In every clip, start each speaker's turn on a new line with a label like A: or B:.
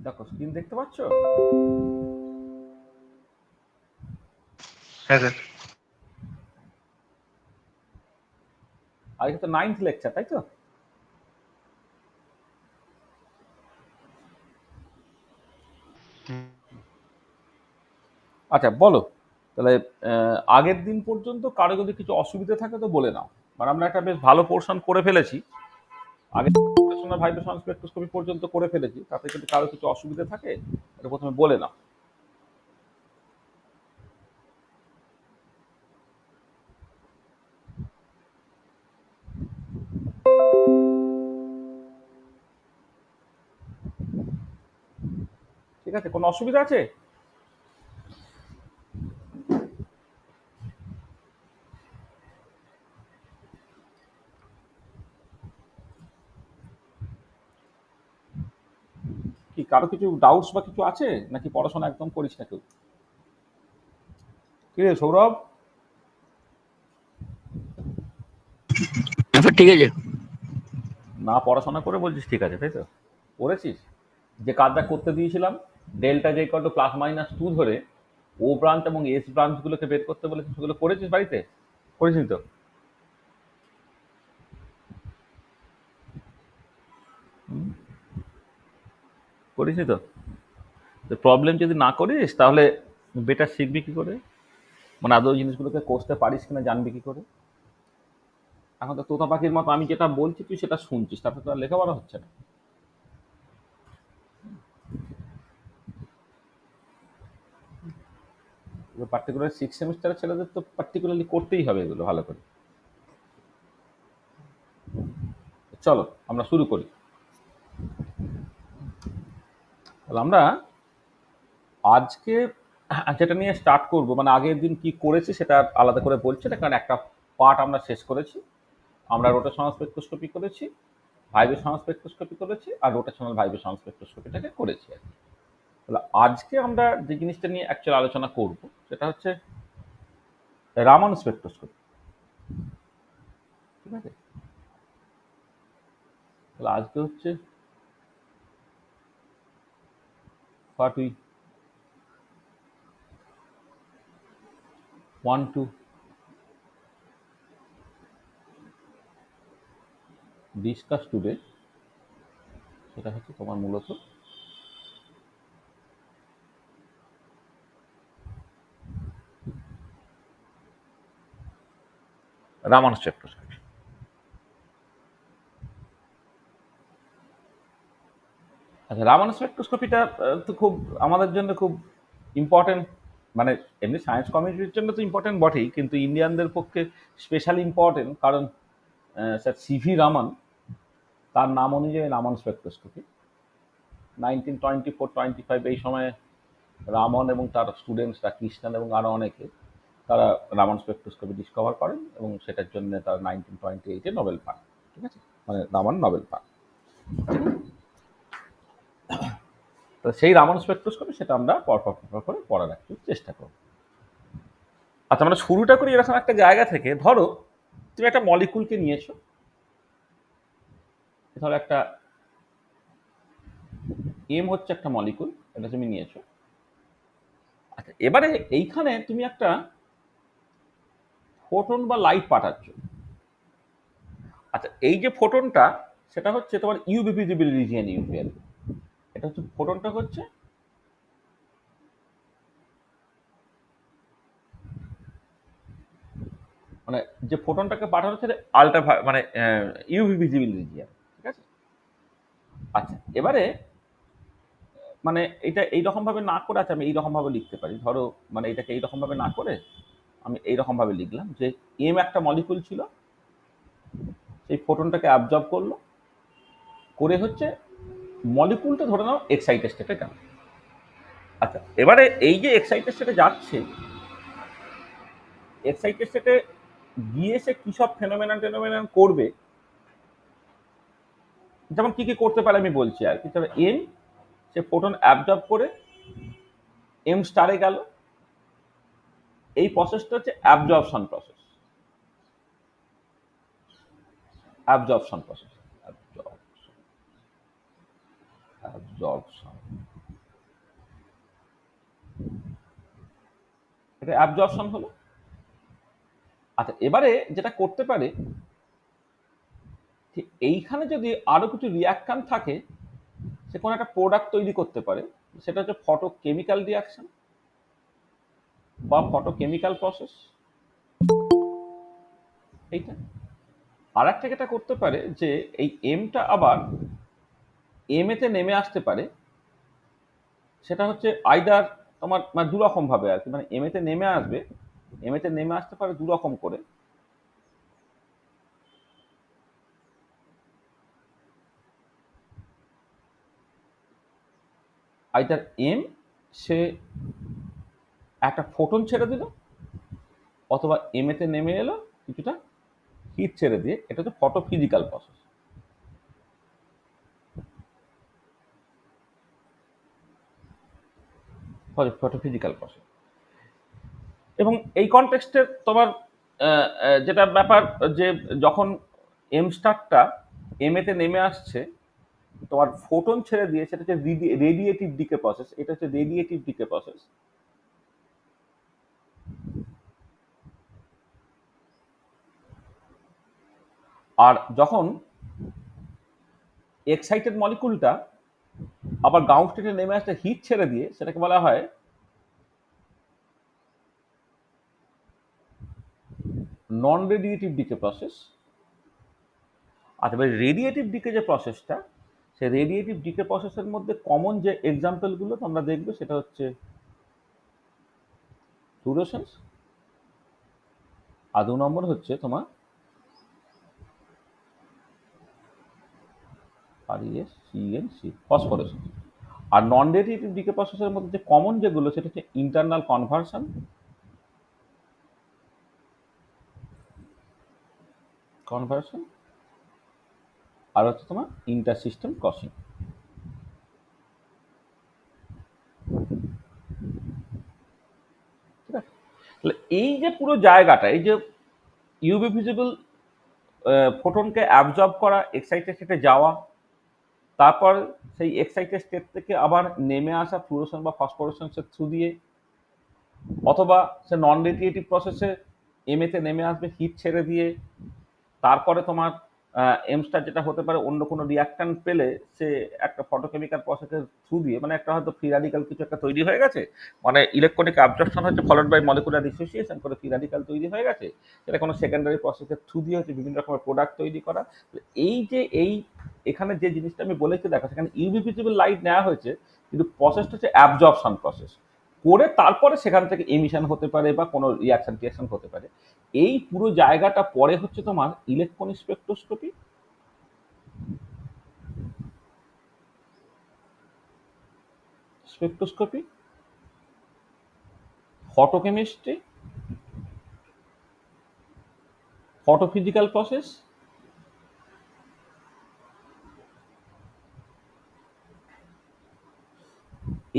A: দেখো স্ক্রিন দেখতে পাচ্ছ?
B: হ্যাঁ স্যার।
A: আজকে তো 9th লেকচার, তাই তো? আচ্ছা বলো তাহলে। আগের দিন পর্যন্ত কারো যদি কিছু অসুবিধা থাকে তো বলে নাও। মানে আমরা একটা বেশ ভালো পোর্শন করে ফেলেছি। আগে ভাইব্রেশন স্পেকট্রোস্কোপি পর্যন্ত করে ফেলেছি। তাতে যদি কারো কিছু অসুবিধা থাকে এটা প্রথমে বলে নাও। ঠিক আছে, কোনো অসুবিধা আছে? কি কারো কিছু ডাউটস বা কিছু আছে নাকি পড়াশোনা একদম করিস না কেউ? কি রে সৌরভ?
C: ঠিক আছে।
A: না পড়াশোনা করে বলছিস ঠিক আছে, তাই তো? পড়েছিস? যে কাজটা করতে দিয়েছিলাম, ডেল্টা যে ইকুয়াল টু প্লাস মাইনাস 2 ধরে ও ব্রাঞ্চ এবং এস ব্রাঞ্চগুলোকে বের করতে বলেছিস, সেগুলো করেছিস বাড়িতে? করেছিস তো? করেছিস তো? প্রবলেম যদি না করিস তাহলে বেটার শিখবি কি করে? মানে আদৌ জিনিসগুলোকে কষতে পারিস কিনা জানবি কি করে? এখন তো তোতা পাখির মতো আমি যেটা বলছি তুই সেটা শুনছিস, তাতে তো আর লেখাপড়া হচ্ছে না। পার্টিকুলার 6 সেমিস্টারের ছেলেদের তো পার্টিকুলারলি করতেই হবে এগুলো ভালো করে। চলো আমরা শুরু করি। তাহলে আমরা আজকে যেটা নিয়ে স্টার্ট করব, মানে আগের দিন কি করেছি সেটা আলাদা করে বলছি না, কারণ একটা পার্ট আমরা শেষ করেছি। আমরা রোটেশনাল স্পেকট্রোস্কোপি করেছি, ভাইব্রেশনাল স্পেকট্রোস্কোপি করেছি, আর রোটেশনাল ভাইব্রেশনাল স্পেকট্রোস্কোপিটাকে করেছি আর কি। তাহলে আজকে আমরা যে জিনিসটা নিয়ে অ্যাকচুয়ালি আলোচনা করব সেটা হচ্ছে রামান স্পেকট্রোস্কোপি। ঠিক আছে, তাহলে আজকে হচ্ছে what we want to discuss today, সেটা হচ্ছে তোমার মূলত রামান স্পেকট্রোস্কোপি। আচ্ছা, রামান স্পেকট্রোস্কোপিটা তো খুব আমাদের জন্য খুব ইম্পর্টেন্ট। মানে এমনি সায়েন্স কমিউনিটির জন্য তো ইম্পর্টেন্ট বটেই, কিন্তু ইন্ডিয়ানদের পক্ষে স্পেশালি ইম্পর্টেন্ট, কারণ স্যার সিভি রামান, তার নাম অনুযায়ী রামান স্পেকট্রোস্কোপি 1924-25 এই সময়ে রামন এবং তার স্টুডেন্টসরা, কৃষ্ণন এবং আরও অনেকে, তারা রামান স্পেকট্রোস্কোপি ডিসকভার করেন এবং সেটার জন্য তারা 1928-এ নোবেল পান। ঠিক আছে, মানে রামান নোবেল পান। তো সেই রামান স্পেকট্রোস্কোপি সেটা আমরা পরপর করে পড়ার একটু চেষ্টা করব। আচ্ছা, আমরা শুরুটা করি এরকম একটা জায়গা থেকে। ধরো তুমি একটা মলিকুলকে নিয়েছো, ধরো একটা এম হচ্ছে একটা মলিকুল, এটা তুমি নিয়েছো। আচ্ছা, এবারে এইখানে তুমি একটা ফোটন বা লাইট পাঠাচ্ছ। আচ্ছা, এই যে ফোটনটা সেটা হচ্ছে তোমার ইউভি ভিজিবল রিজিয়ন, ইউভিএল। এটা হচ্ছে ফোটনটা হচ্ছে মানে যে ফোটনটাকে পাঠানো হচ্ছে আলট্রা মানে ইউভি ভিজিবল রিজিয়ন। ঠিক আছে। আচ্ছা, এবারে মানে এটা এইরকম ভাবে না করে, আছে আমি এইরকম ভাবে লিখতে পারি। ধরো মানে এটাকে এইরকম ভাবে না করে আমি এইরকম ভাবে লিখলাম যে এম একটা মলিকুল ছিল, সেই ফোটনটাকে অ্যাবজর্ব করলো, করে হচ্ছে মলিকুলটা ধরে নাও এক্সাইটেড স্টেটে গেল। আচ্ছা, এবারে এই যে এক্সাইটেড স্টেটে যাচ্ছে, এক্সাইটেড স্টেটে গিয়ে সে কী সব ফেনোমেনন করবে, যেমন কি কি করতে পারে আমি বলছি আর কি। তবে এম সে ফোটন অ্যাবজর্ব করে এম স্টারে গেল, এই প্রসেসটা হচ্ছে absorption process. Absorption process, absorption. এটা অ্যাবজর্পশন হলো। আচ্ছা, এবারে যেটা করতে পারে যে এইখানে যদি আরো কিছু রিয়াকশন থাকে, সে কোনো একটা প্রোডাক্ট তৈরি করতে পারে, সেটা হচ্ছে ফটোকেমিক্যাল রিয়াকশন বা ফটোকেমিক্যাল প্রসেস। এইটা আর একটা যেটা করতে পারে যে এই এমটা আবার এম এতে নেমে আসতে পারে, সেটা হচ্ছে আইদার তোমার মানে দু রকম ভাবে আর কি, মানে এম এতে নেমে আসবে, এম এতে নেমে আসতে পারে দু রকম করে। আইদার এম সে একটা ফোটন ছেড়ে দিল, অথবা এম এতে নেমে এলো কিছুটা হিট ছেড়ে দিয়ে, এটা হচ্ছে ফটোফিজিক্যাল প্রসেস। ফটোফিজিক্যাল প্রসেস। এবং এই কনটেক্সটে তোমার যেটা ব্যাপার যে যখন এম স্টারটা এম এতে নেমে আসছে, তোমার ফোটন ছেড়ে দিয়ে, সেটা হচ্ছে রেডিয়েটিভ ডিকে প্রসেস। এটা হচ্ছে রেডিয়েটিভ ডিকে প্রসেস। আর যখন এক্সাইটেড মলিকুলটা আবার গ্রাউন্ড স্টেটে নেমে আসছে হিট ছেড়ে দিয়ে, সেটাকে বলা হয় নন রেডিয়েটিভ ডিকে প্রসেস। আর এবার রেডিয়েটিভ ডিকে যে প্রসেসটা, সেই রেডিয়েটিভ ডিকে প্রসেসের মধ্যে কমন যে এক্সাম্পলগুলো তোমরা দেখবে, সেটা হচ্ছে ফ্লুরোসেন্স, আর ২ নম্বর হচ্ছে তোমার RES-CNC ফসফোরেসেন্স। আর নন রেডিয়েটিভ ডিকে প্রসেসের মধ্যে যে কমন যেগুলো, সেটা হচ্ছে ইন্টারনাল কনভার্সন, আর হচ্ছে তোমার ইন্টার সিস্টেম ক্রসিং। ঠিক আছে? তাহলে এই যে পুরো জায়গাটা, এই যে ইউভি ভিজিবল ফোটনকে অ্যাবজর্ব করা, এক্সাইটেড স্টেটে যাওয়া, তারপর সেই এক্সাইটেড স্টেট থেকে আবার নেমে আসা ফ্লুরোসেন্স বা ফসফোরেসেন্সের থ্রু দিয়ে, অথবা সে নন রেডিয়েটিভ প্রসেসে এম এতে নেমে আসবে হিট ছেড়ে দিয়ে, তারপরে তোমার এম স্টার যেটা হতে পারে অন্য কোনো রিয়াকশন পেলে সে একটা ফটোকেমিক্যাল প্রসেসের থ্রু দিয়ে, মানে একটা হয়তো ফ্রি রাডিক্যাল কিছু একটা তৈরি হয়ে গেছে, মানে ইলেকট্রনিক অ্যাবজর্পশন হচ্ছে ফলোড বাই মলিকুলার ডিসোসিয়েশন করে ফ্রি রাডিক্যাল তৈরি হয়ে গেছে, সেটা কোনো সেকেন্ডারি প্রসেসের থ্রু দিয়ে হচ্ছে বিভিন্ন রকমের প্রোডাক্ট তৈরি করা। এই যে এখানে যে জিনিসটা আমি বলেছি দেখো, সেখানে ইউভি ভিজিবল লাইট নেওয়া হয়েছে, কিন্তু প্রসেসটা হচ্ছে অ্যাবজর্পশন প্রসেস করে, তারপরে সেখান থেকে এমিশন হতে পারে বা কোনো রিয়াকশন টিয়াকশন হতে পারে। এই পুরো জায়গাটা পরে হচ্ছে তোমার electron spectroscopy, spectroscopy, photochemistry, photophysical process,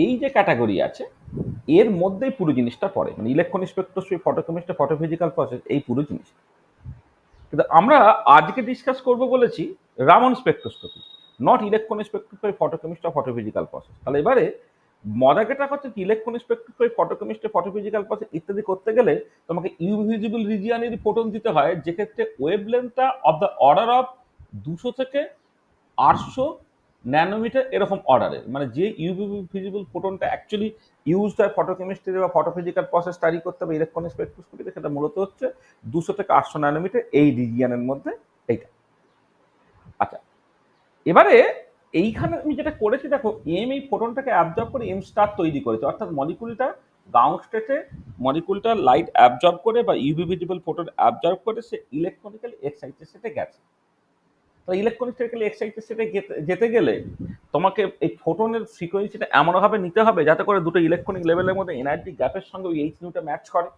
A: এই যে ক্যাটাগরি আছে, এর মধ্যেই পুরো জিনিসটা পড়ে, মানে electron spectroscopy, photochemistry, photophysical process, এই পুরো জিনিস। কিন্তু আমরা আজকে ডিসকাস করব বলেছি Raman spectroscopy, not electron spectroscopy, photochemistry, photophysical process. তাহলে এবারে মজাকেটা হচ্ছে কি, electron spectroscopy, photochemistry, photophysical process ইত্যাদি করতে গেলে তোমাকে ইউভিজিবল রিজিয়নের ফোটন দিতে হয়, যেক্ষেত্রে ওয়েভলেন্থটা অফ দ্য অর্ডার অফ 200 থেকে 800 ন্যানোমিটার এরকম অর্ডারের, মানে যে ইউভি ভিজিবল ফোটনটা অ্যাকচুয়ালি ইউজড হয় ফটোকেমিস্ট্রি বা ফটোফিজিক্যাল প্রসেস স্টাডি করতে হবে ইলেকট্রন স্পেকট্রোস্কোপিতে, সেটা মূলত হচ্ছে 200 থেকে 800 ন্যানোমিটার এই রিজিয়নের মধ্যে, এইটা। আচ্ছা, এবারে এইখানে আমি যেটা করেছি দেখো, এম এই ফোটনটাকে অ্যাবজর্ব করে এম স্টার তৈরি করেছে, অর্থাৎ মলিকুলটা গ্রাউন্ড স্টেটে মলিকুলটা লাইট অ্যাবজর্ব করে বা ইউভি ভিজিবল ফোটন অ্যাবজর্ব করে সে ইলেকট্রনিক্যালি এক্সাইটেড স্টেটে গেছে। তো ইলেকট্রনিক্যালি এক্সাইটেড স্টেটে যেতে গেলে তোমাকে এই ফোটনের ফ্রিকোয়েন্সিটা এমনভাবে নিতে হবে যাতে করে দুটো ইলেকট্রনিক লেভেলের মধ্যে এনার্জি গ্যাপের সঙ্গে ওই এইচ নিউটা ম্যাচ করে।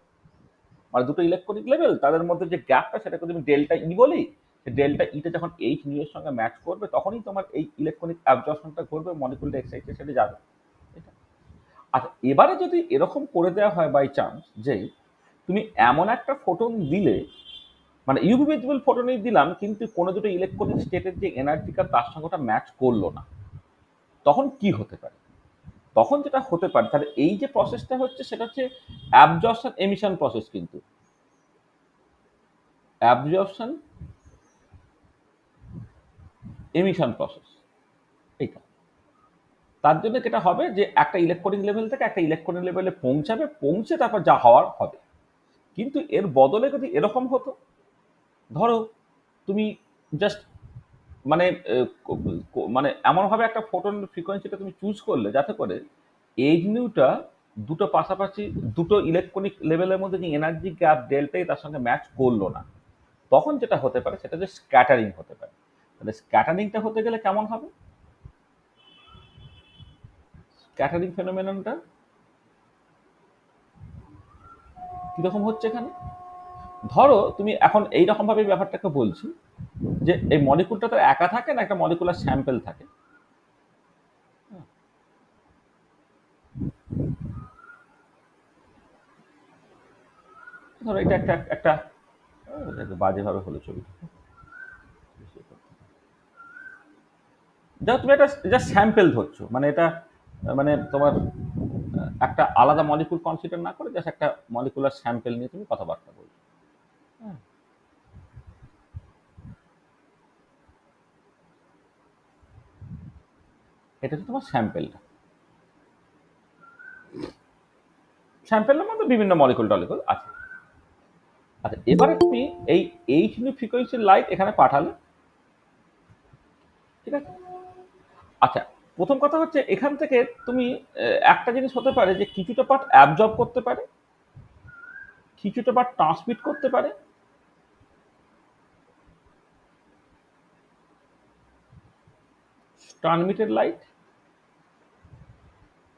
A: মানে দুটো ইলেকট্রনিক লেভেল তাদের মধ্যে যে গ্যাপটা, সেটাকে যদি ডেল্টা ই বলি, ডেল্টা ইটা যখন এইচ নিউ এর সঙ্গে ম্যাচ করবে, তখনই তোমার এই ইলেকট্রনিক অ্যাবজর্পশনটা ঘটবে, মলিকুলটা এক্সাইটেড স্টেটে যাবে। আচ্ছা, এবারে যদি এরকম করে দেওয়া হয় বাই চান্স যে তুমি এমন একটা ফোটন দিলে, মানে ইউভি ভিজিবল ফোটনই দিলাম, কিন্তু কোনো দুটো ইলেকট্রনিক স্টেটের যে এনার্জিটা তার সঙ্গে ওটা ম্যাচ করলো না, তখন কি হতে পারে? তখন যেটা হতে পারে, তাহলে এই যে প্রসেসটা হচ্ছে সেটা হচ্ছে অ্যাবজর্পশন এমিশন প্রসেস, কিন্তু অ্যাবজর্পশন এমিশন প্রসেস এইটা। তার জন্য যেটা হবে যে একটা ইলেকট্রনিক লেভেল থেকে একটা ইলেকট্রনিক লেভেলে পৌঁছাবে, পৌঁছে তারপর যা হওয়ার হবে। কিন্তু এর বদলে যদি এরকম হতো, ধরো তুমি জাস্ট মানে মানে এমনভাবে একটা ফোটন ফ্রিকোয়েন্সিটা তুমি চুজ করলে যাতে করে এইচ নিউটা দুটো পাশাপাশি দুটো ইলেকট্রনিক লেভেলের মধ্যে যে এনার্জি গ্যাপ ডেল্টাই তার সঙ্গে ম্যাচ করলো না, তখন যেটা হতে পারে সেটা যে স্ক্যাটারিং হতে পারে। তাহলে স্ক্যাটারিংটা হতে গেলে কেমন হবে? স্ক্যাটারিং ফেনোমেননটা কিরকম হচ্ছে এখানে? ধরো তুমি এখন এইরকম ভাবে ব্যাপারটাকে বলছি যে এই মলিকুলটা তো একা থাকে না, একটা মলিকুলার স্যাম্পেল থাকে। ধরো এটা একটা একটা বাজেভাবে হলো ছবিটা। তুমি একটা জাস্ট স্যাম্পেল ধরছো, মানে এটা মানে তোমার একটা আলাদা মলিকুল কনসিডার না করে জাস্ট একটা মলিকুলার স্যাম্পেল নিয়ে তুমি কথাবার্তা বলছো। হ্যাঁ, এটা হচ্ছে তোমার স্যাম্পেলটা। স্যাম্পেলের মধ্যে বিভিন্ন মলিকুল টলিকুল আছে। আচ্ছা, এবারে তুমি এই এইচ নিউ ফ্রিকোয়েন্সির লাইট এখানে পাঠালে, ঠিক আছে? আচ্ছা, প্রথম কথা হচ্ছে এখান থেকে তুমি একটা জিনিস হতে পারে যে কিছুটা পার্ট অ্যাবজর্ব করতে পারে, কিছুটা পার্ট ট্রান্সমিট করতে পারে, ট্রান্সমিটেড লাইট।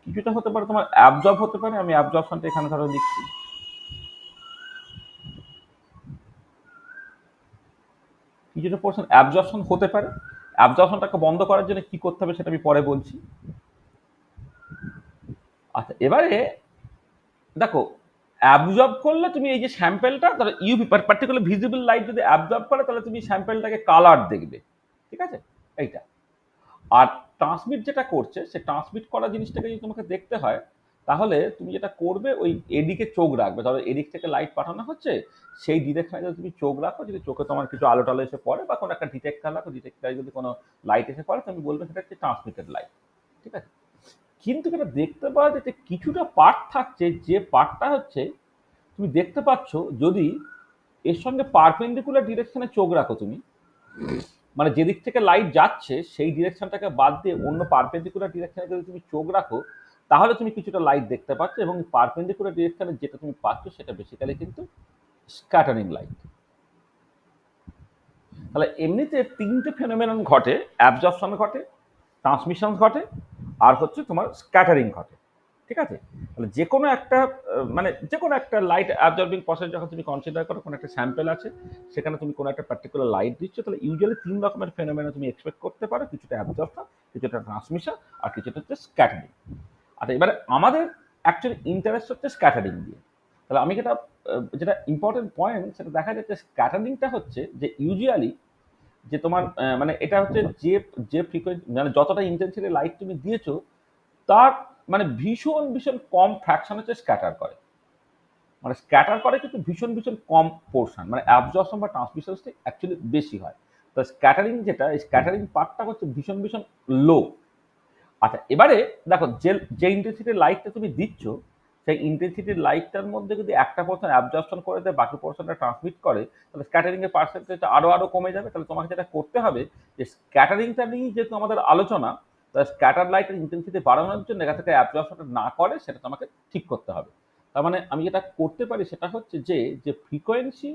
A: কিছুটা হতে পারে তোমার অ্যাবজর্ব হতে পারে, আমি অ্যাবজর্পশনটা এখানে ধরো লিখছি। কিছুটা পোর্শন অ্যাবজর্পশন হতে পারে। অ্যাবজর্পশনটাকে বন্ধ করার জন্য কি করতে হবে সেটা আমি পরে বলছি। আচ্ছা, এবারে দেখো, অ্যাবজর্ব করলে তুমি এই যে স্যাম্পেলটা ধরো ইউভি পার্টিকুলার ভিজিবল লাইট যদি অ্যাবজর্ব করে তাহলে তুমি স্যাম্পেলটাকে কালার দেখবে, ঠিক আছে? এইটা। আর ট্রান্সমিট যেটা করছে সে ট্রান্সমিট করা জিনিসটাকে যদি তোমাকে দেখতে হয়, তাহলে তুমি যেটা করবে ওই এদিকে চোখ রাখবে। ধরো এদিক থেকে লাইট পাঠানো হচ্ছে, সেই ডিরেকশনে যদি তুমি চোখ রাখো, যদি চোখে তোমার কিছু আলো টালো এসে পড়ে বা কোনো একটা ডিটেক্টর রাখো, ডিটেক্টরে যদি কোনো লাইট এসে পড়ে তুমি বলবে সেটা হচ্ছে ট্রান্সমিটেড লাইট, ঠিক আছে? কিন্তু যেটা দেখতে পাওয়া যায় যে কিছুটা পার্ট থাকছে, যে পার্টটা হচ্ছে তুমি দেখতে পাচ্ছ যদি এর সঙ্গে পারপেন্ডিকুলার ডিরেকশনে চোখ রাখো তুমি, মানে যেদিক থেকে লাইট যাচ্ছে সেই ডিরেকশনটাকে বাদ দিয়ে অন্য পারপেন্ডিকুলার ডিরেকশনে যদি তুমি চোখ রাখো, তাহলে তুমি কিছুটা লাইট দেখতে পাচ্ছ, এবং পারপেন্ডিকুলার ডিরেকশনে যেটা তুমি পাচ্ছ সেটা বেসিক্যালি কিন্তু স্ক্যাটারিং লাইট। তাহলে এমনিতে তিনটে ফেনোমেনন ঘটে: অ্যাবজর্পশন ঘটে, ট্রান্সমিশন ঘটে, আর হচ্ছে তোমার স্ক্যাটারিং ঘটে, ঠিক আছে? তাহলে যে কোনো একটা মানে যে কোনো একটা লাইট অ্যাবজর্বিং প্রসেস যখন তুমি কনসিডার করো, কোনো একটা স্যাম্পেল আছে, সেখানে তুমি কোনো একটা পার্টিকুলার লাইট দিচ্ছ, তাহলে ইউজুয়ালি তিন রকমের ফেনোমেনা তুমি এক্সপেক্ট করতে পারো: কিছুটা অ্যাবজর্পশন, কিছুটা ট্রান্সমিশন, আর কিছুটা হচ্ছে স্ক্যাটারিং। আচ্ছা, এবারে আমাদের অ্যাকচুয়ালি ইন্টারেস্ট হচ্ছে স্ক্যাটারিং দিয়ে। তাহলে আমি যেটা ইম্পর্টেন্ট পয়েন্ট সেটা দেখা যাচ্ছে, স্ক্যাটারিংটা হচ্ছে যে ইউজুয়ালি যে তোমার মানে এটা হচ্ছে যে যে ফ্রিকোয়েন্সি মানে যতটা ইন্টেন্সিটি লাইট তুমি দিয়েছো তার মানে ভীষণ ভীষণ কম ফ্র্যাকশন হচ্ছে স্ক্যাটার করে। মানে স্ক্যাটার করে কিন্তু ভীষণ ভীষণ কম পোর্শন, মানে অ্যাবজর্পশন বা ট্রান্সমিশন অ্যাকচুয়ালি বেশি হয়। তো স্ক্যাটারিং যেটা, এই স্ক্যাটারিং পার্টটা হচ্ছে ভীষণ ভীষণ লো। আচ্ছা, এবারে দেখো যে যে ইন্টেন্সিটির লাইটটা তুমি দিচ্ছ, সেই ইন্টেন্সিটির লাইটটার মধ্যে যদি একটা পোর্শন অ্যাবজর্পশন করে দেয়, বাকি পোর্শনটা ট্রান্সমিট করে, তাহলে স্ক্যাটারিং এর পার্সেন্টেজটা আরো কমে যাবে। তাহলে তোমাকে যেটা করতে হবে যে স্ক্যাটারিংটা নিয়ে যেহেতু আমাদের আলোচনা, তাহলে স্ক্যাটার লাইটের ইন্টেন্সিটি বাড়ানোর জন্য এখান থেকে অ্যাবজর্পশনটা না করে সেটা তোমাকে ঠিক করতে হবে। তার মানে আমি যেটা করতে পারি সেটা হচ্ছে যে যে frequency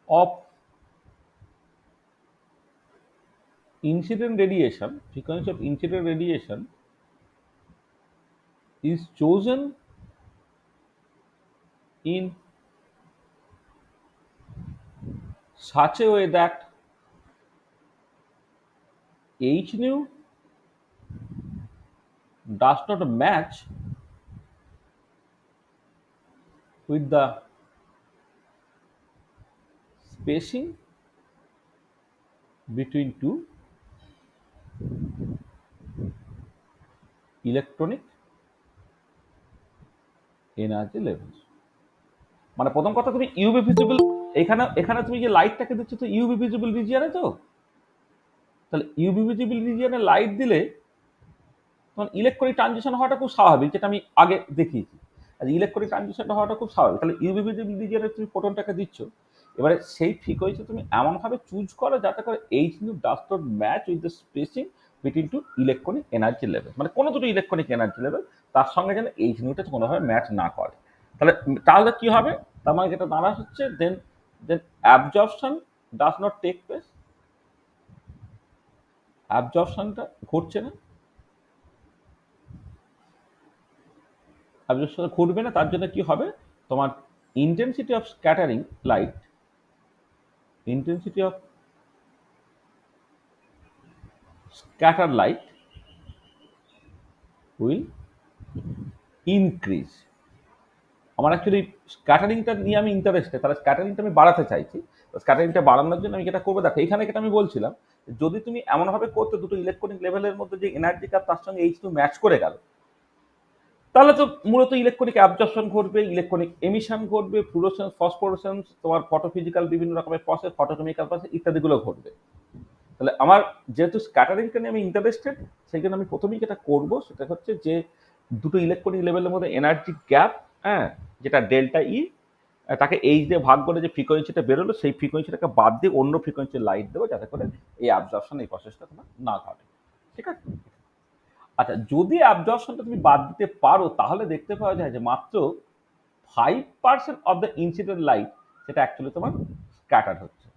A: of incident radiation, frequency of incident radiation is chosen in such a way that h nu does not match with the spacing between two electronic energy level. মানে প্রথম কথা তুমি ইউভি ভিজিবল, এখানে এখানে তুমি যে লাইটটাকে দিচ্ছ তো ইউভি ভিজিবল রিজিয়নে, তো তাহলে ইউভি ভিজিবল রিজিয়নে লাইট দিলে তখন ইলেকট্রনিক ট্রানজিশন হওয়াটা খুব স্বাভাবিক, যেটা আমি আগে দেখিয়েছি। আর ইলেকট্রনিক ট্রানজিশনটা হওয়াটা খুব স্বাভাবিক। তাহলে ইউভি ভিজিবল রিজিয়নে তুমি ফোটনটাকে দিচ্ছ, এবারে সেই ফ্রিকোয়েন্সি তুমি এমনভাবে চুজ করো যাতে করে h nu does not match with the spacing between two electronic energy level, মানে কোনো দুটো ইলেকট্রনিক এনার্জি লেভেল তার সঙ্গে যেন এইচ নিউটা কোনোভাবে ম্যাচ না করে। তাহলে তাহলে কি হবে, তার মানে যেটা দাঁড়া হচ্ছে then then absorption does not take place, অ্যাবজর্পশনটা ঘটছে না, অ্যাবজর্পশন ঘটবে না। তার জন্য কি হবে, তোমার intensity of scattering light, intensity of scatter light will increase। আমার অ্যাকচুয়ালি স্ক্যাটারিংটা নিয়ে আমি ইন্টারেস্টেড, তাহলে স্ক্যাটারিংটা আমি বাড়াতে চাইছি। স্ক্যাটারিংটা বাড়ানোর জন্য আমি যেটা করবো, দেখো এখানে যেটা আমি বলছিলাম, যদি তুমি এমনভাবে করতে দুটো ইলেকট্রনিক লেভেলের মধ্যে যে এনার্জি কাপ তার সঙ্গে এইচ টু ম্যাচ করে গেল, তাহলে তো মূলত ইলেকট্রনিক অ্যাবজর্পশন ঘটবে, ইলেকট্রনিক এমিশন ঘটবে, ফ্লুরোসেন্স, ফসফোরেসেন্স, তোমার ফটোফিজিক্যাল বিভিন্ন রকমের প্রসেস, ফটোকেমিক্যাল প্রসেস ইত্যাদিগুলো ঘটবে। তাহলে আমার যেহেতু স্ক্যাটারিংটা নিয়ে আমি ইন্টারেস্টেড, সেই জন্য আমি প্রথমেই যেটা করবো সেটা হচ্ছে যে দুটো ইলেকট্রনিক লেভেলের মধ্যে এনার্জি গ্যাপ, হ্যাঁ, যেটা ডেল্টা ই, তাকে এইচ দিয়ে ভাগ করে যে ফ্রিকোয়েন্সিটা বেরোলো সেই ফ্রিকোয়েন্সিটাকে বাদ দিয়ে অন্য ফ্রিকোয়েন্সির লাইট দেবো যাতে করে এই অ্যাবজর্পশন, এই প্রসেসটা তোমার না ঘটে। ঠিক আছে। আচ্ছা, যদি অ্যাবজর্পশনটা তুমি বাদ দিতে পারো তাহলে দেখতে পাওয়া যায় যে মাত্র 5% অফ দ্য ইনসিডেন্ট লাইট সেটা অ্যাকচুয়ালি তোমার স্ক্যাটার হচ্ছে,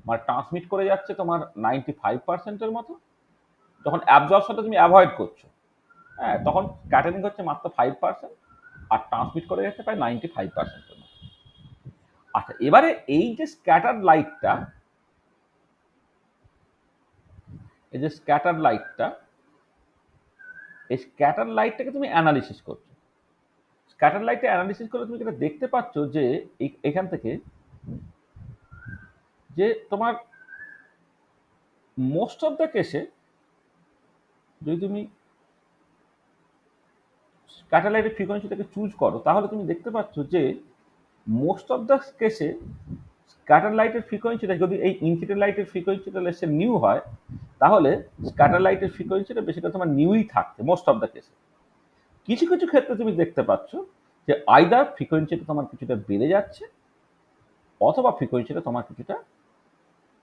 A: মানে ট্রান্সমিট করে যাচ্ছে তোমার 95%-এর মতো। যখন অ্যাবজর্পশনটা তুমি অ্যাভয়েড করছো, হ্যাঁ, তখন স্ক্যাটারিং হচ্ছে মাত্র 5% আর ট্রান্সমিট করে যাচ্ছে প্রায় 95%-এর মতো। আচ্ছা, এবারে এই যে স্ক্যাটার লাইটটা, এই যে স্ক্যাটার লাইটটা, এই স্ক্যাটার লাইটটাকে তুমি অ্যানালিসিস করছো। স্ক্যাটার লাইটটা অ্যানালিসিস করে তুমি যেটা দেখতে পাচ্ছ যে এখান থেকে যে তোমার মোস্ট অফ দ্য কেসে যদি তুমি স্ক্যাটার লাইটের ফ্রিকোয়েন্সিটাকে চুজ করো তাহলে তুমি দেখতে পাচ্ছ যে মোস্ট অফ দ্য কেসে স্ক্যাটার লাইটের ফ্রিকোয়েন্সিটা যদি এই ইনসিডেন্ট লাইটের ফ্রিকোয়েন্সিটা লেসে নিউ হয়, তাহলে স্ক্যাটার লাইটের ফ্রিকোয়েন্সিটা বেশিটা তোমার নিউই থাকছে মোস্ট অফ দ্য কেসে। কিছু কিছু ক্ষেত্রে তুমি দেখতে পাচ্ছ যে আইদার ফ্রিকোয়েন্সিটা তোমার কিছুটা বেড়ে যাচ্ছে অথবা ফ্রিকোয়েন্সিটা তোমার কিছুটা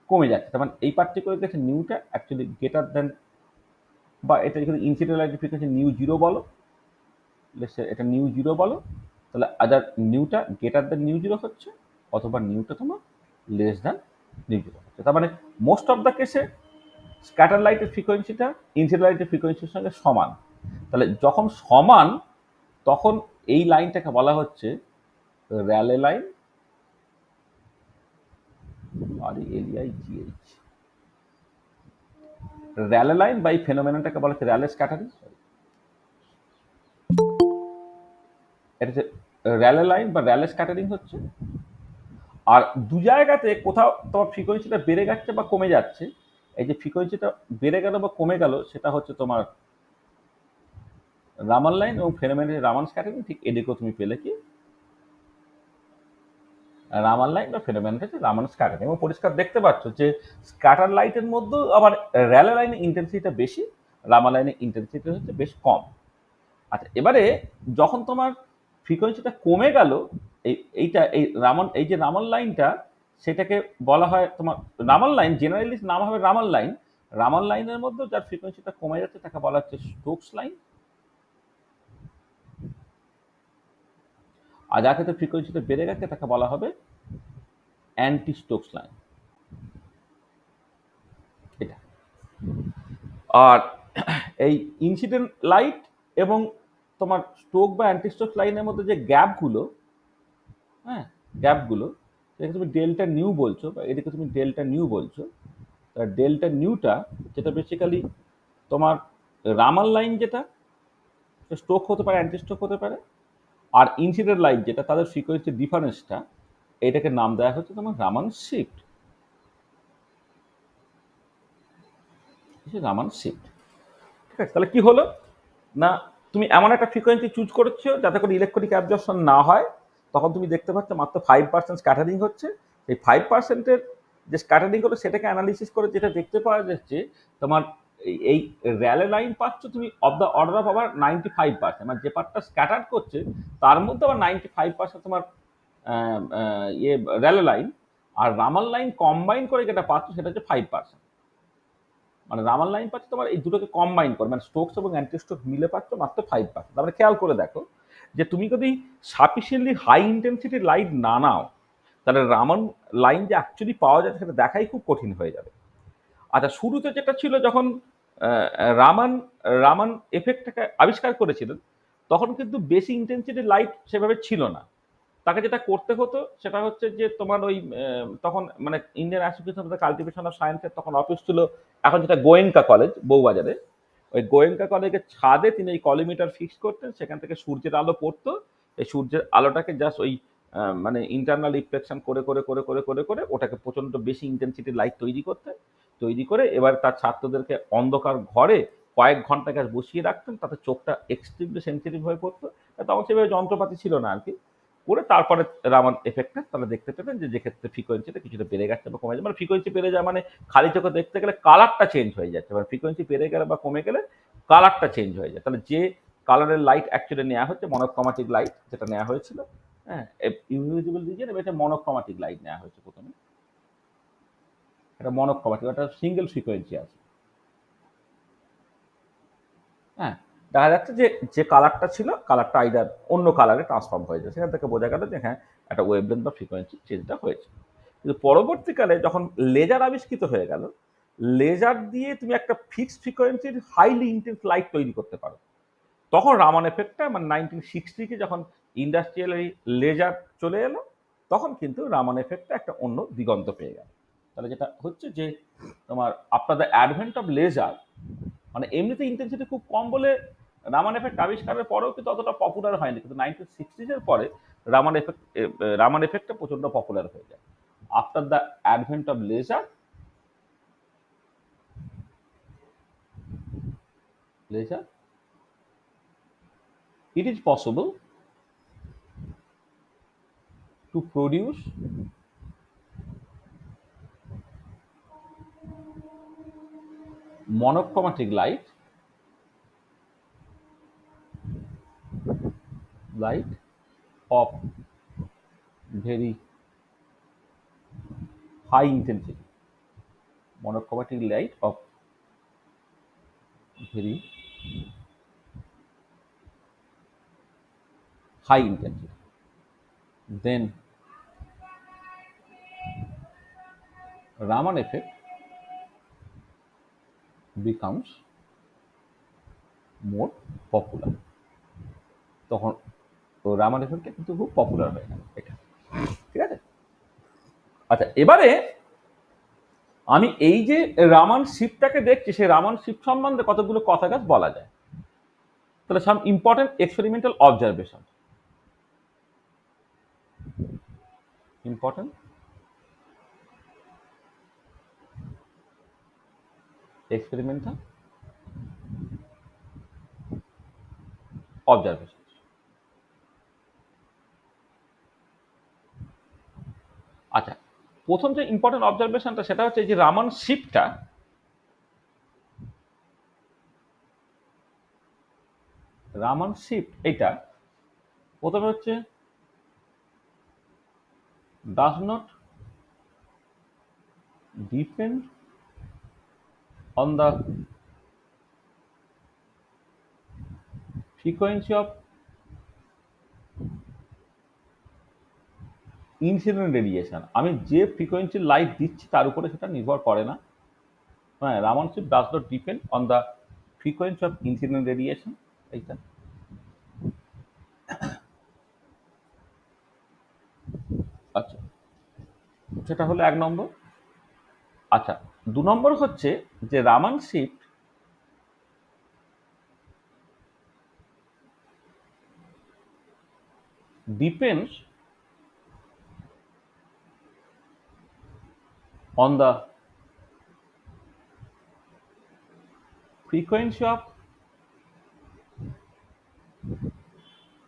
A: কমে যাচ্ছে। তার মানে এই পার্টিকুলার কেসে নিউটা অ্যাকচুয়ালি গ্রেটার দেন, বা এটা যদি ইনসিডেন্ট লাইটের ফ্রিকোয়েন্সি নিউ জিরো বলো, এটা নিউ জিরো বলো, তাহলে আদার নিউটা গ্রেটার দেন নিউ জিরো হচ্ছে অথবা নিউটা তোমার লেস দেন নিউ জিরো হচ্ছে। তার মানে মোস্ট অফ দ্য কেসে স্ক্যাটার লাইটের ফ্রিকোয়েন্সিটা ইনসিডেন্ট লাইটের ফ্রিকোয়েন্সির সঙ্গে সমান। তাহলে যখন সমান তখন এই লাইনটাকে বলা হচ্ছে র্যালে লাইন, আর এলআই জিএইচ, র্যালে লাইন বা এই ফেনোমেননটাকে বলা হচ্ছে র্যালে স্ক্যাটারিং। এটা হচ্ছে র্যালে লাইন বা র্যালে স্ক্যাটারিং হচ্ছে। আর দু জায়গাতে কোথাও তোমার ফ্রিকোয়েন্সিটা বেড়ে যাচ্ছে বা কমে যাচ্ছে, এই যে ফ্রিকোয়েন্সিটা বেড়ে গেল বা কমে গেল সেটা হচ্ছে তোমার রামান লাইন এবং ফেনোমেনের রামান স্ক্যাটারিং। ঠিক এদিকেও তুমি পেলে কি রামান লাইন বা ফেনোমেন হচ্ছে রামান স্ক্যাটারিং। এবং পরিষ্কার দেখতে পাচ্ছ যে স্ক্যাটার লাইটের মধ্যেও আবার র্যালে লাইনের ইন্টেন্সিটিটা বেশি, রামান লাইনের ইন্টেন্সিটি হচ্ছে বেশ কম। আচ্ছা, এবারে যখন তোমার ফ্রিকোয়েন্সিটা কমে গেল, এইটা এই যে রামান লাইনটা সেটাকে বলা হয় তোমার রামান লাইন, জেনারেলি নাম হবে রামান লাইন। রামান লাইনের মধ্যে যার ফ্রিকোয়েন্সিটা কমে যাচ্ছে তাকে বলা হচ্ছে স্টোকস লাইন, আর যার ক্ষেত্রে ফ্রিকোয়েন্সিটা বেড়ে গেছে তাকে বলা হবে অ্যান্টি স্টোকস লাইন। এটা আর এই ইনসিডেন্ট লাইট এবং তোমার স্টোক বা অ্যান্টি স্টোক লাইনের মধ্যে যে গ্যাপগুলো, হ্যাঁ, গ্যাপগুলো এটাকে তুমি ডেল্টা নিউ বলছো বা এদিকে তুমি ডেল্টা নিউ বলছো। ডেল্টা নিউটা যেটা বেসিক্যালি তোমার রামান লাইন, যেটা স্ট্রোক হতে পারে, অ্যান্টি স্ট্রোক হতে পারে, আর ইনসিডেন্ট লাইট যেটা তাদের ফ্রিকোয়েন্সি ডিফারেন্সটা, এটাকে নাম দেওয়া হচ্ছে তোমার রামান শিফট। রামান শিফট। ঠিক আছে, তাহলে কি হলো না, তুমি এমন একটা ফ্রিকোয়েন্সি চুজ করেছো যাতে করে ইলেকট্রিক অ্যাবজর্পশন না হয়, তখন তুমি দেখতে পাচ্ছ মাত্র 5% স্ক্যাটারিং হচ্ছে। এই 5%-এর যে স্ক্যাটারিং হলো সেটাকে অ্যানালিসিস করে যেটা দেখতে পাওয়া যাচ্ছে, তোমার এই র্যালে লাইন পাচ্ছ তুমি অফ দ্য অর্ডার অফ আবার 95%, মানে যে পার্টটা স্ক্যাটার করছে তার মধ্যে আবার 95% তোমার র্যালে লাইন, আর রামাল লাইন কম্বাইন করে যেটা পাচ্ছ সেটা হচ্ছে 5%। মানে রামাল লাইন পাচ্ছ তোমার এই দুটোকে কম্বাইন করে, মানে স্ট্রোকস এবং অ্যান্টি স্ট্রোক মিলে পাচ্ছ মাত্র 5%। তারপরে খেয়াল করে দেখো যে তুমি যদি সাফিসিয়েন্টলি হাই ইন্টেন্সিটি লাইট না নাও, তাহলে রামান লাইন যে অ্যাকচুয়ালি পাওয়া যায় সেটা দেখাই খুব কঠিন হয়ে যাবে। আচ্ছা, শুরুতে যেটা ছিল যখন আহ, রামান রামান এফেক্টটাকে আবিষ্কার করেছিলেন, তখন কিন্তু বেশি ইন্টেন্সিটি লাইট সেভাবে ছিল না। তাকে যেটা করতে হতো সেটা হচ্ছে যে তোমার ওই তখন মানে Indian association of the cultivation of সায়েন্সের তখন অফিস ছিল এখন যেটা গোয়েঙ্কা কলেজ বউবাজারে। ওই গোয়েঙ্কা কলেজের ছাদে তিনি এই কলিমিটার ফিক্স করতেন, সেখান থেকে সূর্যের আলো পড়তো। এই সূর্যের আলোটাকে জাস্ট ওই মানে ইন্টারনাল রিফ্লেকশন করে করে করে করে করে করে ওটাকে প্রচণ্ড বেশি ইন্টেন্সিটি লাইট তৈরি করতেন। তৈরি করে এবার তার ছাত্রদেরকে অন্ধকার ঘরে কয়েক ঘন্টা কাজ বসিয়ে রাখতেন, তাতে চোখটা এক্সট্রিমলি সেন্সিটিভ হয়ে পড়তো। তখন সেভাবে যন্ত্রপাতি ছিল না আর কি। করে তারপরে রামান এফেক্টটা তারা দেখতে পেতেন যে ক্ষেত্রে ফ্রিকোয়েন্সিটা কিছুটা বেড়ে গেছে বা কমে যাচ্ছে। মানে ফ্রিকোয়েন্সি বেড়ে যাওয়া মানে খালি চোখে দেখতে গেলে কালারটা চেঞ্জ হয়ে যাচ্ছে, মানে ফ্রিকোয়েন্সি বেড়ে গেলে বা কমে গেলে কালারটা চেঞ্জ হয়ে যায়। তাহলে যে কালারের লাইট অ্যাকচুয়ালি নেওয়া হচ্ছে মনোক্রোমাটিক লাইট যেটা নেওয়া হয়েছিল, হ্যাঁ, ইনভিজিবল রিজিয়ন, এটা মনোক্রোমাটিক লাইট নেওয়া হয়েছে প্রথমে। এটা মনোক্রোমাটিক, একটা সিঙ্গেল ফ্রিকোয়েন্সি আছে। হ্যাঁ, দেখা যাচ্ছে যে যে কালারটা ছিল কালারটা আইদার অন্য কালারে ট্রান্সফর্ম হয়ে যায়, সেখান থেকে বোঝা গেল যে হ্যাঁ একটা ওয়েভলেন্থ বা ফ্রিকোয়েন্সি চেঞ্জটা হয়েছে। কিন্তু পরবর্তীকালে যখন লেজার আবিষ্কৃত হয়ে গেল, লেজার দিয়ে তুমি একটা ফিক্সড ফ্রিকোয়েন্সির হাইলি ইন্টেন্স লাইট তৈরি করতে পারো। তখন রামান এফেক্টটা মানে 1960 যখন ইন্ডাস্ট্রিয়াল লেজার চলে এলো, তখন কিন্তু রামান এফেক্টটা একটা অন্য দিগন্ত পেয়ে গেল। তাহলে যেটা হচ্ছে যে তোমার after the advent of laser, মানে এমনিতে ইন্টেন্সিটি খুব কম বলে রামান এফেক্ট আবিষ্কারের পরেও কিন্তু অতটা পপুলার হয়নি, কিন্তু 1960s পরে রামান এফেক্টটা প্রচন্ড পপুলার হয়ে যায়। After the advent of laser it is possible to produce monochromatic light of very high intensity, monochromatic light of very high intensity. Then Raman effect becomes more popular. তখন তো রামান এফেক্টটা কিন্তু খুব পপুলার হয়ে গেল এটা, ঠিক আছে। আচ্ছা, এবারে আমি এই যে রামান শিফটটাকে দেখছি, সেই রামান শিফট সম্বন্ধে কতগুলো কথা গাছ বলা যায়। তাহলে some important experimental observation, important experimental observation. আচ্ছা, প্রথম যে ইম্পর্টেন্ট অবজারভেশনটা সেটা হচ্ছে যে রামান শিফটটা এটা প্রথমে হচ্ছে does not depend on the frequency of incident radiation. আমি যে ফ্রিকোয়েন্সির লাইট দিচ্ছি তার উপরে সেটা নির্ভর করে না। হ্যাঁ, Raman shift does not depend on the frequency of incident radiation, এইটা। আচ্ছা, সেটা হলো 1 নম্বর। আচ্ছা, 2 নম্বর হচ্ছে যে Raman shift depends on the frequency of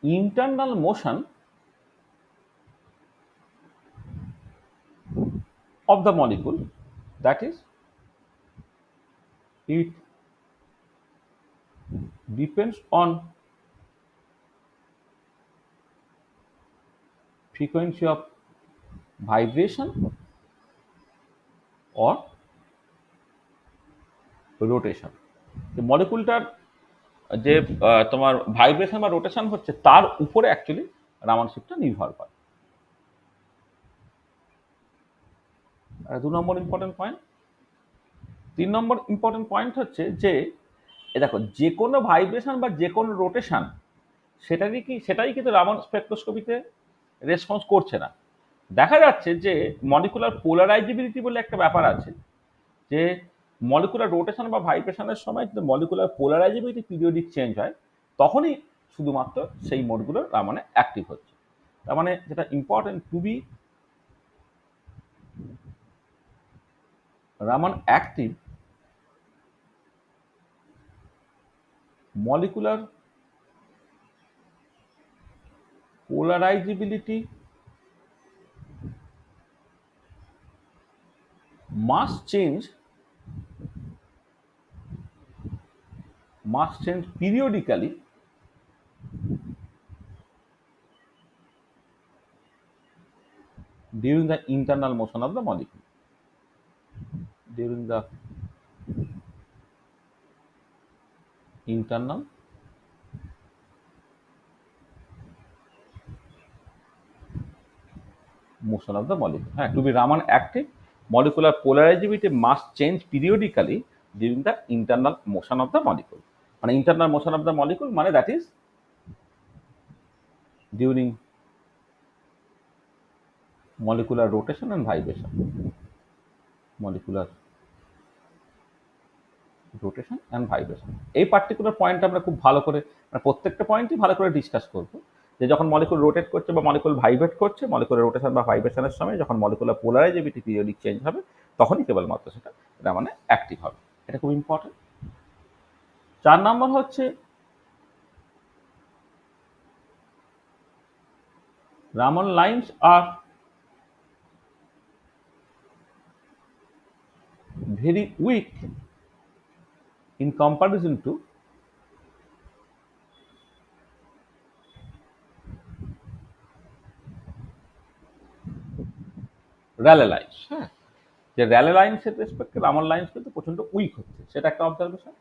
A: internal motion of the molecule, that is, it depends on frequency of vibration or rotation. মলিকুলটার যে তোমার ভাইব্রেশন বা রোটেশন হচ্ছে তার উপরে অ্যাকচুয়ালি রামান শিফটটা নির্ভর করে। আর ২ নম্বর ইম্পর্টেন্ট পয়েন্ট। ৩ নম্বর ইম্পর্টেন্ট পয়েন্ট হচ্ছে যে দেখো যে কোনো ভাইব্রেশন বা যে কোনো রোটেশন সেটাই কিন্তু রামান স্পেকট্রোস্কোপিতে রেসপন্স করছে না। দেখা যাচ্ছে যে মলিকুলার পোলারাইজেবিলিটি বলে একটা ব্যাপার আছে, যে মলিকুলার রোটেশন বা ভাইব্রেশনের সময় যদি মলিকুলার পোলারাইজেবিলিটি পিরিয়ডিক চেঞ্জ হয় তখনই শুধুমাত্র সেই মোডগুলো রামানে অ্যাক্টিভ হচ্ছে। তার মানে যেটা important, to be Raman active molecular polarizability must change periodically during the internal motion of the molecule. During the internal motion of the molecule. To be Raman active, molecular polarizability must change periodically during the internal motion of the molecule. মানে internal motion of the molecule মানে that is during molecular rotation and vibration. Molecular rotation and vibration. এই particular point আমরা খুব ভালো করে প্রত্যেকটা পয়েন্টই ভালো করে ডিসকাস করব, যে যখন মলিকুল রোটেট করছে বা মলিকুল ভাইব্রেট করছে, মলিকুলার রোটেশন বা ভাইব্রেশনের সময় যখন মলিকুলার পোলারাইজেবিলিটি পিরিয়ডিক চেঞ্জ হবে তখনই কেবলমাত্র এটা মানে অ্যাক্টিভ হবে। এটা খুব ইম্পর্টেন্ট। 4 নম্বর হচ্ছে Raman lines are very weak in comparison to Rayleigh lines। যে র্যালে লাইন্সের রেসপেক্টে রামান লাইন্স কিন্তু প্রচন্ড উইক হচ্ছে, সেটা একটা অবজারভেশন।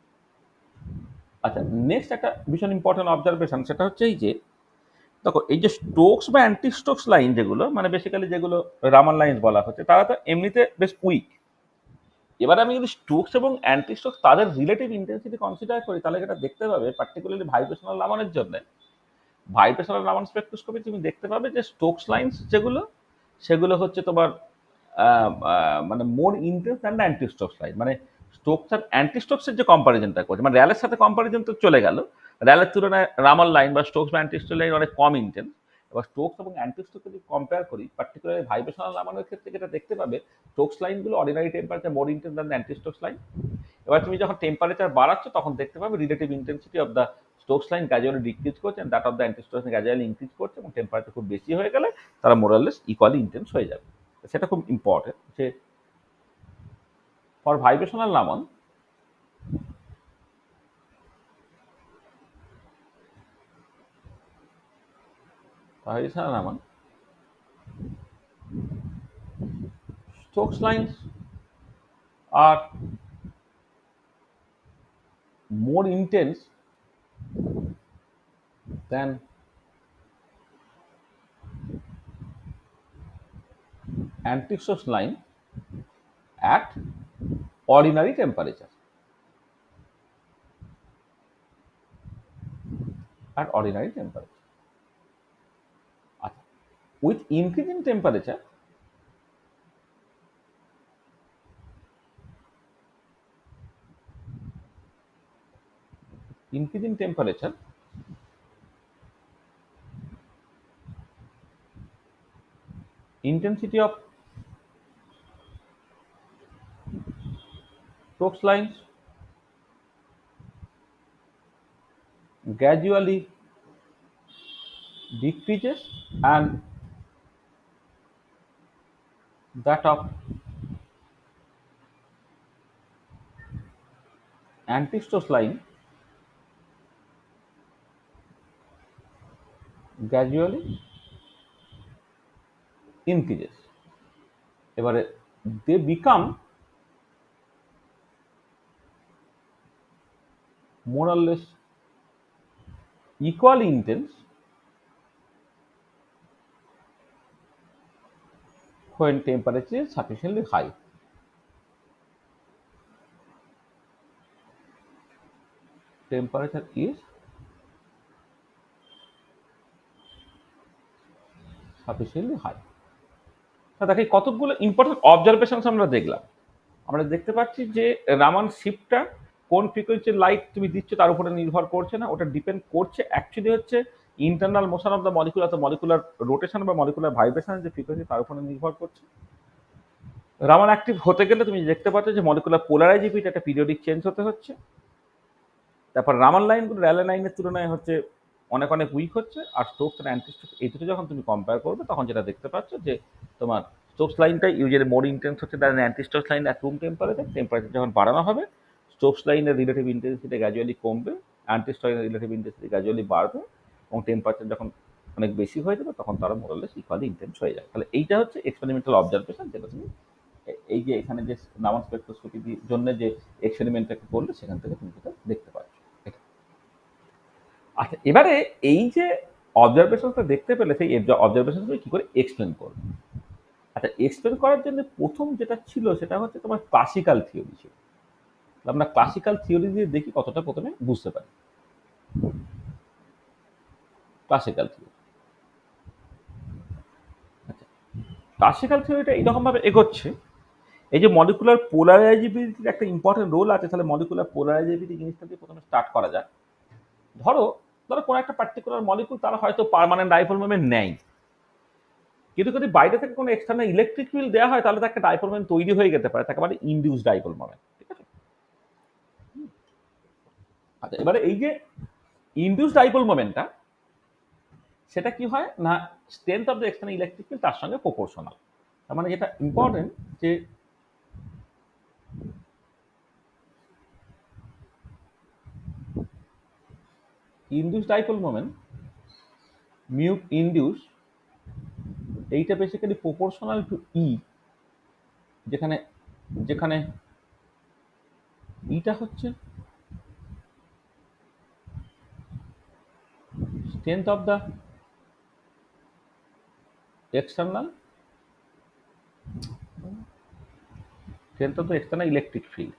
A: আচ্ছা, নেক্সট একটা ভীষণ ইম্পর্টেন্ট অবজারভেশন, সেটা হচ্ছে এই যে দেখো এই যে স্টোকস বা অ্যান্টি স্টোকস লাইন যেগুলো মানে বেসিক্যালি যেগুলো রামান লাইন বলা হচ্ছে তারা তো এমনিতে বেশ উইক। এবার আমি যদি স্টোকস এবং অ্যান্টি স্টোকস তাদের রিলেটিভ ইন্টেন্সিটি কনসিডার করি তাহলে এটা দেখতে পাবে পার্টিকুলারলি ভাইব্রেশনাল রামানের জন্য ভাইব্রেশনাল রামান স্পেকট্রোস্কোপি তুমি দেখতে পাবে যে স্টোকস লাইন্স যেগুলো সেগুলো হচ্ছে তোমার মানে more intense than the anti Stokes line. মানে স্টোকস আর অ্যান্টি স্টোকসের যে কম্পারিজনটা করছে, মানে র্যালের সাথে কম্পারিজন তো চলে গেল, র্যালের তুলনায় রামাল লাইন বা স্টোকস বা অ্যান্টি স্টোকস লাইন অনেক কম ইন্টেন্স। এবার স্টোকস এবং অ্যান্টি স্টোকস যদি কম্পেয়ার করি পার্টিকুলারলি ভাইব্রেশনাল রামানের ক্ষেত্রে যেটা দেখতে পাবে স্টোকস লাইনগুলো ordinary temperature more intense than the anti Stokes line. এবার তুমি যখন টেম্পারেচার বাড়াচ্ছ তখন দেখতে পাবে relative intensity of the Stokes line gradually decrease করছে, that of the anti Stokes line gradually increase করছে, এবং টেম্পারেচার খুব বেশি হয়ে গেলে তারা মোরাললেস ইকুয়ালি ইন্টেন্স হয়ে যাবে। সেটা খুব ইম্পর্টেন্ট যে for vibrational Raman Stokes lines are more intense than anti-Stokes line at ordinary temperature. At ordinary temperature. With increasing temperature, intensity of Stokes lines gradually decreases and that of anti-stress line gradually increases. এবারে they become more or less equally intense when temperature is sufficiently high. Temperature is sufficiently high. দেখো কতগুলো important observations আমরা দেখলাম। আমরা দেখতে পাচ্ছি যে রামান শিফটটা কোন ফ্রিকোয়েন্সির লাইট তুমি দিচ্ছ তার উপরে নির্ভর করছে না, ওটা ডিপেন্ড করছে অ্যাকচুয়ালি হচ্ছে internal motion of the molecule অথবা মলিকুলার রোটেশন বা মলিকুলার ভাইব্রেশন যে ফ্রিকোয়েন্সি তার উপরে নির্ভর করছে। রামান অ্যাক্টিভ হতে গেলে তুমি দেখতে পাচ্ছ যে মলিকুলার পোলারাইজিবিলিটি একটা পিরিয়ডিক চেঞ্জ হতে হচ্ছে। তারপর রামান লাইনগুলো র্যালে লাইনের তুলনায় হচ্ছে অনেক অনেক উইক হচ্ছে। আর স্টোকস আর অ্যান্টিস্টোকস এই দুটো যখন তুমি কম্পেয়ার করবে তখন যেটা দেখতে পাচ্ছ যে তোমার স্টোকস লাইনটা ইউজুয়ালি মোর ইন্টেন্স হচ্ছে than anti Stokes line at room temperature. Temperature যখন বাড়ানো হবে স্টোকস লাইনের রিলেটিভ ইন্টেন্সিটি গ্র্যাজুয়ালি কমবে, অ্যান্টিস্টোকস লাইনের রিলেটিভ ইন্টেন্সিটি গ্র্যাজুয়ালি বাড়বে এবং টেম্পারেচার যখন অনেক বেশি হয়ে যাবে তখন তারা মোরালেস ইকুয়ালি ইন্টেন্স হয়ে যায়। তাহলে এইটা হচ্ছে এক্সপেরিমেন্টাল অবজারভেশন যেটা তুমি এই যে এখানে যে রামান স্পেকট্রোস্কোপির জন্য যে এক্সপেরিমেন্টটাকে করলে সেখান থেকে তুমি সেটা দেখতে পাচ্ছ। আচ্ছা, এবারে এই যে অবজারভেশনটা দেখতে পেলে সেই অবজারভেশনগুলো কি করে এক্সপ্লেন করবে? আচ্ছা, এক্সপ্লেন করার জন্য প্রথম যেটা ছিল সেটা হচ্ছে তোমার ক্লাসিক্যাল থিওরি ছিল। আমরা ক্লাসিক্যাল থিওরি দিয়ে দেখি কতটা প্রথমে বুঝতে পারি। ক্লাসিক্যাল থিওরি, আচ্ছা, ক্লাসিক্যাল থিওরিটা এইরকম ভাবে এগোচ্ছে। এই যে মলিকুলার পোলারাইজেবিলিটির একটা ইম্পর্টেন্ট রোল আছে, তাহলে মলিকুলার পোলারাইজেবিলিটি জিনিসটা দিয়ে প্রথমে স্টার্ট করা যায়। ধরো ধরো কোনো একটা পার্টিকুলার মলিকুল তারা হয়তো পার্মানেন্ট ডাইপোল মোমেন্ট নেয়, কিন্তু যদি বাইরে থেকে কোনো এক্সটার্নাল ইলেকট্রিক ফিল্ড দেওয়া হয় তাহলে একটা ডাইপোল মোমেন্ট তৈরি হয়ে যেতে পারে, তাকে বলে ইনডিউস ডাইপোল মোমেন্ট। ঠিক আছে? আচ্ছা, এবারে এই যে ইনডিউস ডাইপোল মোমেন্টটা সেটা কি হয় না strength of the external electric field তার সঙ্গে প্রপোর্শনাল। তার মানে যেটা ইম্পর্টেন্ট যে induce dipole moment mu induce এইটা বেসিক্যালি প্রপোর্শনাল টু ই, যেখানে যেখানে ইটা হচ্ছে strength of the external electric field.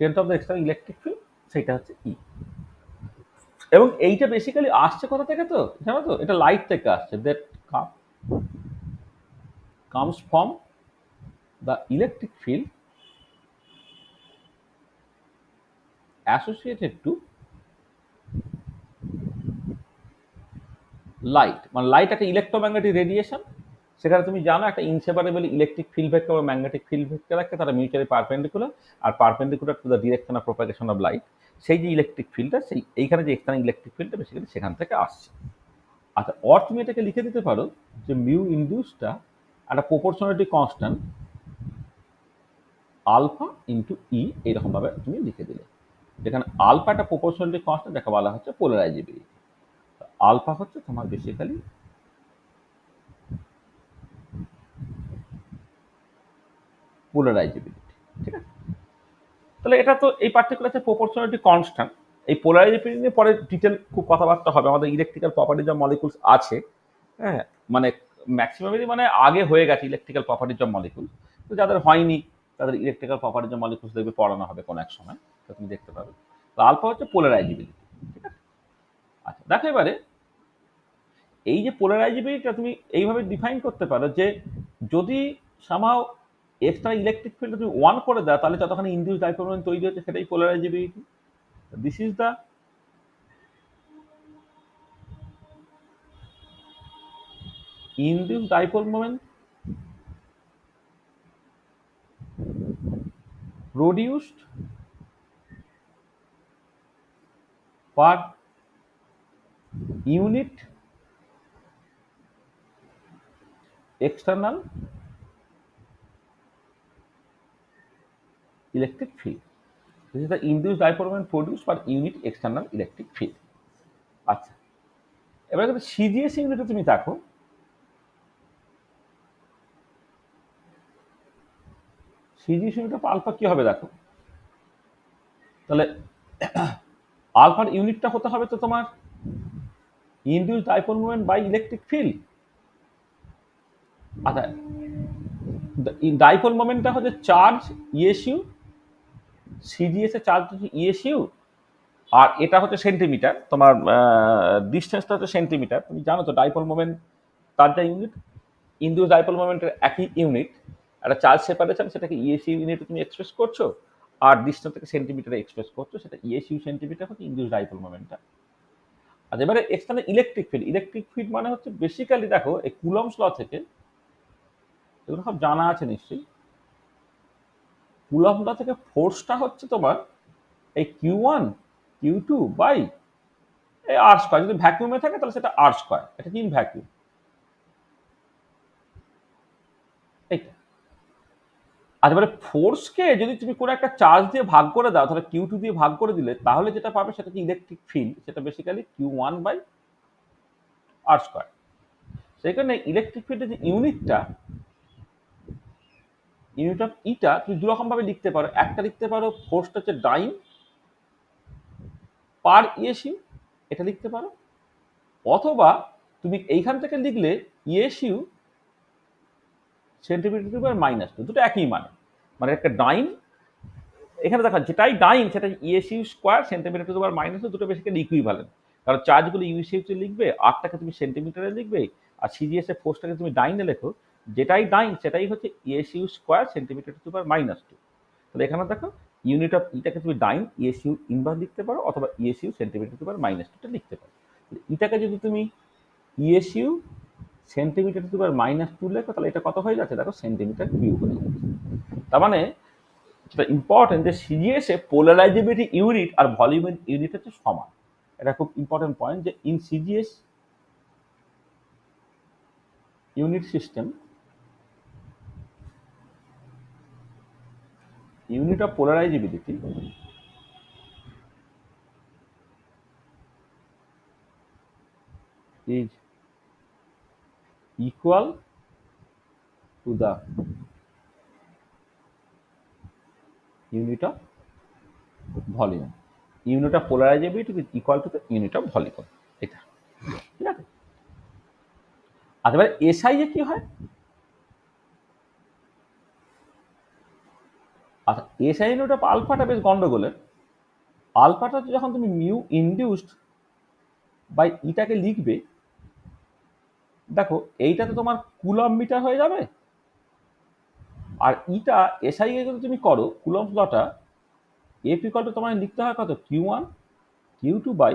A: Strength of the external electric field সেটা হচ্ছে ই। এবং এইটা বেসিক্যালি আসছে কোথা থেকে তো জানো তো? এটা লাইট থেকে আসছে। That comes from the electric field associated to light. মানে লাইট একটা ইলেকট্রোম্যাগনেটিক রেডিয়েশন, সেখানে তুমি জানো একটা ইনসেপারেবল ইলেকট্রিক ফিল্ড ভেক্টর বা ম্যাগনেটিক ফিল্ড ভেক্টর রাখতে তারা মিউচুয়ালি পারপেন্ডিকুলার, আর perpendicular to the direction of propagation of light. সেই যে ইলেকট্রিক ফিল্ডটা সেই এইখানে যে এক্সটার্নাল ইলেকট্রিক ফিল্ডটা বেসিক্যালি সেখান থেকে আসছে। আচ্ছা, অর তুমি এটাকে লিখে দিতে পারো যে মিউ ইনডিউসটা একটা প্রপোর্শনালিটি কনস্ট্যান্ট আলফা ইন্টু ই, এইরকম ভাবে তুমি লিখে দিলে, যেখানে আলফা একটা প্রপোর্শনালিটি কনস্ট্যান্ট যাকে বলা হচ্ছে পোলারাইজেবিলিটি। আলফা হচ্ছে তোমার বেসিক্যালি পোলারাইজেবিলিটি। ঠিক আছে? তাহলে এটা তো এই পার্টিকুলার যে প্রপোর্শনালিটি কনস্ট্যান্ট, এই পোলারাইজেবিলিটি নিয়ে পরে ডিটেল খুব কথাবার্তা হবে। আমাদের ইলেকট্রিক্যাল প্রপার্টিজ অফ মলিকুলস আছে, হ্যাঁ, মানে ম্যাক্সিমামেরই মানে আগে হয়ে গেছে ইলেকট্রিক্যাল প্রপার্টিজ অফ মলিকুল। তো যাদের হয়নি তাদের ইলেকট্রিক্যাল প্রপার্টিজ অফ মলিকুলস দেখবে পড়ানো হবে কোনো এক সময়, তো তুমি দেখতে পাবে। তো আলফা হচ্ছে পোলারাইজেবিলিটি। ঠিক আছে? আচ্ছা, দেখো এবারে এই যে পোলারাইজেবিলিটিটা তুমি এইভাবে ডিফাইন করতে পারো যে যদি সামহাও এক্সট্রা ইলেকট্রিক ফিল্ড তুমি ওয়ান করে দাও তাহলে যতখানি ইনডিউস ডাইপোল মোমেন্ট তৈরি হচ্ছে সেটাই polarisability. This is the induced dipole moment produced per unit external electric field. This is the induced dipole moment produced per unit external electric field. আচ্ছা, এবার যদি সিজিএস ইউনিটে তুমি দেখো, সিজিএস ইউনিট অফ আলফা কি হবে দেখো, তাহলে আলফার ইউনিটটা হতে হবে তো তোমার induced dipole moment by electric field. আচ্ছা, ডাইপোল মোমেন্টটা হচ্ছে চার্জ ইএসইউ, সিজিএস এর চার্জ হচ্ছে ইএসইউ, আর এটা হচ্ছে সেন্টিমিটার, তোমার ডিস্টেন্সটা হচ্ছে সেন্টিমিটার। তুমি জানো তো ডাইপোল মোমেন্ট তার যা ইউনিট, ইনডিউস ডাইপোল মোমেন্টের একই ইউনিট, একটা চার্জ সেপারেশন সেটাকে ইএসইউ ইউনিটে তুমি এক্সপ্রেস করছো, আর ডিস্টেন্সটাকে সেন্টিমিটারে এক্সপ্রেস করছো, সেটা ইএসইউ সেন্টিমিটার হচ্ছে ইনডিউস ডাইপোল মোমেন্টটা। আর এবারে external electric field, electric field মানে হচ্ছে বেসিক্যালি দেখো এই কুলম্বস ল থেকে, এগুলো সব জানা আছে নিশ্চয়ই, কুলম্বস ল থেকে ফোর্সটা হচ্ছে তোমার এই Q1 Q2 বাই এই আর স্কয়ার। যদি ভ্যাকুয়ামে থাকে তাহলে সেটা আর স্কয়ার, এটা কি ভ্যাকুয়াম, এইটা। আর এবারে ফোর্সকে যদি তুমি কোনো একটা চার্জ দিয়ে ভাগ করে দাও, তাহলে Q2 দিয়ে ভাগ করে দিলে, তাহলে যেটা পাবে সেটা কি ইলেকট্রিক ফিল্ড, সেটা basically Q1 by r square. সেখানে ইলেকট্রিক ফিল্ডের যে ইউনিটটা, ইউনিট অফ ইটা তুমি দুরকম ভাবে লিখতে পারো। একটা লিখতে পারো ফোর্সটা হচ্ছে ডাইন পার ইএসইউ, এটা লিখতে পারো, অথবা তুমি এইখান থেকে লিখলে ইএসইউ সেন্টিমিটার টু পাওয়ার -2, দুটো একই মানে, মানে একটা ডাইন, এখানে দেখা যেটাই ডাইন সেটা ইএসইউ স্কোয়ার সেন্টিমিটার টু পাওয়ার -2, দুটো বেসিক্যালি ইকুইভ্যালেন্ট। কারণ চার্জগুলো ইউএসইউতে লিখবে, আরটাকে তুমি সেন্টিমিটারে লিখবে, আর সিজিএস এর ফোর্সটাকে তুমি ডাইনে লেখো, যেটাই ডাইন সেটাই হচ্ছে ইএসইউ স্কোয়ার সেন্টিমিটার টু পাওয়ার -2। তাহলে এখানে দেখো ইউনিট অফ ইটাকে তুমি ডাইন ইএসইউ ইনভার্স লিখতে পারো, অথবা ইএসইউ সেন্টিমিটার টু পাওয়ার -2টা লিখতে পারো। ইটাকে যদি তুমি ইএসইউ সেন্টিমিটার টু পাওয়ার -2 লেখো, তাহলে এটা কত হয়ে যাচ্ছে দেখো, সেন্টিমিটার কিউব হয়ে যাচ্ছে। তার মানে যেটা ইম্পর্টেন্ট যে সিজিএস এ পোলারাইজেবিলিটি ইউনিট আর ভলিউম ইউনিট হচ্ছে সমান। এটা খুব ইম্পর্টেন্ট পয়েন্ট যে in CGS unit system, unit of polarizability is equal to the unit of volume. Unit of polarizability is equal to the unit of volume. এটা ঠিক আছে। আচ্ছা, এবার এসআই এ কি হয়? আচ্ছা, এসআই ইউনিট অফ আলফাটা বেশ গন্ডগোলের। আলফাটা যখন তুমি মিউ ইনডিউসড বাই ইটাকে লিখবে, দেখো এইটা তো তোমার কুলম্ব মিটার হয়ে যাবে, আর ইটা এসআই এ যদি তুমি করো কুলম্বস লটা, এফ ইকুয়াল টু তোমার লিখতে হয় কত, Q1 Q2 by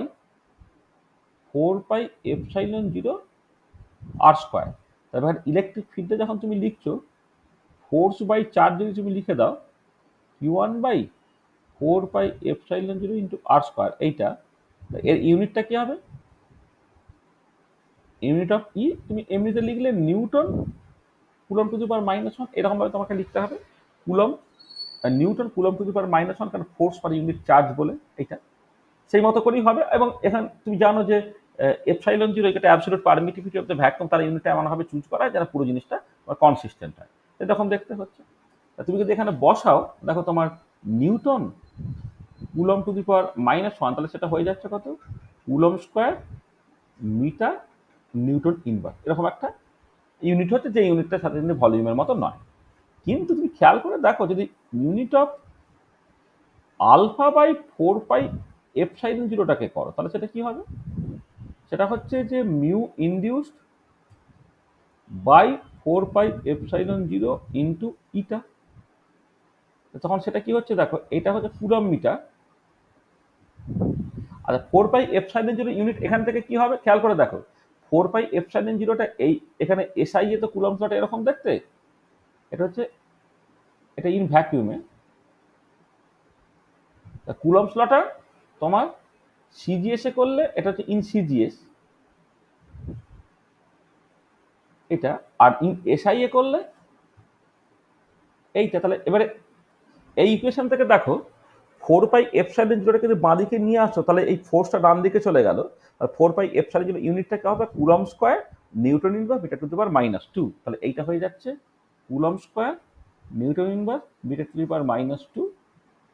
A: 4 pi epsilon 0 r square. তারপর ইলেকট্রিক ফিল্ডে যখন তুমি লিখছো, ফোর্স বাই চার্জ যদি তুমি লিখে দাও Q1 by 4 pi epsilon 0 into r square, এইটা এর ইউনিটটা কি হবে, ইউনিট অফ ই তুমি এমনিতে লিখলে newton coulomb to the power -1, এরকম ভাবে তোমাকে লিখতে হবে coulomb newton coulomb to the power -1, কারণ ফোর্স পার ইউনিট চার্জ বলে এইটা সেই মতো করেই হবে। এবং এখানে তুমি জানো যে এপসাইলন 0 এটা absolute permittivity of the vacuum, তার ইউনিটটা এমনভাবে চুজ করা হয় যেন পুরো জিনিসটা কনসিস্টেন্ট হয়, এরকম দেখতে হচ্ছে। তুমি যদি এখানে বসাও, দেখো তোমার newton coulomb to the power -1, তাহলে সেটা হয়ে যাচ্ছে কত, coulomb square metre newton inverse, এরকম একটা ইউনিট হচ্ছে, যে ইউনিটটার সাথে কিন্তু ভলিউমের মতো নয়। কিন্তু তুমি খেয়াল করে দেখো, যদি unit of alpha by 4 pi epsilon 0টাকে করো, তাহলে সেটা কি হবে, সেটা হচ্ছে যে mu induced by 4 pi epsilon 0 into eta. তখন সেটা কি হচ্ছে দেখো, এটা হচ্ছে কুলম্ব মিটার। আচ্ছা, 4 পাই এপসাইলন 0 ইউনিট এখান থেকে কি হবে খেয়াল করে দেখো, 4 পাই এপসাইলন 0টা এই এখানে এসআই এ তো কুলম্ব লটা এরকম দেখতে, এটা হচ্ছে এটা ইন ভ্যাকুয়ামে, কুলম্বস লটা তোমার সিজিএস এ করলে এটা হচ্ছে ইন সিজিএস এটা, আর ইন এসআই এ করলে এইটা। তাহলে এবারে এই ইকুয়েশন থেকে দেখো 4πε0 যদি বাঁ দিকে নিয়ে আসো তাহলে এই ফোর্সটা ডান দিকে চলে গেল, আর 4πε0 ইউনিটটা কি হবে coulomb square newton inverse beta to the power -2। তাহলে এইটা হয়ে যাচ্ছে coulomb square newton inverse beta to the power -2,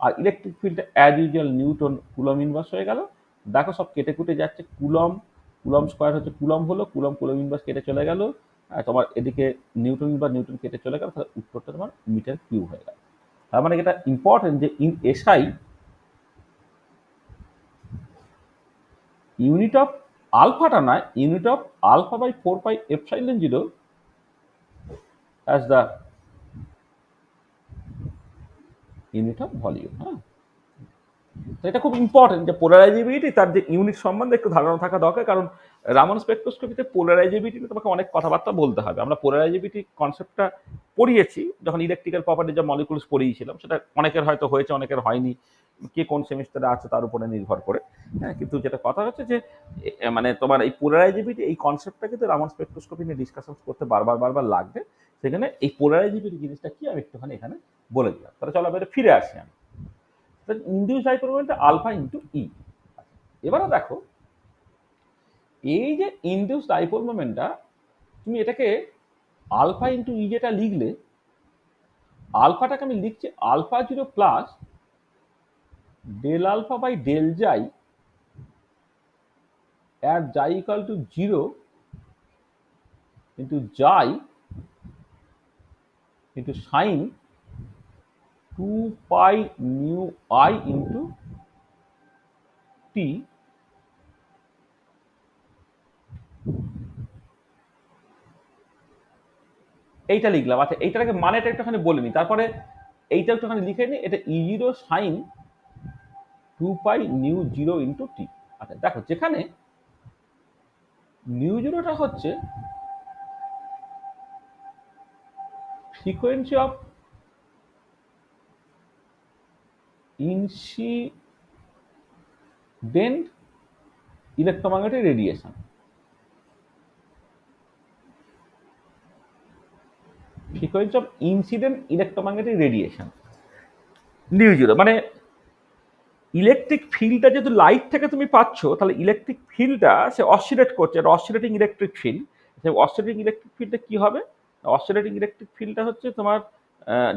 A: আর ইলেকট্রিক ফিল্ডটা as usual newton coulomb inverse হয়ে গেল। দেখো সব কেটে কুটে যাচ্ছে, কুলম্ব স্কয়ার হচ্ছে কুলম্ব হলো, কুলম্ব ইনভার্স কেটে চলে গেল, আর তোমার এদিকে নিউটন ইনভার্স নিউটন কেটে চলে গেল, তাহলে উত্তরটা তোমার মিটার কিউব হয়ে গেল। তার মানে এটা ইম্পর্টেন্ট যে ইন এসআই ইউনিট অফ আলফাটা নয়, unit of alpha by 4πε0 as the unit of volume. হ্যাঁ, তো এটা খুব ইম্পর্টেন্ট যে পোলারাইজেবিলিটি তার যে ইউনিট সম্বন্ধে একটু ধারণা থাকা দরকার, কারণ রামন স্পেকট্রোস্কোপিতে পোলারাইজেবিলিটি তোমাকে অনেক কথাবার্তা বলতে হবে। আমরা পোলারাইজেবিলিটি কনসেপ্টটা পড়িয়েছি যখন ইলেকট্রিক্যাল প্রপার্টিজ অফ মলিকুলস পড়িয়েছিলাম, সেটা অনেকের হয়তো হয়েছে অনেকের হয়নি, কে কোন সেমিস্টারে আছে তার উপরে নির্ভর করে। হ্যাঁ, কিন্তু যেটা কথা হচ্ছে যে মানে তোমার এই পোলারাইজেবিলিটি এই কনসেপ্টটা কিন্তু রামন স্পেকট্রোস্কোপি নিয়ে ডিসকাশন করতে বারবার লাগবে। সেখানে এই পোলারাইজেবিলিটি জিনিসটা কি আমি একটুখানি এখানে বলে দিলাম। তাহলে চলো এবারে ফিরে আসি আমি। Induce dipole moment alpha into E. এবারে দেখো এই যে ইনডিউস ডাইপোল মোমেন্টটা, তুমি এটাকে আলফা ইন্টু ই যেটা লিখলে, আলফাটাকে আমি লিখছি alpha zero plus del alpha by del xi at xi equal to 0 into xi into sine 2 nu i into t এইটা লিখলাম। আচ্ছা, এইটাকে মানেটা একটুখানি বলে নি, তারপরে এইটা একটুখানি লিখে নি, এটা ই0 সাইন 2 নিউ 0 ইন্টু টি। আচ্ছা দেখো, যেখানে নিউ জিরোটা হচ্ছে frequency of incident electromagnetic radiation, frequency of incident electromagnetic radiation new zero. মানে ইলেকট্রিক ফিল্ডটা যেহেতু লাইট থেকে তুমি পাচ্ছ, তাহলে ইলেকট্রিক ফিল্ডটা সে অসিলেট করছে, এটা অসিলেটিং ইলেকট্রিক ফিল্ড। সেই অসিলেটিং ইলেকট্রিক ফিল্ডটা কি হবে, অসিলেটিং ইলেকট্রিক ফিল্ডটা হচ্ছে তোমার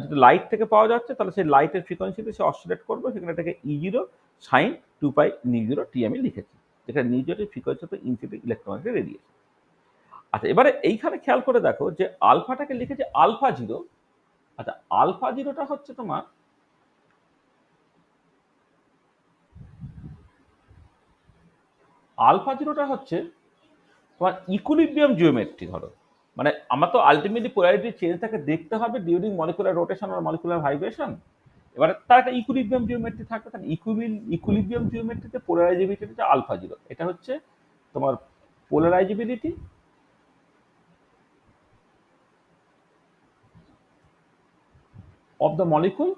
A: যেটা লাইট থেকে পাওয়া যাচ্ছে, তাহলে সেই লাইটের ফ্রিকোয়েন্সিতে সে অসিলেট করবে, সেখানে এটাকে ই0 সাইন 2 নিউ জিরো টি আমি লিখেছি, যেটা নিউ জিরোর frequency of incident electromagnetic radiation. আচ্ছা, এবারে এইখানে খেয়াল করে দেখো যে আলফাটাকে লিখেছে আলফা জিরো। আচ্ছা, আলফা জিরোটা হচ্ছে তোমার আলফা জিরোটা হচ্ছে তোমার ইকুইলিব্রিয়াম জিওমেট্রি। ধরো মানে আমার তো আলটিমেটলি পোলারিটি চেঞ্জটাকে দেখতে হবে ডিউরিং মলিকুলার রোটেশন আর মলিকুলার ভাইব্রেশন। এবারে তার একটা ইকুইলিব্রিয়াম জিওমেট্রি থাকবে, তাহলে ইকুইলিব্রিয়াম জিওমেট্রিতে পোলারাইজেবিলিটি হচ্ছে আলফা জিরো। এটা হচ্ছে তোমার polarizability of the molecule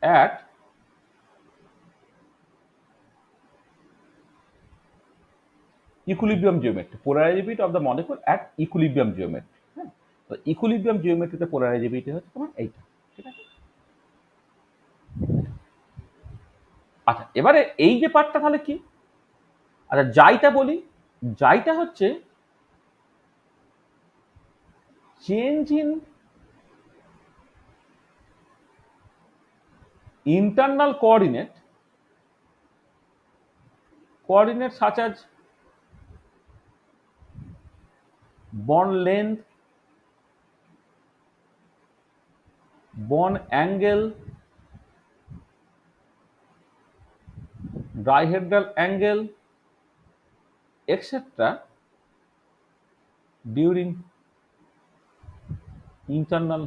A: at equilibrium geometry, polarizability of the molecule at equilibrium geometry. হ্যাঁ, তো ইকুইলিব্রিয়াম জিওমেট্রিতে পোলারাইজেবিলিটি হচ্ছে তোমার এইটা, ঠিক আছে। আচ্ছা, এবারে এই যে পার্টটা তাহলে কি, আচ্ছা যাইটা বলি, যাইটা হচ্ছে change in internal coordinate such as bond length, bond angle, dihedral angle, etc. during internal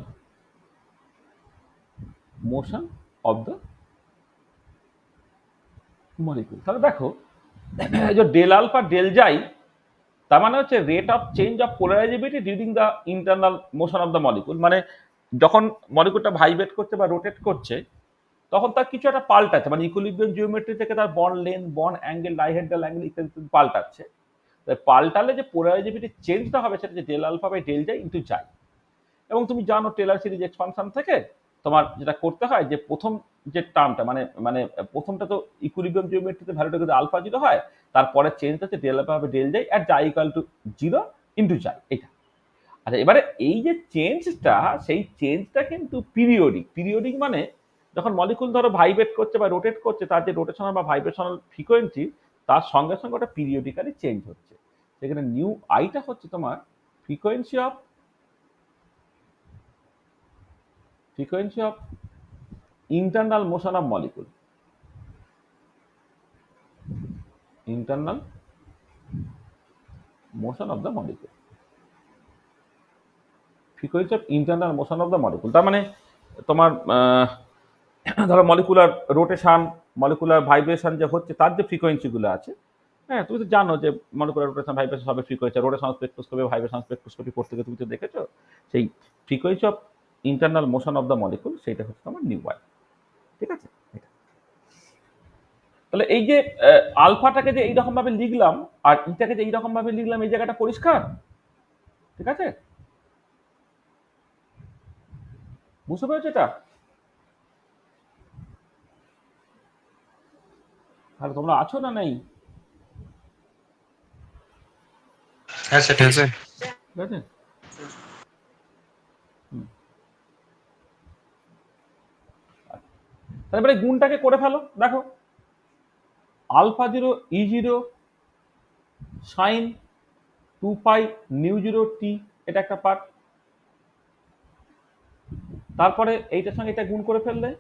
A: motion of the molecule। তাহলে দেখো এই যে ডেল আলফা ডেল জাই, তার মানে হচ্ছে rate of change of polarizability during the internal motion of the molecule. মানে যখন মলিকুলটা ভাইব্রেট করছে বা রোটেট করছে তখন তার কিছু একটা পাল্টাচ্ছে, মানে ইকুইলিব্রিয়াম জিওমেট্রি থেকে তার bond length, bond angle, dihedral angle ইত্যাদি ইত্যাদি পাল্টাচ্ছে। পাল্টালে যে পোলারাইজেবিলিটি চেঞ্জটা হবে সেটা যে ডেল আলফা বাই ডেল জাই ইন্টু জাই। এবং তুমি জানো টেলার সিরিজ এক্সপানশন থেকে তোমার যেটা করতে হয় যে প্রথম যে টার্মটা মানে মানে প্রথমটা তো ইকুইলিব্রিয়াম জিওমেট্রিতে ভ্যালুটা যদি আলফা জিরো হয়, তারপরে চেঞ্জ হচ্ছে del alpha by del xi at xi equal to zero into জাই, এটা। আচ্ছা, এবারে এই যে চেঞ্জটা, সেই চেঞ্জটা কিন্তু পিরিয়ডিক। পিরিয়ডিক মানে যখন মলিকুল ধরো ভাইব্রেট করছে বা রোটেট করছে, তার যে রোটেশনাল বা ভাইব্রেশনাল ফ্রিকোয়েন্সি তার সঙ্গে সঙ্গে ওটা পিরিয়ডিক্যালি চেঞ্জ হচ্ছে। সেখানে নিউ আইটা হচ্ছে তোমার frequency of internal motion of molecule. Internal motion of the molecule, frequency of internal motion of the molecule. তার মানে তোমার ধরো মলিকুলার রোটেশন, মলিকুলার ভাইব্রেশন যে হচ্ছে তার যে ফ্রিকোয়েন্সিগুলো আছে, হ্যাঁ তুমি তো জানো যে মলিকুলার রোটেশন ভাইব্রেশন হবে frequency, rotation spectroscopy vibration spectroscopy করতে গিয়ে তুমি তো দেখেছো সেই frequency of internal motion of the molecule, সেইটা হচ্ছে তোমার নিউ ওয়াই। ঠিক আছে, তাহলে এই যে আলফাটাকে যে এইরকম ভাবে লিখলাম আর ইটাকে যে এইরকম ভাবে লিখলাম, এই জায়গাটা পরিষ্কার? ঠিক আছে, বুঝতে পেরেছো এটা? তাহলে তোমরা আছো না নেই?
B: হ্যাঁ স্যার, ঠিক আছে।
A: ঠিক আছে, তারপরে গুণটাকে করে ফেলো, দেখো alpha zero E zero sine 2 pi nu zero t, এটা একটা পার্ট। তারপরে এইটার সঙ্গে এটা গুণ করে ফেললে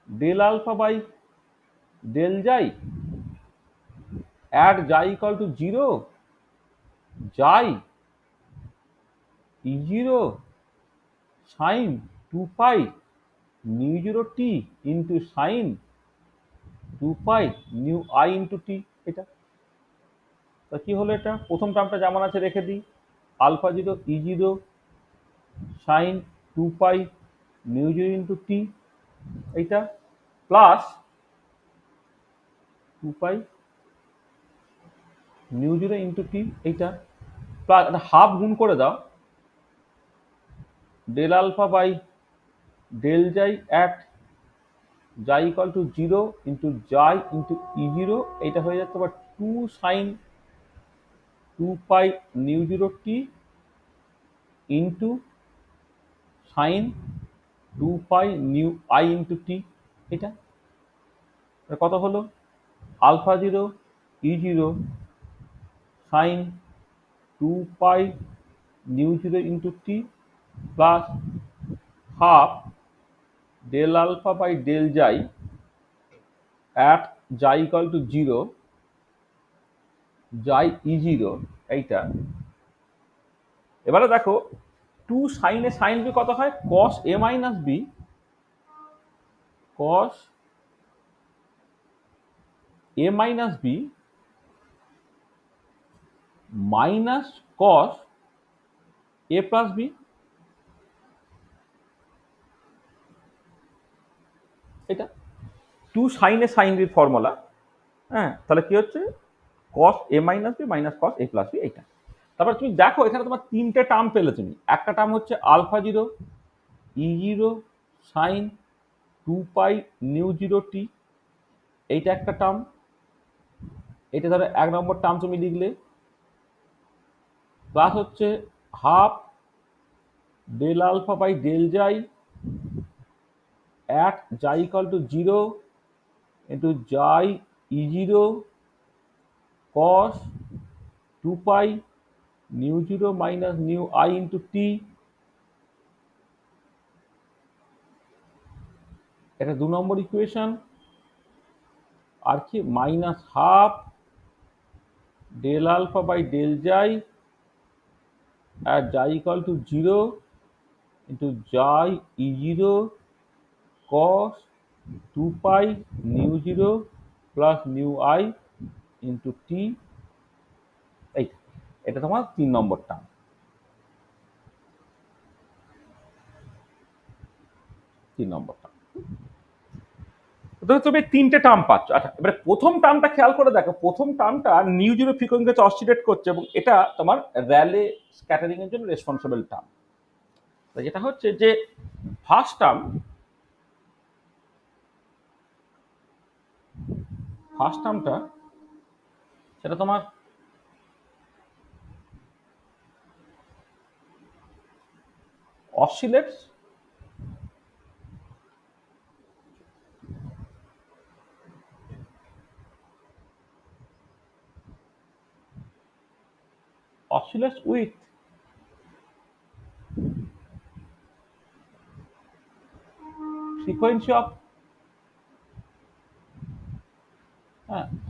A: del alpha by del xi at xi equal to zero xi E zero sine 2 pi nu zero t into sine 2 pi nu i into t, এটা। তা কি হলো? এটা প্রথম টার্মটা যেমন আছে রেখে দিই, alpha zero E zero sine 2 pi nu zero into t, এইটা plus 2 pi nu zero into t, এইটা প্লাস একটা হাফ গুণ করে দাও del alpha by del xi at xi equal to zero into xi into E zero, এইটা হয়ে যাচ্ছে আবার 2 sine 2 pi nu zero t into sine 2 pi nu i into t, এটা কত হলো? Alpha zero E zero sine 2 pi nu zero into t plus half del alpha by del xi at xi equal to zero xi E zero, এইটা। এবারে দেখো 2 সাইনে sign B কত হয়? কস এ minus B, কস এ minus B minus cos এ plus B, এটা 2 সাইনে sign বির formula. হ্যাঁ, তাহলে কি হচ্ছে? কস এ মাইনাস বি মাইনাস কস এ প্লাস বি, এইটা। তারপর তুমি দেখো এখানে তোমার তিনটে টার্ম পেলে তুমি। একটা টার্ম হচ্ছে alpha zero E zero sine 2 pi nu zero t, এইটা একটা টার্ম। এটা ধরো 1 নম্বর টার্ম তুমি লিখলে, প্লাস হচ্ছে half del alpha by del xi at xi equal to zero into xi E zero cos 2 pi nu zero minus nu i into t, এটা 2 number equation. আর কি minus half del alpha by del xi at xi equal to zero into xi E zero cos 2 pi nu zero plus nu i into t, এইটা। এটা তোমার 3 নম্বর term. 3 নম্বর term. তো তুমি 3টে term পাচ্ছ। আচ্ছা, এবারে প্রথম টার্মটা খেয়াল করে দেখো, প্রথম টার্মটা নিউ জিরো ফ্রিকোয়েন্সিতে অসিলেট করছে এবং এটা তোমার র্যালে স্ক্যাটারিং এর জন্য রেসপন্সিবল টার্ম। তো যেটা হচ্ছে যে ফার্স্ট টার্মটা সেটা তোমার oscillates with frequency of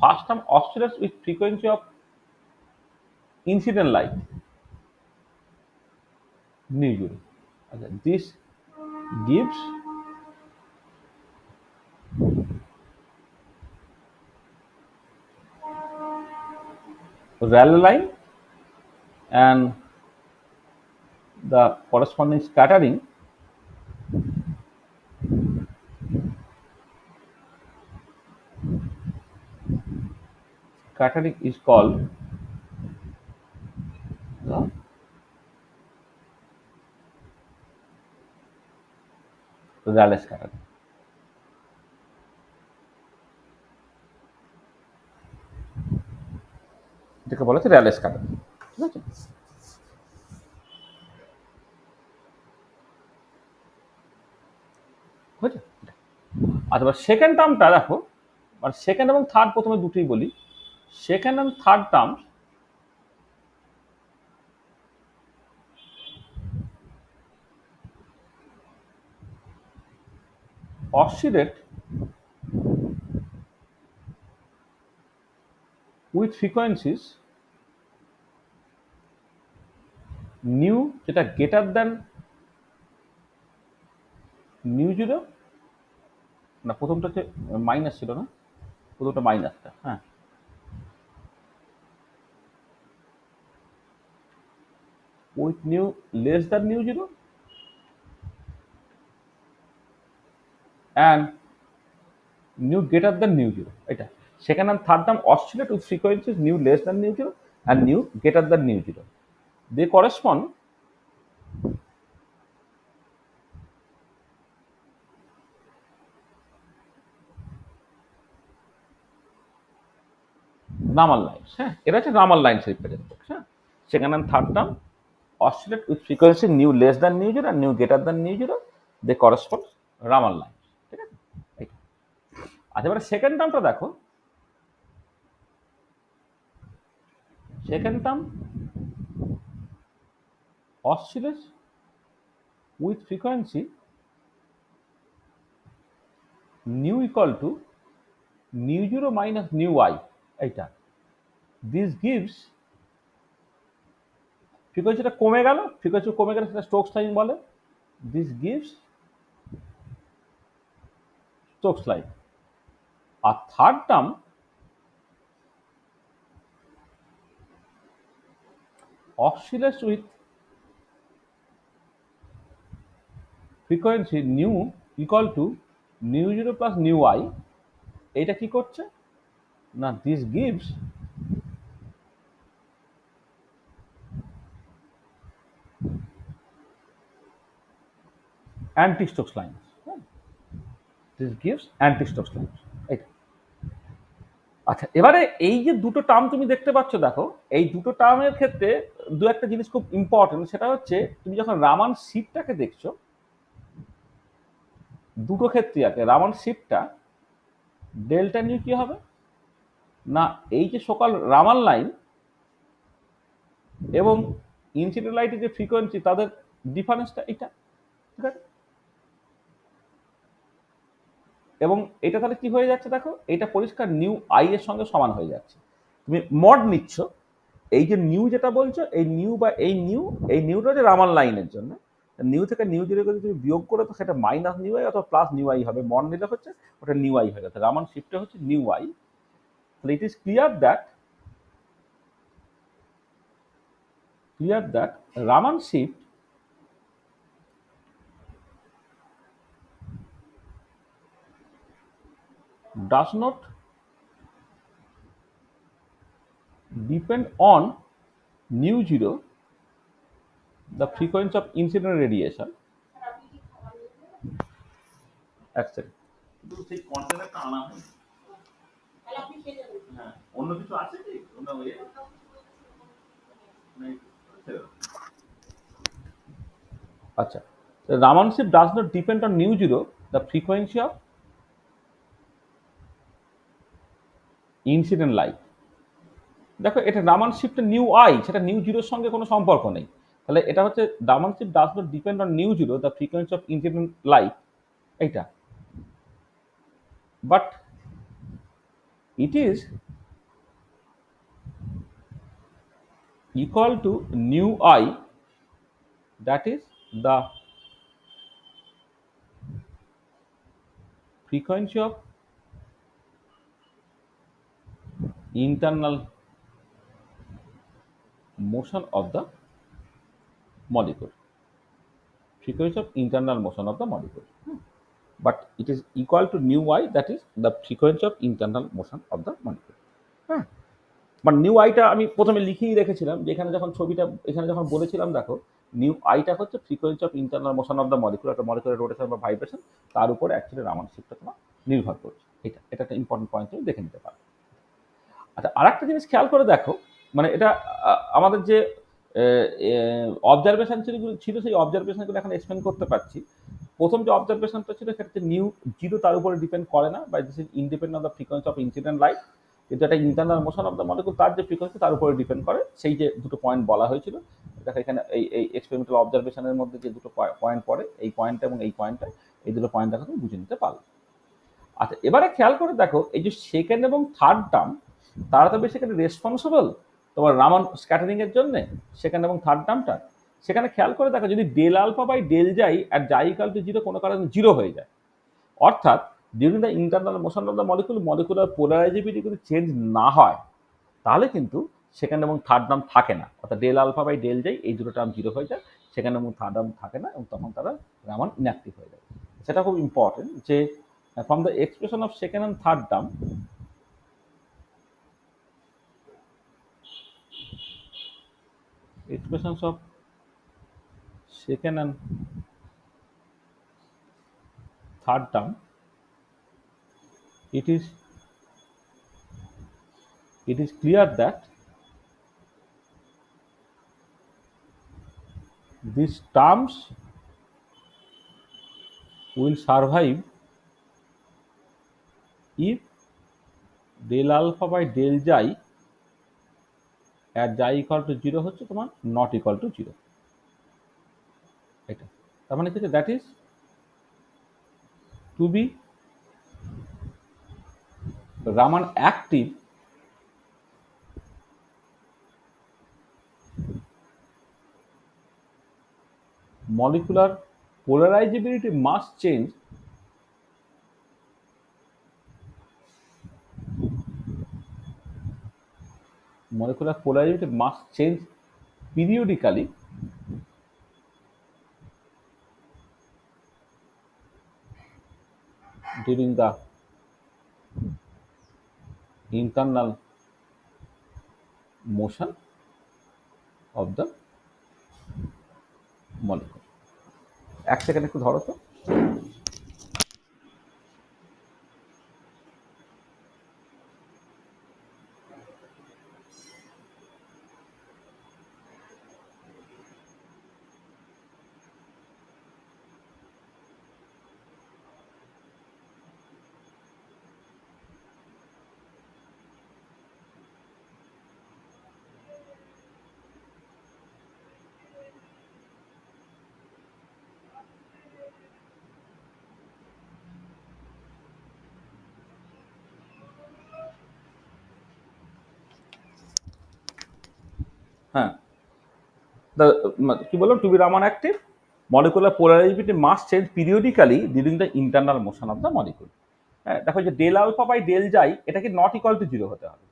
A: first term oscillates with frequency of incident light nu zero. This gives Rayleigh line and the corresponding scattering is called the Rayleigh scattering. এটাকে বলা হচ্ছে র্যালে স্ক্যাটারিং। ঠিক আছে, বুঝেছো? আচ্ছা, সেকেন্ড টার্মটা দেখো, মানে সেকেন্ড এবং থার্ড প্রথমে দুটোই বলি। Second and third term oscillate with frequencies nu যেটা greater than nu জিরো, না প্রথমটা হচ্ছে মাইনাস ছিল না, প্রথমটা মাইনাসটা, হ্যাঁ, with nu less than nu zero and nu greater than nu zero, এটা second and third term oscillate with frequencies nu less than nu zero and nu greater than nu zero. They correspond Raman lines. হ্যাঁ, এটা হচ্ছে Raman lines represent করছে। হ্যাঁ, second and third term oscillate with frequency nu less than nu zero and nu greater than nu zero. They correspond Raman lines. ঠিক আছে, আচ্ছা, এবারে second টার্মটা দেখো। Second term oscillates with frequency nu equal to nu zero minus nu I, এইটা। This gives ফ্রিকোয়েন্সিটা কমে গেল, frequency কমে গেলে সেটা স্টোকস লাইন বলে। This gives Stokes line. আর third term oscillates with frequency nu equal to nu zero plus nu I, এইটা কি করছে না, this gives anti-Stokes lines. This gives anti-Stokes lines. এইটা। আচ্ছা, এবারে এই যে দুটো টার্ম তুমি দেখতে পাচ্ছ, দেখো এই দুটো টার্মের ক্ষেত্রে দু একটা জিনিস খুব ইম্পর্টেন্ট। সেটা হচ্ছে তুমি যখন রামান শিফটটাকে দেখছো, দুটো ক্ষেত্রে আছে রামান শিফটটা ডেল্টা নিউ কি হবে না, এই যে সকাল রামান লাইন এবং ইনসিডেন্ট লাইটের যে ফ্রিকোয়েন্সি তাদের ডিফারেন্সটা এটা। ঠিক আছে, এবং এটা তাহলে কি হয়ে যাচ্ছে দেখো, এটা পরিষ্কার নিউ আই এর সঙ্গে সমান হয়ে যাচ্ছে। তুমি মড নিচ্ছ, এই যে নিউ যেটা বলছো, এই নিউ বা এই নিউটা হচ্ছে রামান লাইনের জন্য। নিউ থেকে নিউ জিরো যদি তুমি বিয়োগ করে তো সেটা মাইনাস নিউ আই অথবা প্লাস নিউ আই হবে। মড নিলে হচ্ছে ওটা নিউ আই হয়ে যাচ্ছে, রামান শিফটে হচ্ছে নিউ আই। তাহলে it is clear that Raman shift does not depend on nu zero, the frequency of incident radiation. এক সেকেন্ড, কিন্তু সেই কন্টেনারটা আনা হয়নি। হ্যাঁ, অন্য কিছু আছে কি? অন্য ইয়ে? নেই। আচ্ছা, Raman shift does not depend on nu zero, the frequency of incident light. দেখো এটা রামান শিফটের নিউ আই, সেটা নিউ জিরোর সঙ্গে কোনো সম্পর্ক নেই। তাহলে এটা হচ্ছে Raman shift does not depend on nu zero, the frequency of incident light, এইটা। But it is equal to nu I, that is the frequency of internal motion of the molecule. Frequency of internal motion of the molecule. But it is equal to nu I, that is the frequency of internal motion of the molecule. হ্যাঁ, মানে new আইটা আমি প্রথমে লিখেই রেখেছিলাম, যে এখানে যখন ছবিটা এখানে যখন বলেছিলাম, দেখো নিউ আইটা হচ্ছে frequency of internal motion of the molecule, একটা মলিকুলার রোটেশন বা ভাইব্রেশন, তার উপরে অ্যাকচুয়ালি রামান শিফটটা তোমার নির্ভর করছে। এটা একটা ইম্পর্টেন্ট পয়েন্ট, তুমি দেখে নিতে পারো। আচ্ছা, আর একটা জিনিস খেয়াল করে দেখো, মানে এটা আমাদের যে অবজারভেশন ছিল সেই অবজারভেশনগুলো এখন এক্সপ্লেন করতে পারছি। প্রথম যে অবজারভেশনটা ছিল সেটা হচ্ছে নিউ জিরো তার উপরে ডিপেন্ড করে না, বা this is independent of the frequency of incident light, কিন্তু একটা internal motion of the molecule, তার যে ফ্রিকোয়েন্সি তার উপরে ডিপেন্ড করে। সেই যে দুটো পয়েন্ট বলা হয়েছিল, দেখো এখানে এই এক্সপেরিমেন্টাল অবজারভেশনের মধ্যে যে দুটো পয়েন্ট পড়ে, এই পয়েন্টটা এবং এই পয়েন্টটা, এই দুটো পয়েন্ট দেখো তুমি বুঝে নিতে পারো। আচ্ছা, এবারে খেয়াল করে দেখো, এই যে সেকেন্ড এবং থার্ড টার্ম, তারা তো বেসিক্যালি রেসপন্সিবল তোমার রামান স্ক্যাটারিং এর জন্য, সেকেন্ড এবং থার্ড টার্মটা। সেখানে খেয়াল করে দেখো, যদি del alpha by del z আর জাই ইকাল টু জিরো কোনো কারণে জিরো হয়ে যায়, অর্থাৎ during the internal motion of the molecule molecular polarizability যদি চেঞ্জ না হয়, তাহলে কিন্তু সেকেন্ড এবং থার্ড টার্ম থাকে না, অর্থাৎ ডেল আলফা বাই ডেল জাই এই দুটো টার্ম জিরো হয়ে যায়, সেকেন্ড এবং থার্ড টার্ম থাকে না, এবং তখন তারা রামান ইনঅ্যাক্টিভ হয়ে যায়। সেটা খুব ইম্পর্টেন্ট, যে from the expression of second and third term, expressions of second and third term, it is clear that these terms will survive if del alpha by del xi at xi equal to 0 হচ্ছে তোমার not equal to 0। এটা তার মানে হচ্ছে that is to be Raman active, molecular polarizability must change periodically during the internal motion of the molecule। এক second একটু ধরো তো। হ্যাঁ, কি বললাম, to be Raman active molecular polarizability must change periodically during the internal motion of the molecule. হ্যাঁ, দেখো যে ডেল আলফা বাই ডেল জাই এটা কি নট ইকুয়াল টু জিরো হতে হবে,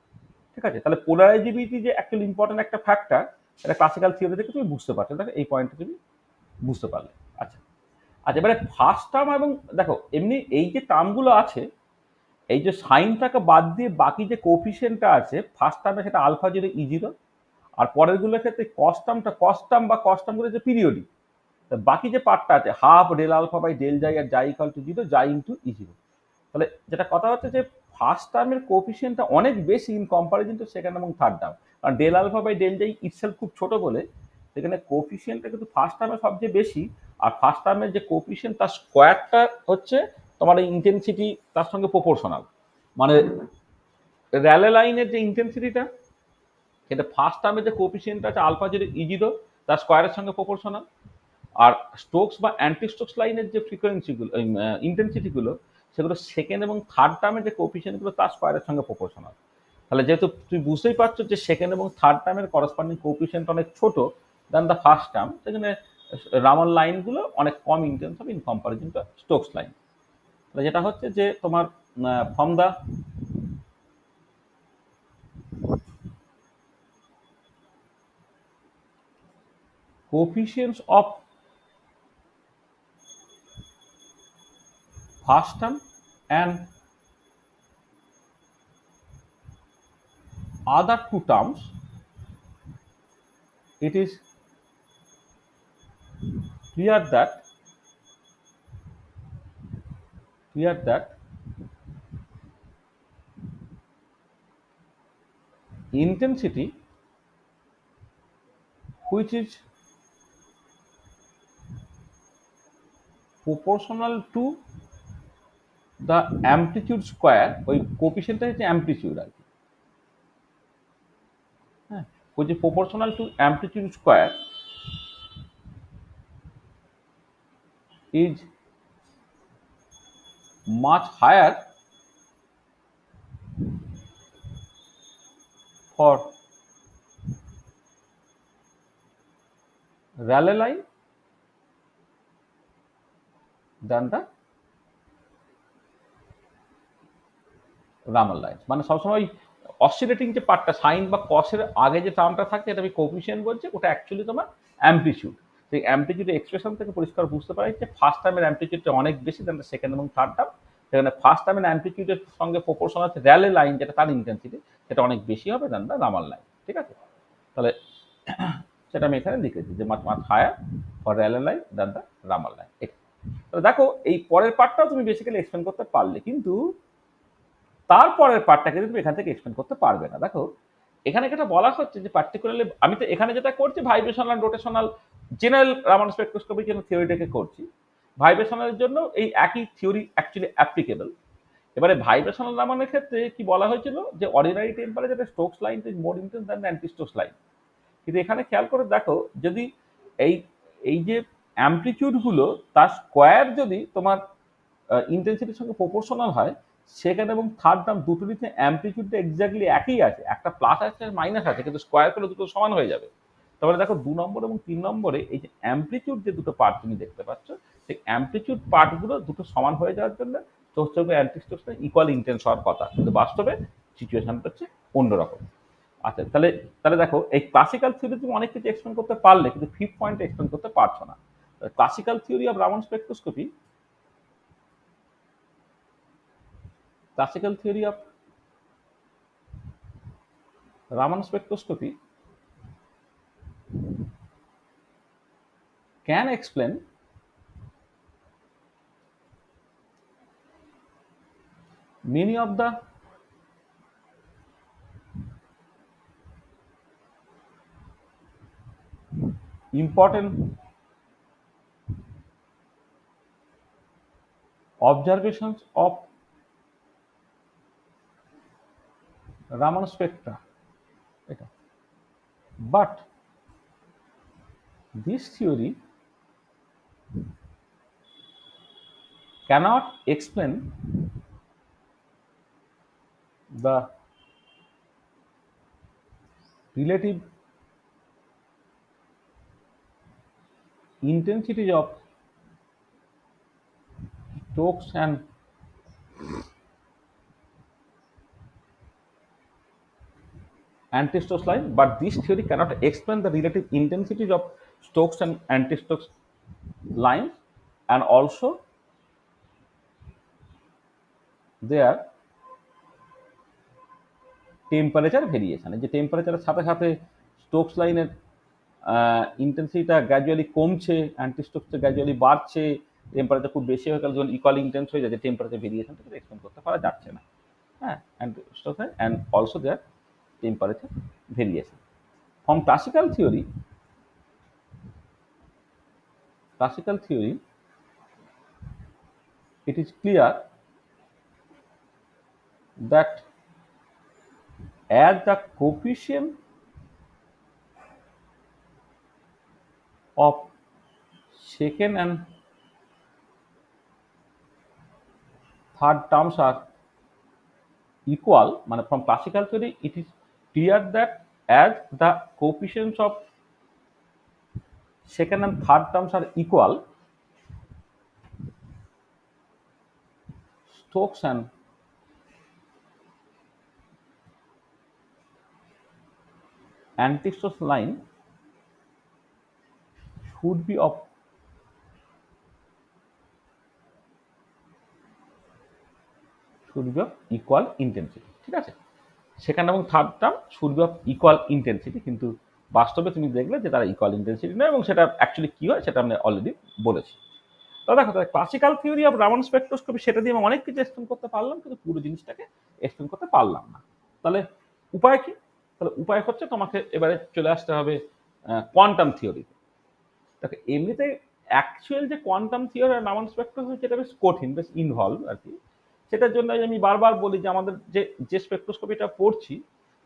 A: ঠিক আছে? তাহলে পোলারাইজেবিলিটি যে অ্যাকচুয়ালি ইম্পর্টেন্ট একটা ফ্যাক্টর, এটা ক্লাসিক্যাল থিওরি থেকে তুমি বুঝতে পারছো। দেখো এই পয়েন্টটা তুমি বুঝতে পারলে। আচ্ছা, এবারে ফার্স্ট টার্ম এবং দেখো এমনি এই যে টার্মগুলো আছে, এই যে সাইনটাকে বাদ দিয়ে বাকি যে কোফিসিয়েন্টটা আছে ফার্স্ট টার্মে সেটা আলফা জিরো ই জিরো, আর পরেরগুলোর ক্ষেত্রে কস্টাম বা কস্টামগুলো যে পিরিয়ডিক, বাকি যে পার্টটা আছে half del alpha by del z আর z equal to zero, z into E zero. তাহলে যেটা কথা হচ্ছে যে ফার্স্ট টার্মের কোফিসিয়েন্টটা অনেক বেশি ইন কম্পারিজন টু সেকেন্ড এবং থার্ড টার্ম, কারণ ডেল আলফা বাই ডেল জাই ইটসেলফ খুব ছোট বলে সেখানে কোফিসিয়েন্টটা কিন্তু ফার্স্ট টার্মে সবচেয়ে বেশি। আর ফার্স্ট টার্মের যে কোফিসিয়েন্ট তার স্কোয়ারটা হচ্ছে তোমার এই ইন্টেন্সিটি তার সঙ্গে প্রপোর্শনাল, মানে র্যালে লাইনের যে ইন্টেন্সিটিটা সেটা ফার্স্ট টার্মে যে কোফিসিয়েন্টটা আছে আলফা জিরো ই জিরো তার স্কোয়ারের সঙ্গে প্রপোর্শনাল, আর স্টোকস বা অ্যান্টি স্টোকস লাইনের যে ফ্রিকোয়েন্সিগুলো ইন্টেন্সিটিগুলো সেগুলো সেকেন্ড এবং থার্ড টার্মের যে কোফিসিয়েন্টগুলো তার স্কোয়ারের সঙ্গে প্রপোর্শনাল। তাহলে যেহেতু তুই বুঝতেই পারছো যে সেকেন্ড এবং থার্ড টার্মের করসপন্ডিং কোফিসিয়েন্ট অনেক ছোট দেন দ্য ফার্স্ট টার্ম, সেখানে রামান লাইনগুলো অনেক কম ইন্টেন্স হবে in comparison two Stokes line. তাহলে যেটা হচ্ছে যে তোমার from the coefficients of first term and other two terms, it is clear that intensity which is proportional to the amplitude square, ওই কোফিসিয়েন্টটা হচ্ছে অ্যামপ্লিটিউড আর কি, হ্যাঁ, which is proportional to amplitude square is much higher for Rayleigh line than the Raman line. মানে সবসময় oscillating যে পার্টটা sign বা কসের আগে যে টার্মটা থাকে এটা আমি কোফিসিয়েন্ট বলছি, ওটা অ্যাকচুয়ালি তোমার অ্যামপ্লিটিউড। সেই অ্যামপ্লিটিউড এক্সপ্রেশন থেকে পরিষ্কার বুঝতে পারি যে ফার্স্ট টার্মের অ্যামপ্লিটিউডটা অনেক বেশি দেন সেকেন্ড এবং থার্ড টার্ম, সেখানে ফার্স্ট টার্মের অ্যামপ্লিটিউডের সঙ্গে প্রপোর্শনাল আছে র্যালে লাইন যেটা তার ইন্টেন্সিটি সেটা অনেক বেশি হবে দেন দ্য রামাল লাইন। ঠিক আছে, তাহলে সেটা আমি এখানে লিখেছি যে much much higher for Rayleigh line than the Raman line. তাহলে দেখো এই পরের পার্টটাও তুমি বেসিক্যালি এক্সপ্লেন করতে পারলে, কিন্তু তারপরের পার্টটাকে তুমি এখান থেকে এক্সপ্লেন করতে পারবে না। দেখো এখানে যেটা বলা হচ্ছে যে পার্টিকুলারলি আমি তো এখানে যেটা করছি ভাইব্রেশনাল রোটেশনাল জেনারেল রামান স্পেকট্রোস্কোপির জন্য থিওরিটাকে করছি, ভাইব্রেশনালের জন্য এই একই থিওরি অ্যাকচুয়ালি অ্যাপ্লিকেবল। এবারে ভাইব্রেশনাল রামানের ক্ষেত্রে কি বলা হয়েছিল যে অর্ডিনারি টেম্পারেচারে Stokes line is more intense than the anti Stokes line, কিন্তু এখানে খেয়াল করে দেখো যদি এই এই যে অ্যামপ্লিটিউডগুলো তার স্কোয়ার যদি তোমার ইন্টেন্সিটির সঙ্গে প্রপোর্শনাল হয়, সেকেন্ড এবং থার্ড টার্ম দুটোরিতে অ্যামপ্লিটিউডটা এক্স্যাক্টলি একই আছে, একটা প্লাস আছে মাইনাস আছে, কিন্তু স্কোয়ার করলে দুটো সমান হয়ে যাবে। তারপরে দেখো 2 নম্বর এবং 3 নম্বরে এই যে অ্যামপ্লিটিউড যে দুটো পার্ট তুমি দেখতে পাচ্ছ, সেই অ্যামপ্লিটিউড পার্টগুলো দুটো সমান হয়ে যাওয়ার জন্য স্টোকস এবং অ্যান্টি স্টোকসটা ইকুয়াল ইন্টেন্স হওয়ার কথা, কিন্তু বাস্তবে সিচুয়েশনটা হচ্ছে অন্যরকম। আচ্ছা, তাহলে তাহলে দেখো এই ক্লাসিক্যাল থিওরি তুমি অনেক কিছু এক্সপ্লেন করতে পারলে, কিন্তু ফিফথ পয়েন্ট এক্সপ্লেন করতে পারছো না। Classical theory of Raman spectroscopy, classical theory of Raman spectroscopy can explain many of the important observations of Raman spectra. But this theory cannot explain the relative intensity of Stokes and anti-Stokes line, but this theory cannot explain the relative intensities of Stokes and anti-Stokes lines, and also their temperature variation. এই যে টেম্পারেচারের সাথে সাথে Stokes লাইনের ইন্টেন্সিটিটা gradually কমছে, anti স্টোকসটা gradually বাড়ছে, temperature খুব বেশি হয়ে গেলে যখন ইকুয়ালি ইন্টেন্স হয়ে যায়, যে টেম্পারেচার ভেরিয়েশনটাকে এক্সপ্লেন করতে পারা যাচ্ছে না। হ্যাঁ, anti Stokes and also there temperature variation. From classical theory it is clear that as the coefficient of second and third terms are equal, মানে from classical theory it is clear that as the coefficients of second and third terms are equal, Stokes and anti-Stokes line should be of equal intensity। ঠিক আছে, second এবং third term should be of equal intensity, কিন্তু বাস্তবে তুমি দেখলে যে তারা equal intensity নয়, এবং সেটা অ্যাকচুয়ালি কি হয় সেটা আমরা অলরেডি বলেছি। তো দেখো, classical theory of Raman spectroscopy, সেটা দিয়ে আমি অনেক কিছু এক্সপ্লেন করতে পারলাম, কিন্তু পুরো জিনিসটাকে এক্সপ্লেন করতে পারলাম না। তাহলে উপায় কি? তাহলে উপায় হচ্ছে তোমাকে এবারে চলে আসতে হবে কোয়ান্টাম থিওরিতে। দেখো, এমনিতে অ্যাকচুয়াল যে কোয়ান্টাম থিওরি আর রামান স্পেকট্রোস্কোপি, সেটা বেশ কঠিন, বেশ ইনভলভ আর কি। সেটার জন্য আমি বারবার বলি যে আমাদের যে স্পেকট্রোস্কোপিটা পড়ছি,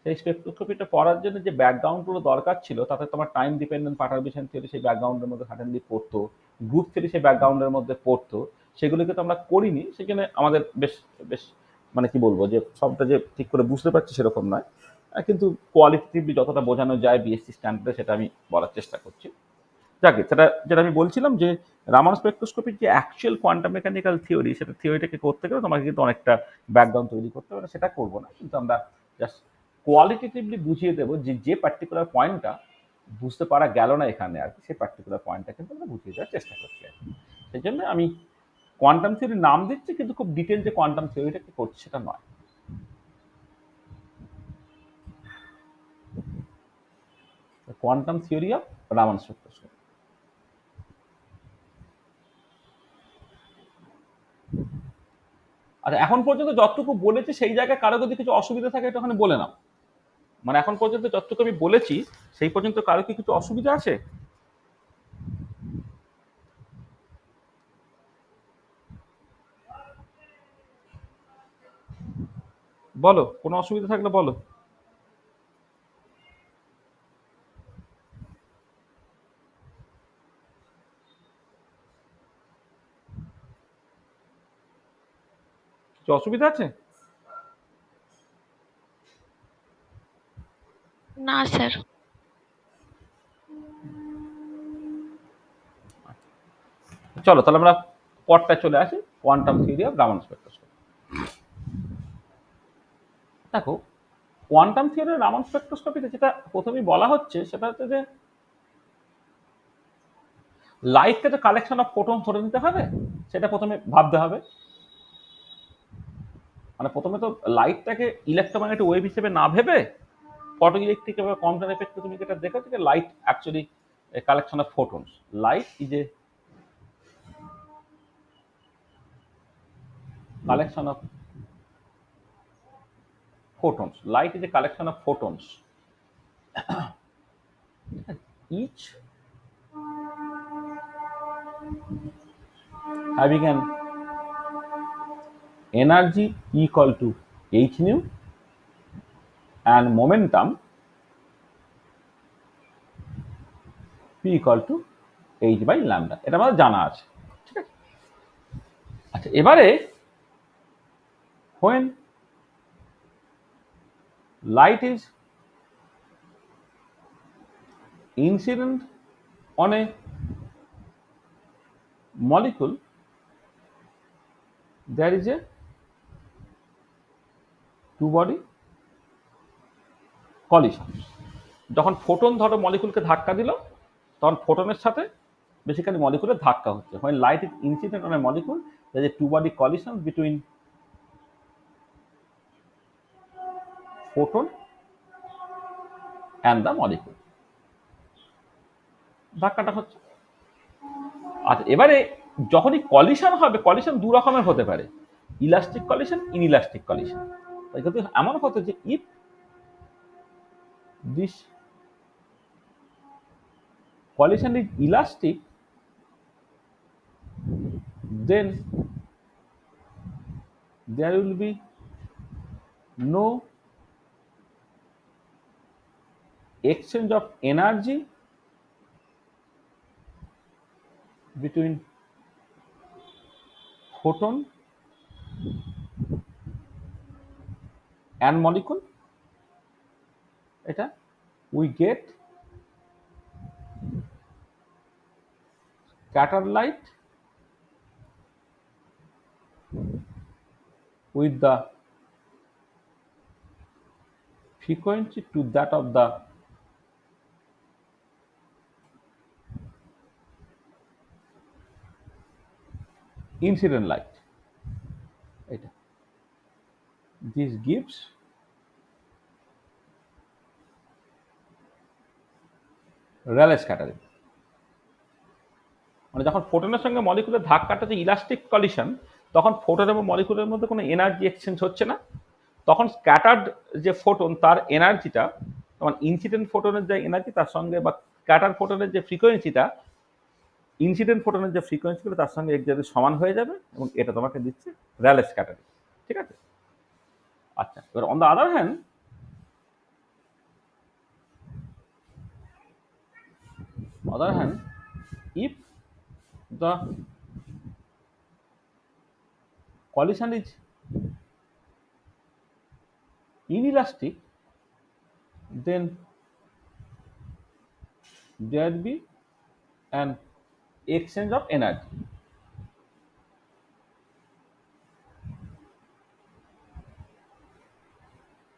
A: সেই স্পেকট্রোস্কোপিটা পড়ার জন্য যে ব্যাকগ্রাউন্ডগুলো দরকার ছিল, তাতে তোমার টাইম ডিপেন্ডেন্ট পারটারবিশন থিওরি সেই ব্যাকগ্রাউন্ডের মধ্যে সার্টেনলি পড়তো, গ্রুপ থিওরি সেই ব্যাকগ্রাউন্ডের মধ্যে পড়তো, সেগুলোকে তো আমরা করিনি। সেখানে আমাদের বেশ বেশ মানে কি বলবো, যে সবটা যে ঠিক করে বুঝতে পারছি সেরকম নয়, কিন্তু কোয়ালিটেটিভলি যতটা বোঝানো যায় বিএসসি স্ট্যান্ডার্ডে, সেটা আমি বলার চেষ্টা করছি। যাকে যেটা আমি বলছিলাম, যে রামান স্পেকট্রোস্কোপির যে অ্যাকচুয়াল কোয়ান্টাম মেকানিক্যাল থিওরি, সেটা থিওরিটাকে করতে গেলে তোমাকে কিন্তু অনেকটা ব্যাকগ্রাউন্ড তৈরি করতে হবে। সেটা করবো না, কিন্তু আমরা জাস্ট কোয়ালিটেটিভলি বুঝিয়ে দেবো যে পার্টিকুলার পয়েন্টটা বুঝতে পারা গেল না এখানে আর কি, সেই পার্টিকুলার পয়েন্টটা কিন্তু আমরা বুঝিয়ে দেওয়ার চেষ্টা করছি আর কি। সেই জন্য আমি কোয়ান্টাম থিওরির নাম দিচ্ছি, কিন্তু খুব ডিটেল যে কোয়ান্টাম থিওরিটাকে করছি সেটা নয়। Quantum theory of Raman spectroscopy. আচ্ছা, এখন পর্যন্ত যতটুকু বলেছি সেই জায়গায় কারো যদি কিছু অসুবিধা থাকে এটা ওখানে বলে নাও। মানে এখন পর্যন্ত যতটুকু আমি বলেছি সেই পর্যন্ত কারো কি কিছু অসুবিধা আছে? বলো, কোনো অসুবিধা থাকলে বলো। কিছু অসুবিধা আছে?
C: না স্যার।
A: চলো তাহলে আমরা পরটা চলে আসি, quantum theory of Raman spectroscopy. দেখো, কোয়ান্টাম থিওরি রামান স্পেকট্রোস্কোপিতে যেটা প্রথমেই বলা হচ্ছে সেটা হচ্ছে যে লাইটকে তো কালেকশন অফ ফোটন ধরে নিতে হবে, সেটা প্রথমে ভাবতে হবে। মানে প্রথমে তো লাইটটাকে ইলেকট্রোম্যাগনেটিক ওয়েভ হিসেবে না ভেবে ফটো ইলেকট্রিক বা কোয়ান্টাম এফেক্টে তুমি যেটা দেখো যে light actually collection of photons. Light is a collection of photons. Light is a collection of photons, each having an energy equal to h nu and momentum p equal to h by lambda। এটা আমাদের জানা আছে, ঠিক আছে। আচ্ছা, এবারে when light is incident on a molecule, there is a two body collision। যখন photon ধরো মলিকুলকে ধাক্কা দিল, তখন ফোটনের সাথে বেসিক্যালি মলিকুলের ধাক্কা হচ্ছে। when light is incident on a molecule, there is a two body collision between photon and the molecule। ধাক্কাটা হচ্ছে। আচ্ছা, এবারে যখনই কলিশন হবে, কলিশন দু রকমের হতে পারে, ইলাস্টিক কলিশন, ইনইলাস্টিক কলিশন। কিন্তু এমন হতো যে if this collision is elastic, then there will be no exchange of energy between photon and molecule। এটা we get scattered light with the frequency to that of the incident light। এটা this gives Rayleigh scattering। মানে যখন ফোটনের সঙ্গে মলিকুলের ধাক্কাটা যে elastic collision, তখন photon এবং মলিকুলের মধ্যে কোনো এনার্জি এক্সচেঞ্জ হচ্ছে না, তখন স্ক্যাটার্ড যে ফোটন তার এনার্জিটা, তখন ইনসিডেন্ট ফোটনের যে এনার্জি তার সঙ্গে, বা স্ক্যাটার ফোটনের যে ফ্রিকোয়েন্সিটা, ইনসিডেন্ট ফোটনের যে ফ্রিকোয়েন্সিগুলো তার সঙ্গে এক্স্যাক্টলি সমান হয়ে যাবে, এবং এটা তোমাকে দিচ্ছে র্যালে স্ক্যাটারিং। ঠিক আছে? আচ্ছা, এবার on the other hand, if the collision is inelastic, then there will be an exchange of energy।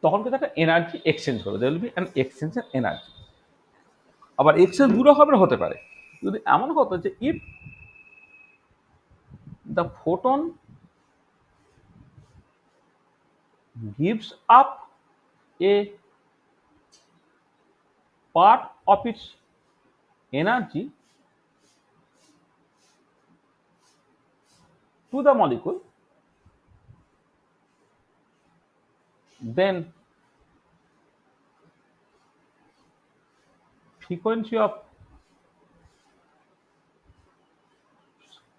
A: তখন কিন্তু একটা এনার্জি এক্সচেঞ্জ করবে, there will be an exchange of energy। আবার এক্সচেঞ্জ দু রকমের হতে পারে। যদি এমন হতো যে if the photon gives up a part of its energy to the molecule, then frequency of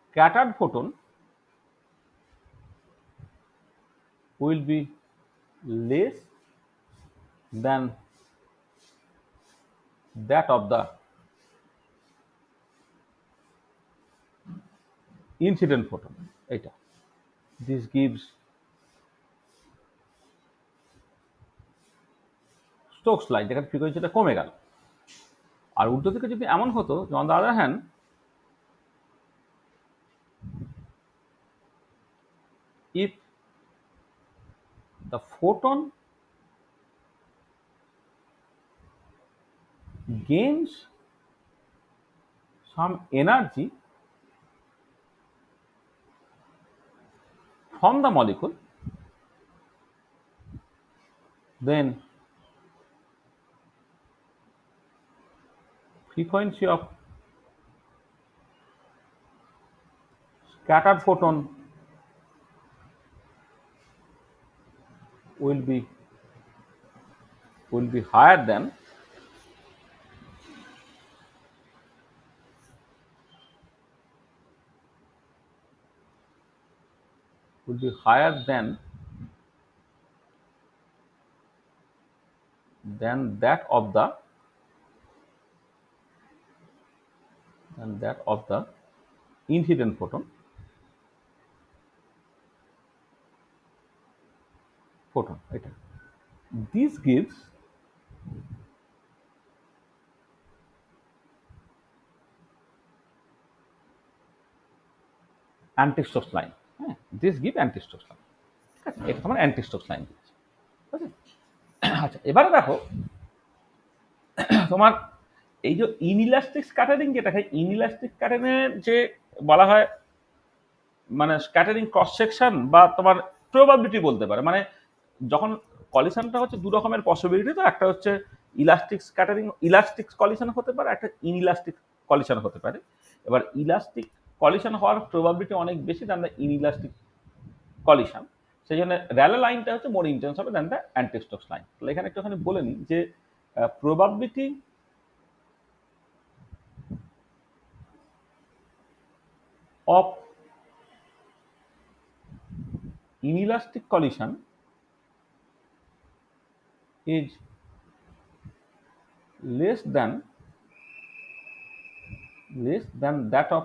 A: scattered photon will be less than that of the incident photon। এটা this gives Stokes লাইট, যেখানে ফ্রিকোয়েন্সিটা কমে গেল। আর উল্টো দিকে যদি এমন হতো, on the other hand, if the photon gains some energy from the molecule, then frequency of scattered photon will be higher than that of the incident photon। এটা this gives anti-Stokes line. হ্যাঁ, this give anti-Stokes line. ঠিক আছে? এটা তোমার anti-Stokes line দিচ্ছে। আচ্ছা, এবারে দেখো তোমার এই যে ইনইলাস্টিক স্ক্যাটারিং, যেটাকে ইনইলাস্টিক স্ক্যাটারিংয়ের যে বলা হয়, মানে স্ক্যাটারিং ক্রস সেকশন বা তোমার প্রবাবিলিটি বলতে পারে। মানে যখন কলিশনটা হচ্ছে দু রকমের পসিবিলিটি। তো একটা হচ্ছে ইলাস্টিক স্ক্যাটারিং, ইলাস্টিক কলিশন হতে পারে, একটা ইনইলাস্টিক কলিশন হতে পারে। এবার ইলাস্টিক কলিশন হওয়ার প্রবাবিলিটি অনেক বেশি দ্যান দ্য ইনইলাস্টিক কলিশন। সেই জন্য র্যালে লাইনটা হচ্ছে মোর ইন্টেন্স হবে than the anti Stokes line. তাহলে এখানে একটুখানি বলে নিই যে probability of inelastic collision is less than that of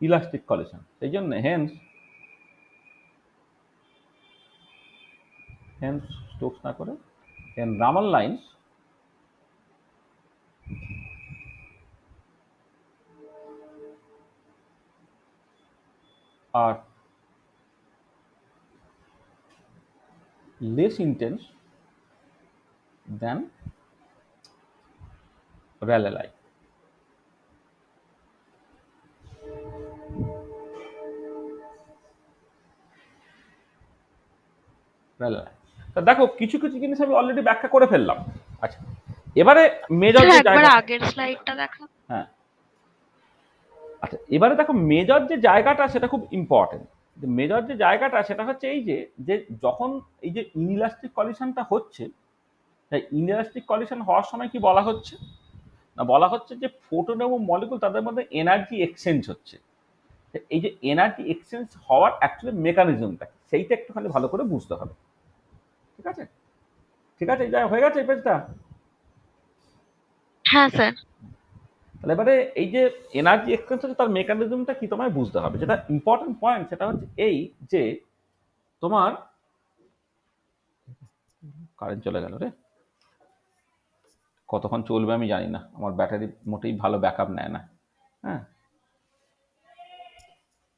A: elastic collision. সেই জন্য hence Stokes না করে and Raman lines are less intense than Rayleigh line. Rayleigh line. তো দেখো কিছু কিছু জিনিস আমি অলরেডি ব্যাখ্যা করে ফেললাম। আচ্ছা, এবারে মেজর যে
C: একবার
A: জায়গা,
C: আগের স্লাইডটা দেখা।
A: হ্যাঁ আচ্ছা, এবারে দেখো মেজর যে জায়গাটা সেটা খুব ইম্পর্টেন্ট। মেজর যে জায়গাটা সেটা হচ্ছে এই যে যে যখন এই যে ইনইলাস্টিক কলিশনটা হচ্ছে, তাই ইনইলাস্টিক কলিশন হওয়ার সময় কি বলা হচ্ছে না, বলা হচ্ছে যে ফোটন এবং মলিকুল তাদের মধ্যে এনার্জি এক্সচেঞ্জ হচ্ছে। এই যে এনার্জি এক্সচেঞ্জ হওয়ার অ্যাকচুয়ালি মেকানিজমটা সেইটা একটুখানি ভালো করে বুঝতে হবে। ঠিক আছে, ঠিক আছে, যা হয়ে গেছে এই পেজটা।
C: হ্যাঁ স্যার।
A: তাহলে এবারে এই যে এনার্জি এক্সচেঞ্জ হচ্ছে তার মেকানিজমটা কি তোমায় বুঝতে হবে। যেটা ইম্পর্টেন্ট পয়েন্ট সেটা হচ্ছে এই যে তোমার কারেন্ট চলে গেল রে, কতক্ষণ চলবে আমি জানি না, আমার ব্যাটারি মোটেই ভালো ব্যাকআপ নেয় না। হ্যাঁ,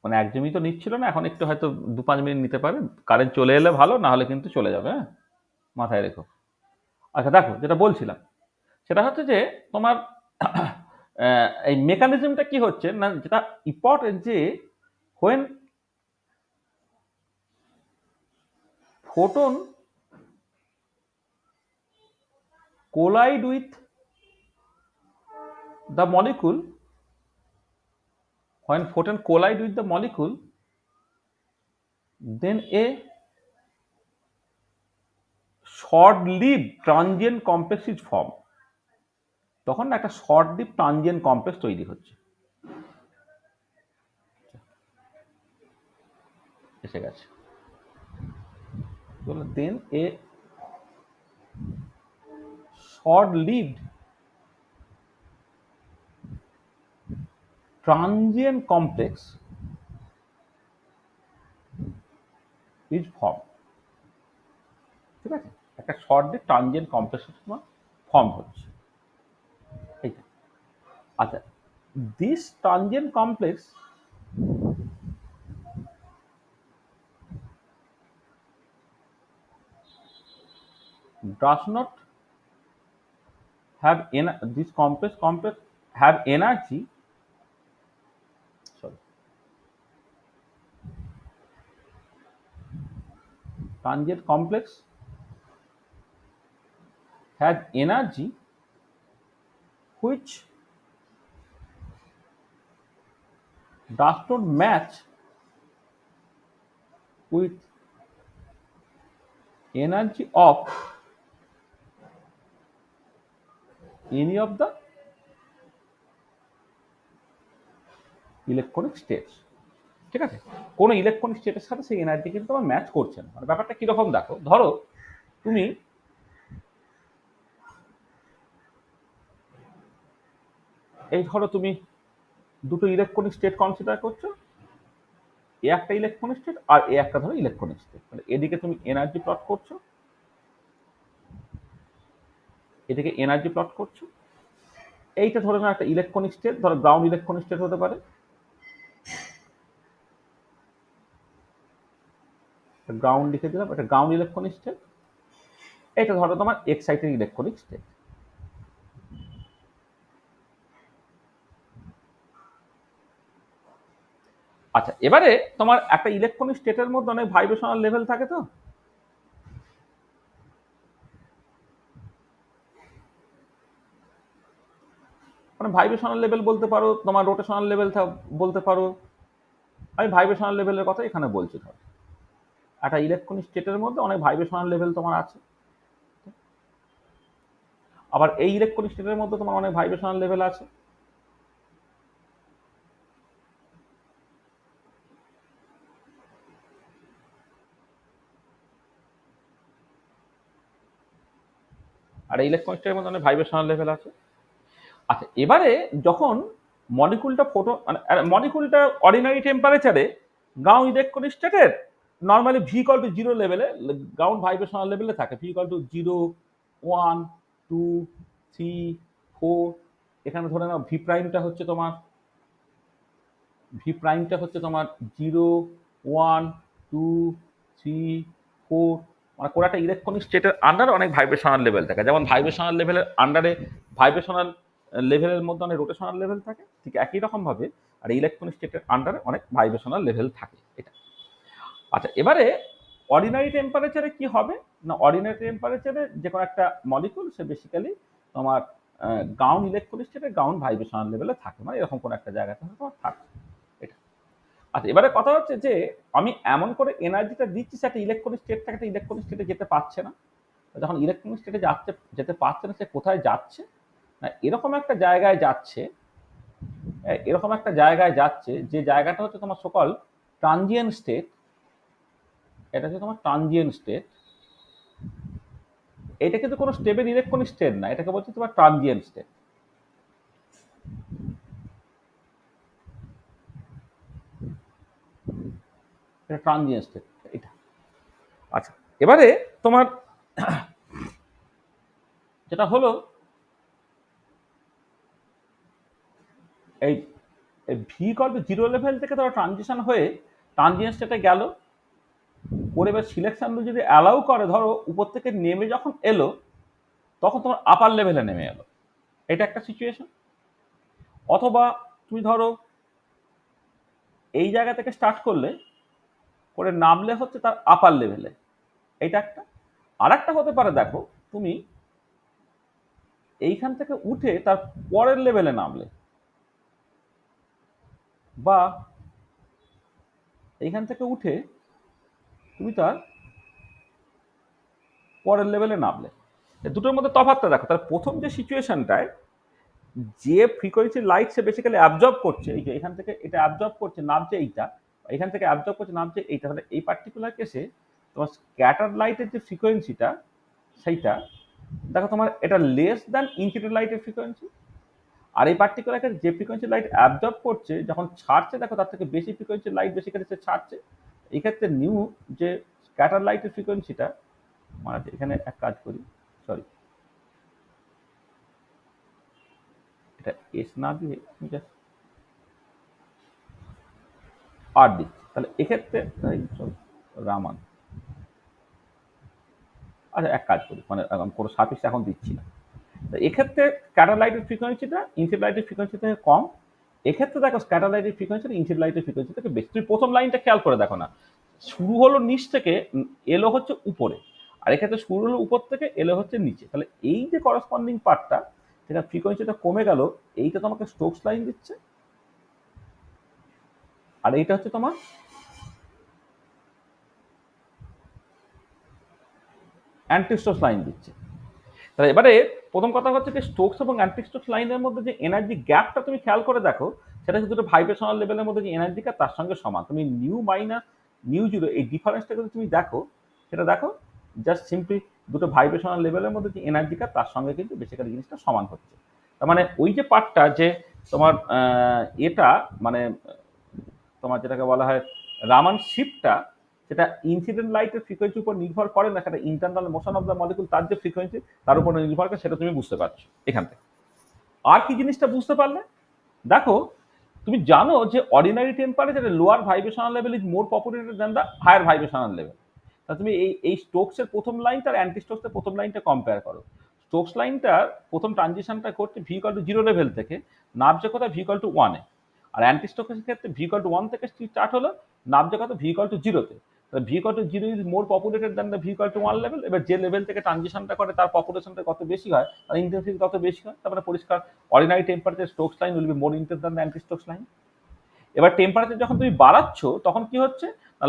A: মানে একদমই তো নিচ্ছিল না, এখন একটু হয়তো 2-5 মিনিট নিতে পারে। কারেন্ট চলে এলে ভালো, না হলে কিন্তু চলে যাবে। হ্যাঁ, মাথায় রেখো। আচ্ছা দেখো যেটা বলছিলাম সেটা হচ্ছে যে তোমার এই মেকানিজমটা কি হচ্ছে না, যেটা ইম্পর্টেন্ট যে when photon collide with the molecule, when photon collide with the molecule, then a short-lived transient complex is formed. তখন একটা short-lived transient complex তৈরি হচ্ছে। এসে গেছে। then a short-lived transient complex is formed. ঠিক আছে, একটা short-lived transient complex তোমার ফর্ম হচ্ছে। আচ্ছা, this transient complex does not have this complex have energy. Sorry, transient complex has energy which does not match with energy of any of the electronic states. ঠিক আছে, কোনো electronic স্টেটের সাথে সেই energy কিন্তু তোমার ম্যাচ করছে না। মানে ব্যাপারটা কিরকম দেখো, ধরো তুমি তুমি দুটো ইলেকট্রনিক স্টেট কনসিডার করছো, এ একটা ইলেকট্রনিক স্টেট আর এ একটা ধরো ইলেকট্রনিক স্টেট। মানে এদিকে তুমি এনার্জি প্লট করছো, এদিকে এনার্জি প্লট করছো। এইটা ধরে নাও একটা ইলেকট্রনিক স্টেট, ধরো গ্রাউন্ড ইলেকট্রনিক স্টেট হতে পারে, গ্রাউন্ড লিখে দিলাম, এটা গ্রাউন্ড ইলেকট্রনিক স্টেট। এটা ধরো তোমার এক্সাইটেড ইলেকট্রনিক স্টেট। আচ্ছা, এবারে তোমার একটা ইলেকট্রনিক স্টেটের মধ্যে অনেক ভাইব্রেশনাল লেভেল থাকে তো, মানে ভাইব্রেশনাল লেভেল বলতে পারো, তোমার রোটেশনাল লেভেল বলতে পারো। আমি ভাইব্রেশনাল লেভেলের কথা এখানে বলছি। ধর একটা ইলেকট্রনিক স্টেটের মধ্যে অনেক ভাইব্রেশনাল লেভেল তোমার আছে, আবার এই ইলেকট্রনিক স্টেটের মধ্যে তোমার অনেক ভাইব্রেশনাল লেভেল আছে। আর এই ইলেকট্রনিক স্টেটের মধ্যে অনেক ভাইব্রেশনাল লেভেল আছে। আচ্ছা, এবারে যখন মলিকুলটা মানে মলিকুলটা অর্ডিনারি টেম্পারেচারে গ্রাউন্ড ইলেকট্রনিক স্টেটের normally V equal to zero লেভেলে, গ্রাউন্ড ভাইব্রেশনাল লেভেলে থাকে। V equal to 0, 1, 2, 3, 4। এখানে ধরে নাও ভি প্রাইমটা হচ্ছে তোমার 0, 1, 2, 3, 4। মানে কোনো একটা ইলেকট্রনিক স্টেটের আন্ডারে অনেক ভাইব্রেশনাল লেভেল থাকে। যেমন ভাইব্রেশনাল লেভেলের আন্ডারে ভাইব্রেশনাল লেভেলের মধ্যে অনেক রোটেশনাল লেভেল থাকে, ঠিক একই রকম ভাবে আর ইলেকট্রনিক স্টেটের আন্ডারে অনেক ভাইব্রেশনাল লেভেল থাকে। এটা আচ্ছা, এবারে অর্ডিনারি টেম্পারেচারে কি হবে না, অর্ডিনারি টেম্পারেচারে যে কোনো একটা মলিকুল সে বেসিক্যালি তোমার গ্রাউন্ড ইলেকট্রনিক স্টেটে গ্রাউন্ড ভাইব্রেশনাল লেভেলে থাকে, মানে এরকম কোনো একটা জায়গাতে তোমার থাকে। এটা আচ্ছা, এবারে কথা হচ্ছে যে আমি এমন করে এনার্জিটা দিচ্ছি সেটা ইলেকট্রনিক স্টেট থেকে একটা ইলেকট্রনিক স্টেটে যেতে পারছে না। যখন ইলেকট্রনিক স্টেটে যেতে পারছে না, সে কোথায় যাচ্ছে না, এরকম একটা জায়গায় যাচ্ছে, যে জায়গাটা হচ্ছে তোমার সকল ট্রানজিয়েন্ট স্টেট। এটা হচ্ছে তোমার ট্রানজিয়েন্ট স্টেট। এটা কিন্তু কোনো স্টেবল ইলেকট্রনিক স্টেট না, এটাকে বলছে তোমার ট্রানজিয়েন্ট স্টেট। এটা ট্রানজিয়েন্ট স্টেট। এটা আচ্ছা, এবারে তোমার যেটা হলো এই V equal to zero level থেকে ধরো ট্রানজিশন হয়ে ট্রানজিয়েন্ট স্টেটে গেল, করে এবার সিলেকশন যদি অ্যালাউ করে, ধরো উপর থেকে নেমে যখন এলো তখন তোমার আপার লেভেলে নেমে এলো, এটা একটা সিচুয়েশন। অথবা তুমি ধরো এই জায়গা থেকে স্টার্ট করলে, করে নামলে হচ্ছে তার আপার লেভেলে, এটা একটা। আর একটা হতে পারে, দেখো তুমি এইখান থেকে উঠে তার পরের লেভেলে নামলে, বা এইখান থেকে উঠে তুমি তার পরের লেভেলে নামলে। দুটোর মধ্যে তফাৎটা দেখো। তার প্রথম যে সিচুয়েশনটায় যে ফ্রিকোয়েন্সি লাইট সে বেসিক্যালি অ্যাবজর্ব করছে, এই যে এখান থেকে এটা অ্যাবজর্ব করছে, নামছে এইটা, এখান থেকে অ্যাবজর্ব করছে, নামছে এইটা, তাহলে এই পার্টিকুলার কেসে তোমার স্ক্যাটার লাইটের যে ফ্রিকোয়েন্সিটা সেইটা দেখো তোমার এটা লেস দ্যান ইনসিডেন্ট লাইটের ফ্রিকোয়েন্সি। আর এই পার্টিকুলার কেসে যে ফ্রিকোয়েন্সি লাইট অ্যাবজর্ব করছে যখন ছাড়ছে, দেখো তার থেকে বেশি ফ্রিকোয়েন্সি লাইট বেসিক্যালি সে ছাড়ছে। এই ক্ষেত্রে নিউ যে স্ক্যাটার লাইটের ফ্রিকোয়েন্সিটা, মানে এখানে এক কাজ করি, সরি, এটা এস না দিয়ে আমি জাস্ট আর দিচ্ছি, তাহলে এক্ষেত্রে রামান, আচ্ছা এক কাজ করি, মানে কোনো সাফিক্স এখন দিচ্ছি না। এক্ষেত্রে স্ক্যাটার লাইটের ফ্রিকোয়েন্সিটা ইনসিড লাইটের ফ্রিকোয়েন্সি থেকে কম। এক্ষেত্রে দেখো স্ক্যাটার লাইটের ফ্রিকোয়েন্সিটা ইনসিড লাইটের ফ্রিকোয়েন্সি থেকে বেশি। তুমি প্রথম লাইনটা খেয়াল করে দেখো না, শুরু হলো নিচ থেকে, এলো হচ্ছে উপরে, আর এক্ষেত্রে শুরু হলো উপর থেকে, এলো হচ্ছে নিচে। তাহলে এই যে করসপন্ডিং পার্টটা, যেটা ফ্রিকোয়েন্সিটা কমে গেল, এইটা তোমাকে স্টোকস লাইন দিচ্ছে, আর এইটা হচ্ছে তোমার অ্যান্টি স্টোকস লাইন দিচ্ছে। তাহলে এবারে প্রথম কথা হচ্ছে যে স্টোকস এবং অ্যান্টি স্টোকস লাইনের মধ্যে যে এনার্জি গ্যাপটা তুমি খেয়াল করে দেখো, সেটা হচ্ছে দুটো ভাইব্রেশনাল লেভেলের মধ্যে যে এনার্জি গ্যাপ তার সঙ্গে সমান। তুমি নিউ মাইনাস নিউ জিরো এই ডিফারেন্সটা যদি তুমি দেখো, সেটা দেখো জাস্ট সিম্পলি দুটো ভাইব্রেশনাল লেভেলের মধ্যে যে এনার্জি গ্যাপ তার সঙ্গে কিন্তু বেসিক্যালি জিনিসটা সমান হচ্ছে। তার মানে ওই যে পার্টটা যে তোমার এটা মানে তোমার যেটাকে বলা হয় রামান শিফটটা, সেটা ইনসিডেন্ট লাইটের ফ্রিকোয়েন্সির উপর নির্ভর করে না, সেটা internal motion of the molecule তার যে ফ্রিকোয়েন্সি তার উপর নির্ভর করে, সেটা তুমি বুঝতে পারছো এখান থেকে। আর কি জিনিসটা বুঝতে পারলে, দেখো তুমি জানো যে অর্ডিনারি টেম্পারেচারে lower vibrational level is more populated than the higher vibrational level. তা তুমি এই স্টোকসের প্রথম লাইনটা আর অ্যান্টি স্টোকসের প্রথম লাইনটা কম্পেয়ার করো। স্টোকস লাইনটার প্রথম ট্রানজিশনটা করছে v equal to zero level থেকে, নামছে কোথায় ভি ইকুয়াল টু 1-এ। আর অ্যান্টি স্টোকের ক্ষেত্রে ভি ইকুয়াল টু 1 থেকে স্টার্ট হলো, নামছে কত ভি ইকুয়াল টু 0-তে। তাহলে v equal to 0 is more populated than the v equal to 1 level. এবার যে লেভেল থেকে ট্রানজিশনটা করে তার পপুলেশনটা কত বেশি হয়, তার ইন্টেন্সিটি তত বেশি হয়। তারপরে পরিষ্কার ordinary temperature Stokes line will be more intense than the anti Stokes line. এবার টেম্পারেচার যখন তুমি বাড়াচ্ছ তখন কি হচ্ছে,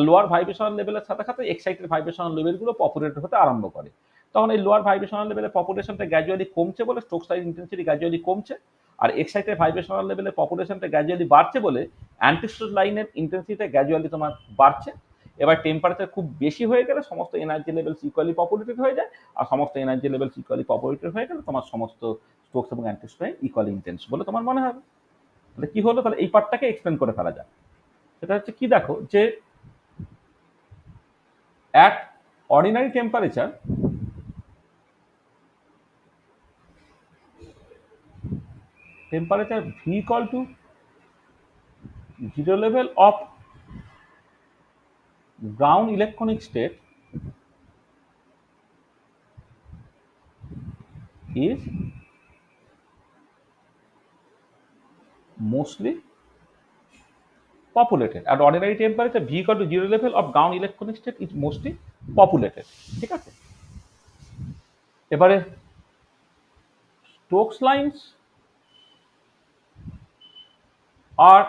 A: লোয়ার ভাইব্রেশনাল লেভেলের সাথে সাথে এক্সাইটেড ভাইব্রেশনাল লেভেলগুলো পপুলেট হতে আরম্ভ করে। তখন এই লোয়ার ভাইব্রেশনাল লেভেলের পপুলেশনটা গ্র্যাজুয়ালি কমছে বলে স্টোকস লাইন ইন্টেন্সিটি গ্র্যাজুয়ালি কমছে, আর এক্সাইটেড ভাইব্রেশনাল লেভেলের পপুলেশনটা গ্র্যাজুয়ালি বাড়ছে বলে অ্যান্টিস্টোক লাইনের ইন্টেন্সিটিটা গ্র্যাজুয়ালি তোমার বাড়ছে। এবার টেম্পারেচার খুব বেশি হয়ে গেলে সমস্ত এনার্জি লেভেলস ইকুয়ালি পপুলেটেড হয়ে যায়, আর সমস্ত এনার্জি লেভেলস ইকুয়ালি পপুলেটেড হয়ে গেলে তোমার সমস্ত স্টোকস এবং অ্যান্টিস্টোক লাইন ইকুয়ালি ইন্টেন্স বলে তোমার মনে হবে। তাহলে কি হলো, তাহলে এই পার্টটাকে এক্সপ্লেন করে ফেলা যায়। সেটা হচ্ছে কি, দেখো যে at ordinary temperature V equal to 0 level of ground electronic state is mostly populated. At ordinary temperature V equal to 0 level of ground electronic state is mostly populated. ঠিক আছে, এবারে Stokes lines are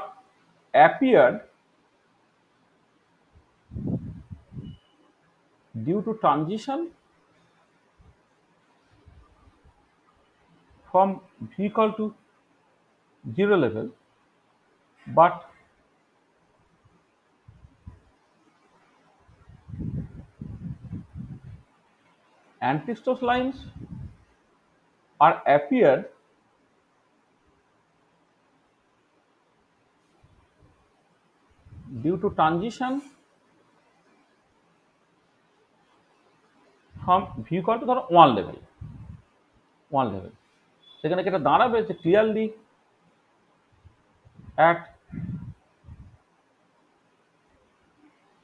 A: appeared due to transition from V equal to 0 level, but anti-Stokes lines are appeared due to transition from V equal to ধরো 1 level, সেখানে যেটা দাঁড়াবে যে clearly at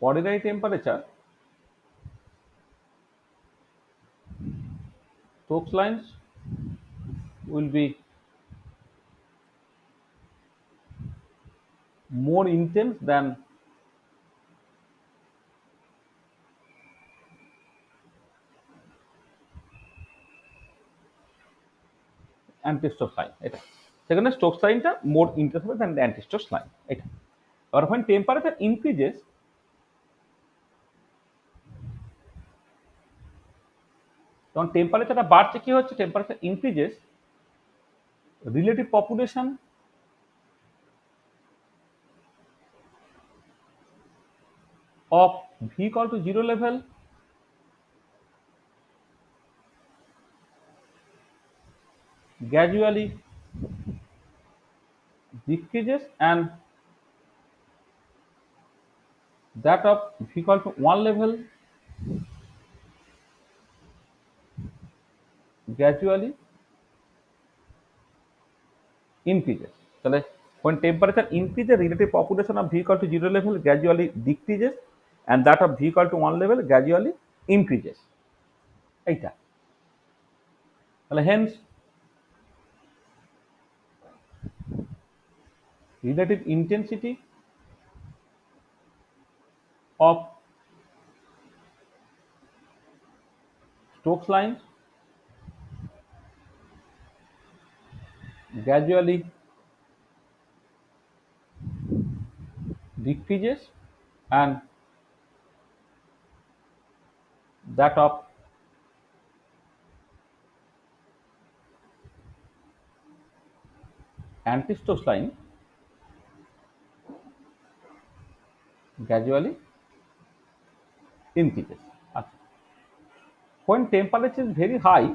A: ordinary temperature Stokes lines will be more intense than anti-Stokes line। এটা সেখানে Stokes লাইনটা মোর intense হবে than the anti-Stokes line। এটা এবার when temperature increases, তখন টেম্পারেচারটা বাড়ছে, কি হচ্ছে, temperature increases, relative population of V equal to 0 level gradually decreases and that of V equal to 1 level gradually increases। তাহলে when temperature increases, relative population of V equal to 0 level gradually decreases and that of V equal to 1 level gradually increases। এইটা তাহলে hence relative intensity of Stokes lines gradually decreases and that of anti-Stokes line gradually increases। আচ্ছা, when temperature is very high,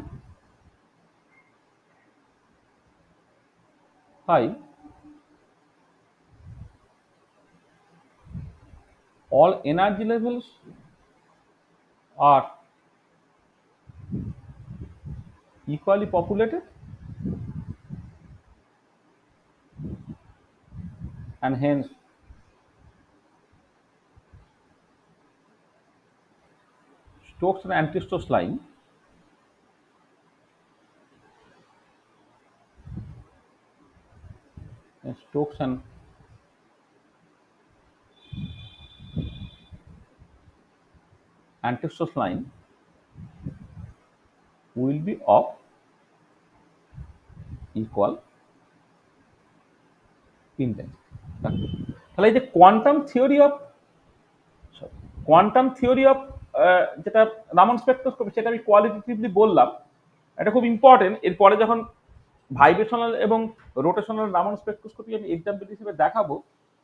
A: all energy levels are equally populated and hence Stokes and anti-Stokes line antistress line will be of equal intensity. তাহলে এই যে quantum theory of যেটা Ramon spectroscopy, সেটা আমি qualitatively বললাম, এটা খুব ইম্পর্টেন্ট। এরপরে যখন ভাইব্রেশনাল এবং রোটেশনাল রামন স্পেকট্রোস্কোপি আমি এক্সাম্পল হিসেবে দেখাবো,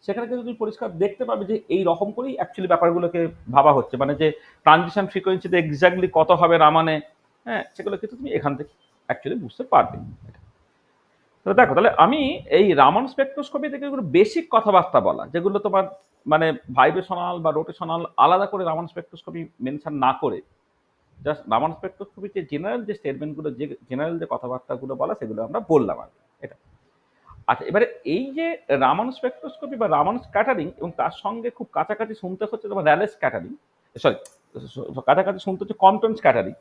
A: সেখানে কিন্তু তুমি পরিষ্কার দেখতে পাবে যে এই রকম করেই অ্যাকচুয়ালি ব্যাপারগুলোকে ভাবা হচ্ছে, মানে যে ট্রানজিশন ফ্রিকোয়েন্সিতে এক্স্যাক্টলি কত হবে রামানে, হ্যাঁ, সেগুলো কিন্তু তুমি এখান থেকে অ্যাকচুয়ালি বুঝতে পারবে। তো দেখো, তাহলে আমি এই রামন স্পেকট্রোস্কোপি থেকে বেসিক কথাবার্তা বলা, যেগুলো তোমার মানে ভাইব্রেশনাল বা রোটেশনাল আলাদা করে রামন স্পেকট্রোস্কোপি মেনশন না করে জাস্ট রামন স্পেকট্রোস্কোপির যে জেনারেল যে স্টেটমেন্টগুলো, যে জেনারেল যে কথাবার্তাগুলো বলা, সেগুলো আমরা বললাম আর কি। এটা আচ্ছা, এবারে এই যে রামন স্পেকট্রোস্কোপি বা রামন স্ক্যাটারিং এবং তার সঙ্গে খুব কাছাকাছি শুনতে হচ্ছে তোমার র্যালে স্ক্যাটারিং, সরি, কাছাকাছি শুনতে হচ্ছে কম্পটন স্ক্যাটারিং।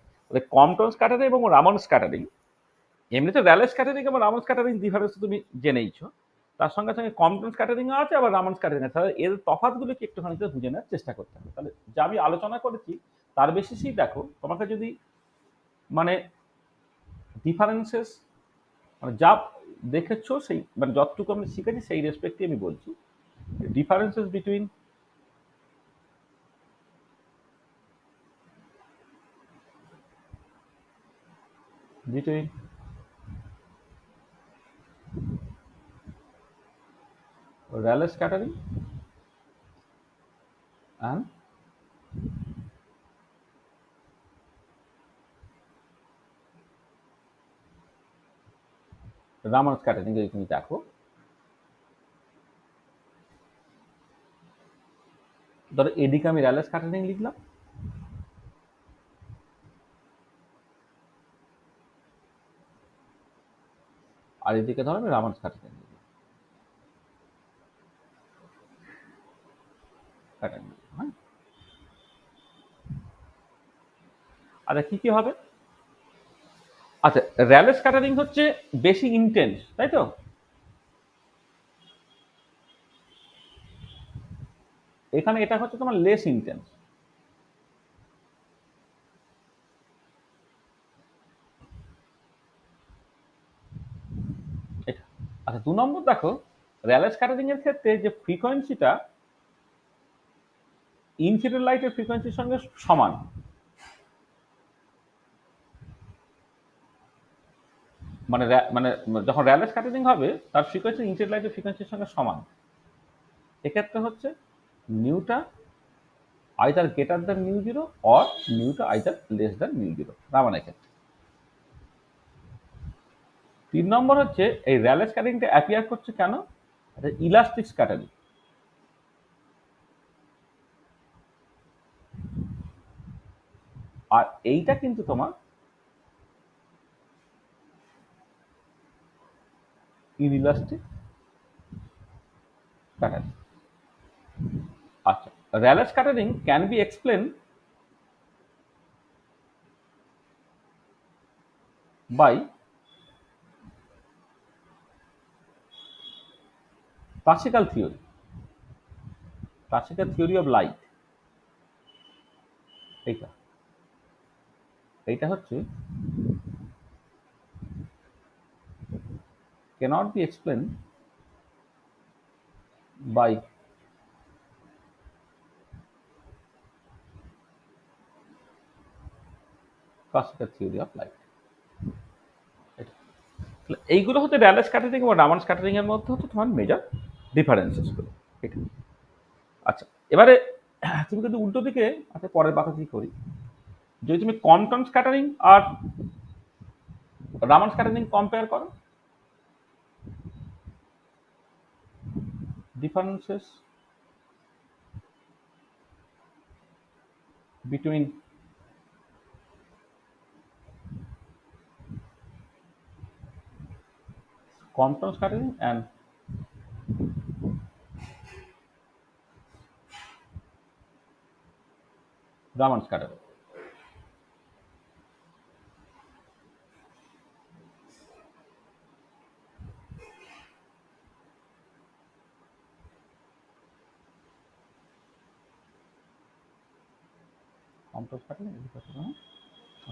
A: কম্পটন স্ক্যাটারিং এবং রামন স্ক্যাটারিং, এমনিতে র্যালে স্ক্যাটারিং এবং রামন স্ক্যাটারিং ডিফারেন্স তুমি জেনেইছো, তার সঙ্গে সঙ্গে কম্পটন স্ক্যাটারিং আছে, আবার রামন স্ক্যাটারিং আছে। তাহলে এর তফাৎগুলো কি একটুখানি বুঝে নেওয়ার চেষ্টা করতে হবে। তাহলে যা আমি আলোচনা করেছি তার বেসিসেই দেখো, তোমাকে যদি মানে ডিফারেন্সেস মানে যা দেখেছো, সেই মানে যতটুকু আমি শিখেছি সেই রেসপেক্টে আমি বলছি, differences between Rayleigh scattering and Raman scattering যদি তুমি দেখো, ধরো এদিকে আমি র্যালে স্ক্যাটারিং লিখলাম, আর এদিকে ধরো আমি রামন স্ক্যাটারিং লিখলাম। হ্যাঁ, আচ্ছা কি কি হবে? আচ্ছা, র্যালে স্ক্যাটারিং হচ্ছে বেশি ইন্টেন্স, তাই তো? এখানে এটা হচ্ছে তোমার লেস ইন্টেন্স। এটা আচ্ছা, 2 নম্বর দেখো, র্যালে স্ক্যাটারিং এর ক্ষেত্রে যে ফ্রিকোয়েন্সিটা ইনসিডেন্ট লাইটের ফ্রিকোয়েন্সির সঙ্গে সমান, মানে মানে যখন র্যালে স্ক্যাটারিং হবে তার ফ্রিকোয়েন্সি ইনসিডেন্ট লাইটের ফ্রিকোয়েন্সির সঙ্গে সমান। এক্ষেত্রে হচ্ছে নিউটা either greater than nu zero or নিউটা either less than nu zero রামানের ক্ষেত্রে। 3 নম্বর হচ্ছে এই র্যালে স্ক্যাটারিংটা অ্যাপিয়ার করছে কেন? এটা ইলাস্টিক স্ক্যাটারিং। আর এইটা কিন্তু তোমার ইনইলাস্টিক স্ক্যাটারিং। আচ্ছা, Rayleigh scattering can be explain by classical theory of light. এইটা এইটা হচ্ছে cannot be explained by classical theory of light। এইগুলো হচ্ছে র্যালে স্ক্যাটারিং এবং রামান স্ক্যাটারিং এর মধ্যে হচ্ছে তোমার মেজর ডিফারেন্সেস গুলো। এটা আচ্ছা, এবারে তুমি কিন্তু উল্টো দিকে, আচ্ছা পরের পাতা কি করি, যদি তুমি কম্পটন স্ক্যাটারিং আর রামান স্ক্যাটারিং কম্পেয়ার করো, differences between Compton scattering and Raman scattering. Compass cutting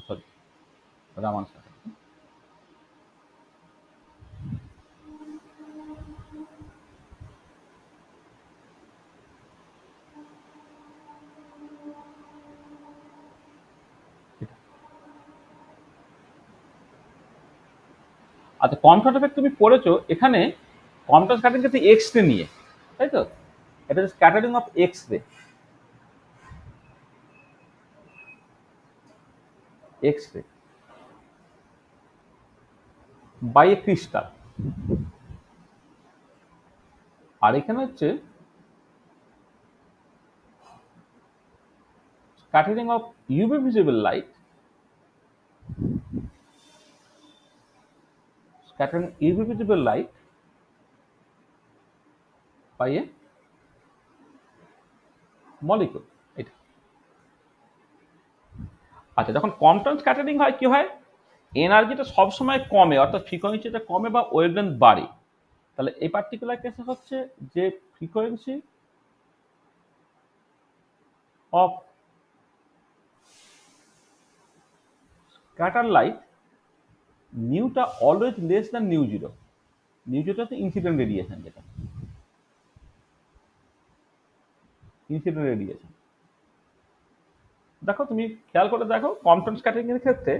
A: sorry Raman scattering. আচ্ছা, কন্ট্রাস্ট এফেক্ট তুমি পড়েছো, এখানে কন্ট্রাস্ট কাটিং কিন্তু এক্স রে নিয়ে, তাই তো? এটা হচ্ছে scattering of X ray, X ray by a crystal. আর এখানে হচ্ছে scattering of UV visible light, scattering UV visible light by a molecule। এটা আচ্ছা, যখন কম্পটাউন্ড স্ক্যাটারিং হয় কি হয়, এনার্জিটা সবসময় কমে, অর্থাৎ ফ্রিকোয়েন্সিটা কমে বা ওয়েভলেন্থ বাড়ে। তাহলে এই পার্টিকুলার কেসে হচ্ছে যে ফ্রিকোয়েন্সি অফ স্ক্যাটার লাইট নিউটা always less than nu zero. Nu zero হচ্ছে ইনসিডেন্ট রেডিয়েশন, যেটা ইনসিডেন্ট রেডিয়েশন। দেখো তুমি খেয়াল করে দেখো, কম্পটাউন্ড স্ক্যাটারিং এর ক্ষেত্রে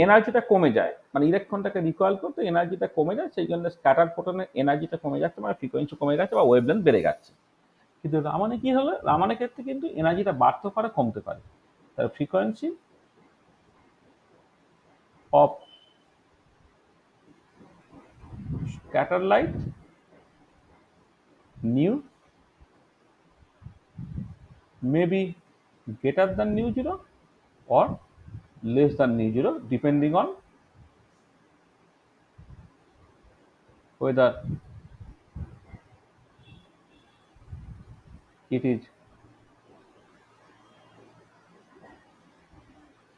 A: এনার্জিটা কমে যায়, মানে ইলেকট্রনটাকে রিকয়েল করতে এনার্জিটা কমে যায়, সেই জন্য স্ক্যাটার ফোটনের এনার্জিটা কমে যাচ্ছে, মানে ফ্রিকোয়েন্সি কমে যাচ্ছে বা ওয়েভলেন্থ বেড়ে যাচ্ছে। কিন্তু রামানে কি হলো, রামানের ক্ষেত্রে কিন্তু এনার্জিটা বাড়তে পারে কমতে পারে। তার frequency of scatter light new may be greater than nu zero or less than nu zero depending on whether it is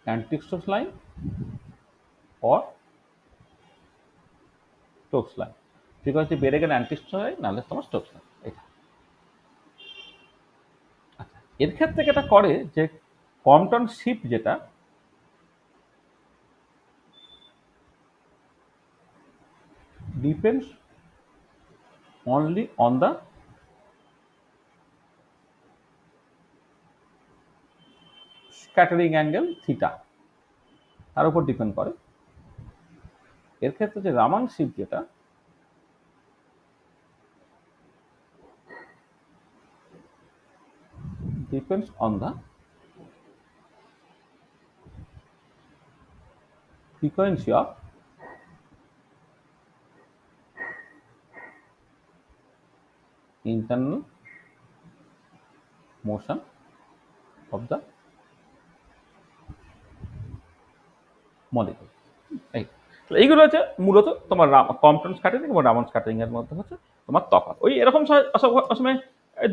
A: anti-Stokes line or Stokes line। Frequency বেড়ে গেলে অ্যান্টি-স্টোকস লাইন, নাহলে তোমার স্টোকস লাইন। এটা আচ্ছা, এর ক্ষেত্রে যেটা করে যে কম্পটাউন শিফট যেটা depends only on the scattering angle theta, তার উপর ডিপেন্ড করে। এর ক্ষেত্রে যে রামান শিফট যেটা depends on the frequency of internal motion of the molecule। এইগুলো হচ্ছে মূলত তোমার কম্পটাউন্ড স্ক্যাটারিং এবং রামান স্ক্যাটারিং এর মধ্যে হচ্ছে তোমার তফাৎ। ওই এরকম সময়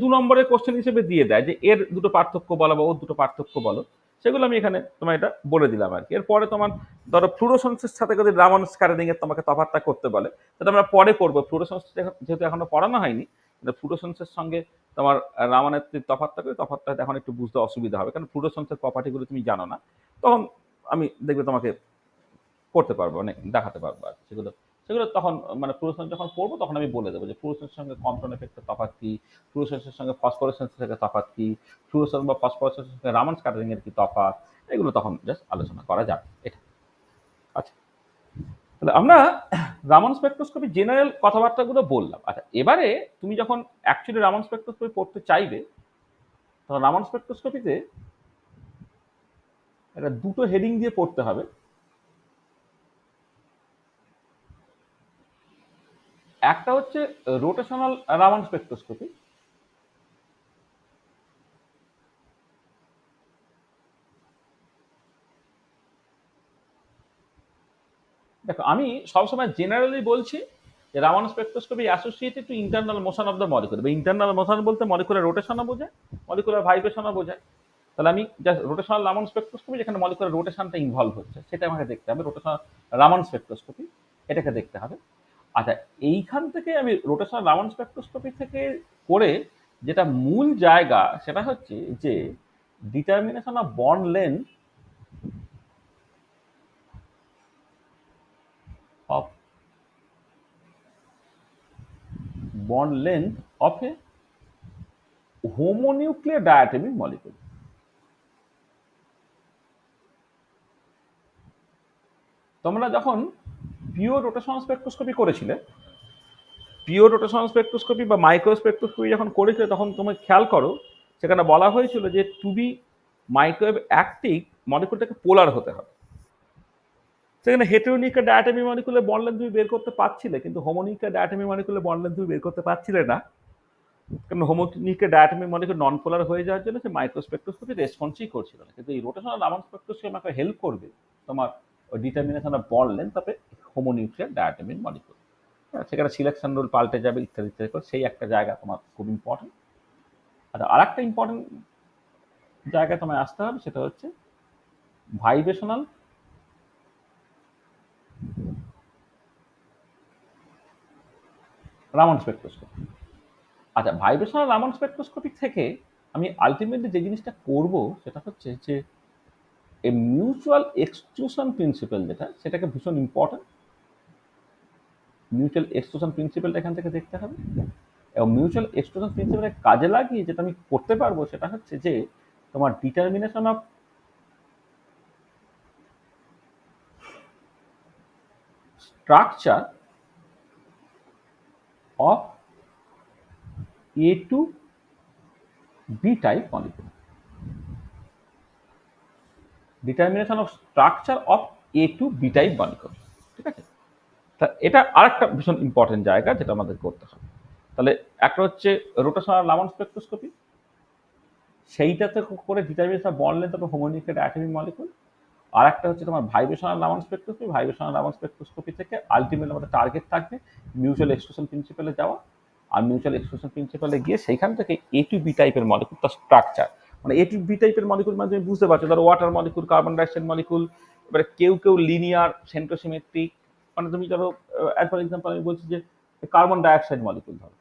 A: 2 নম্বরের কোশ্চেন হিসেবে দিয়ে দেয় যে এর দুটো পার্থক্য বলো বা ওর দুটো পার্থক্য বলো, সেগুলো আমি এখানে তোমার এটা বলে দিলাম আর কি। এরপরে তোমার ধরো ফ্লুরোসেন্সের সাথে যদি রামান স্ক্যাটারিং এর তোমাকে তফাৎটা করতে বলে, সেটা আমরা পরে করবো। ফ্লুরোসেন্স যেহেতু এখনো পড়ানো হয়নি, ফ্লুরোসেন্সের সঙ্গে তোমার রামানের তফাৎটা করে, তফাৎটা এখন একটু বুঝতে অসুবিধা হবে, কারণ ফ্লুরোসেন্সের প্রপার্টিগুলো তুমি জানো না। তখন আমি দেখবে তোমাকে করতে পারবো, মানে দেখাতে পারবো আর সেগুলো। সেগুলো তখন মানে ফ্লুরোসেন্স যখন পড়বো তখন আমি বলে দেবো যে ফ্লুরোসেন্সের সঙ্গে কম্পাউন্ড এফেক্টের তফাৎ কি, ফ্লুরোসেন্সের সঙ্গে ফসফোরেসেন্সের সঙ্গে তফাৎ কি, ফ্লুরোসেন্স বা ফসফোরেসেন্সের সঙ্গে রামান স্ক্যাটারিং এর কি তফাৎ, এগুলো তখন জাস্ট আলোচনা করা যাবে। এটা আচ্ছা, তাহলে আমরা রামান স্পেকট্রোস্কোপি জেনারেল কথাবার্তাগুলো বললাম। আচ্ছা, এবারে তুমি যখন অ্যাকচুয়ালি রামান স্পেকট্রোস্কোপি পড়তে চাইবে, তখন রামান স্পেকট্রোস্কোপিতে একটা দুটো হেডিং দিয়ে পড়তে হবে। একটা হচ্ছে রোটেশনাল রামান স্পেকট্রোস্কোপি, দেখো আমি সবসময় জেনারেলি বলছি যে Raman spectroscopy associated to internal motion of the molecule, বা ইন্টারনাল মোশন বলতে মলিকুলার রোটেশনও বোঝায়, মলিকুলার ভাইব্রেশনও বোঝায়। তাহলে আমি জাস্ট রোটেশনাল রামান স্পেকট্রোস্কোপি, যেখানে মলিকুলার রোটেশনটা ইনভলভ হচ্ছে, সেটা আমাকে দেখতে হবে। রোটেশনাল রামান স্পেকট্রোস্কোপি, এটাকে দেখতে হবে। আচ্ছা, এইখান থেকে আমি রোটেশনাল রামান স্পেকট্রোস্কোপি থেকে করে যেটা মূল জায়গা, সেটা হচ্ছে যে determination of bond length of a homonuclear diatomic molecule. তোমরা যখন পিওর রোটেশনাল স্পেকট্রোস্কোপি করেছিলে, পিওর রোটেশনাল স্পেকট্রোস্কোপি বা মাইক্রোস্পেকট্রোস্কোপি যখন করেছিলে, তখন তুমি খেয়াল করো সেখানে বলা হয়েছিল যে টু বি মাইক্রোওয়েভ অ্যাক্টিভ মলিকুলটাকে পোলার হতে হবে। সেখানে হেটেরোনিউক্লিয়ার ডায়াটমিক মলিকুলে বন্ড লেন্থ তুমি বের করতে পারছিলে, কিন্তু হোমোনিউক্লিয়ার ডায়াটমিক মলিকুলে বন্ড লেন্থ তুমি বের করতে পারছিলে না, কারণ হোমোনিউক্লিয়ার ডায়াটমিক মলিকুল নন পোলার হয়ে যাওয়ার জন্য সে মাইক্রোস্পেকট্রোস্কোপি রেসপন্সই করছিল না। কিন্তু এই রোটেশনাল রামান স্পেকট্রোস্কোপি আমাকে হেল্প করবে তোমার ডিটারমিনেশন অফ বন্ড লেন্থ তবে হোমোনিউক্লিয়ার ডায়াটমিক মলিকুল। সেখানে সিলেকশন রুল পাল্টে যাবে ইত্যাদি ইত্যাদি করে, সেই একটা জায়গা তোমার খুব ইম্পর্টেন্ট। আর একটা ইম্পর্টেন্ট জায়গায় তোমায় আসতে হবে, সেটা হচ্ছে ভাইব্রেশনাল রামান স্পেকট্রোস্কোপি। আচ্ছা, ভাইব্রেশনাল রামান স্পেকট্রোস্কোপি থেকে আমি আলটিমেটলি যে জিনিসটা করব সেটা হচ্ছে যে এই মিউচুয়াল এক্সক্লুশন প্রিন্সিপাল যেটা, সেটাকে ভীষণ ইম্পর্টেন্ট। মিউচুয়াল এক্সক্লুশন প্রিন্সিপালটা এখান থেকে দেখতে হবে, এবং মিউচুয়াল এক্সক্লুশন প্রিন্সিপালকে কাজে লাগিয়ে যেটা আমি করতে পারবো সেটা হচ্ছে যে তোমার determination of structure of A to B type molecule. Determination of structure of A to B type molecule. ঠিক আছে? তা এটা আরেকটা ভীষণ ইম্পর্টেন্ট জায়গা যেটা আমাদের করতে হবে। তাহলে একটা হচ্ছে রোটেশনাল রামান স্পেকট্রোস্কোপি, সেইটাতে করে determination of bond length of homonuclear diatomic molecule. আর একটা হচ্ছে তোমার vibrational Raman spectroscopy. Vibrational Raman spectroscopy থেকে আলটিমেটলি আমাদের টার্গেট থাকবে মিউচুয়াল এক্সক্লুশন প্রিন্সিপালে যাওয়া, আর মিউচুয়াল এক্সক্লুশন প্রিন্সিপালে গিয়ে সেইখান থেকে A to B টাইপের মলিকুল, তার স্ট্রাকচার মানে A to B টাইপের মলিকুল মানে তুমি বুঝতে পারছো, ধরো water molecule, carbon dioxide molecule, এবারে কেউ কেউ লিনিয়ার সেন্ট্রোসিমেট্রিক, মানে তুমি ধরো অ্যাজ ফর এক্সাম্পল আমি বলছি যে কার্বন ডাইঅক্সাইড মলিকুল ধরো,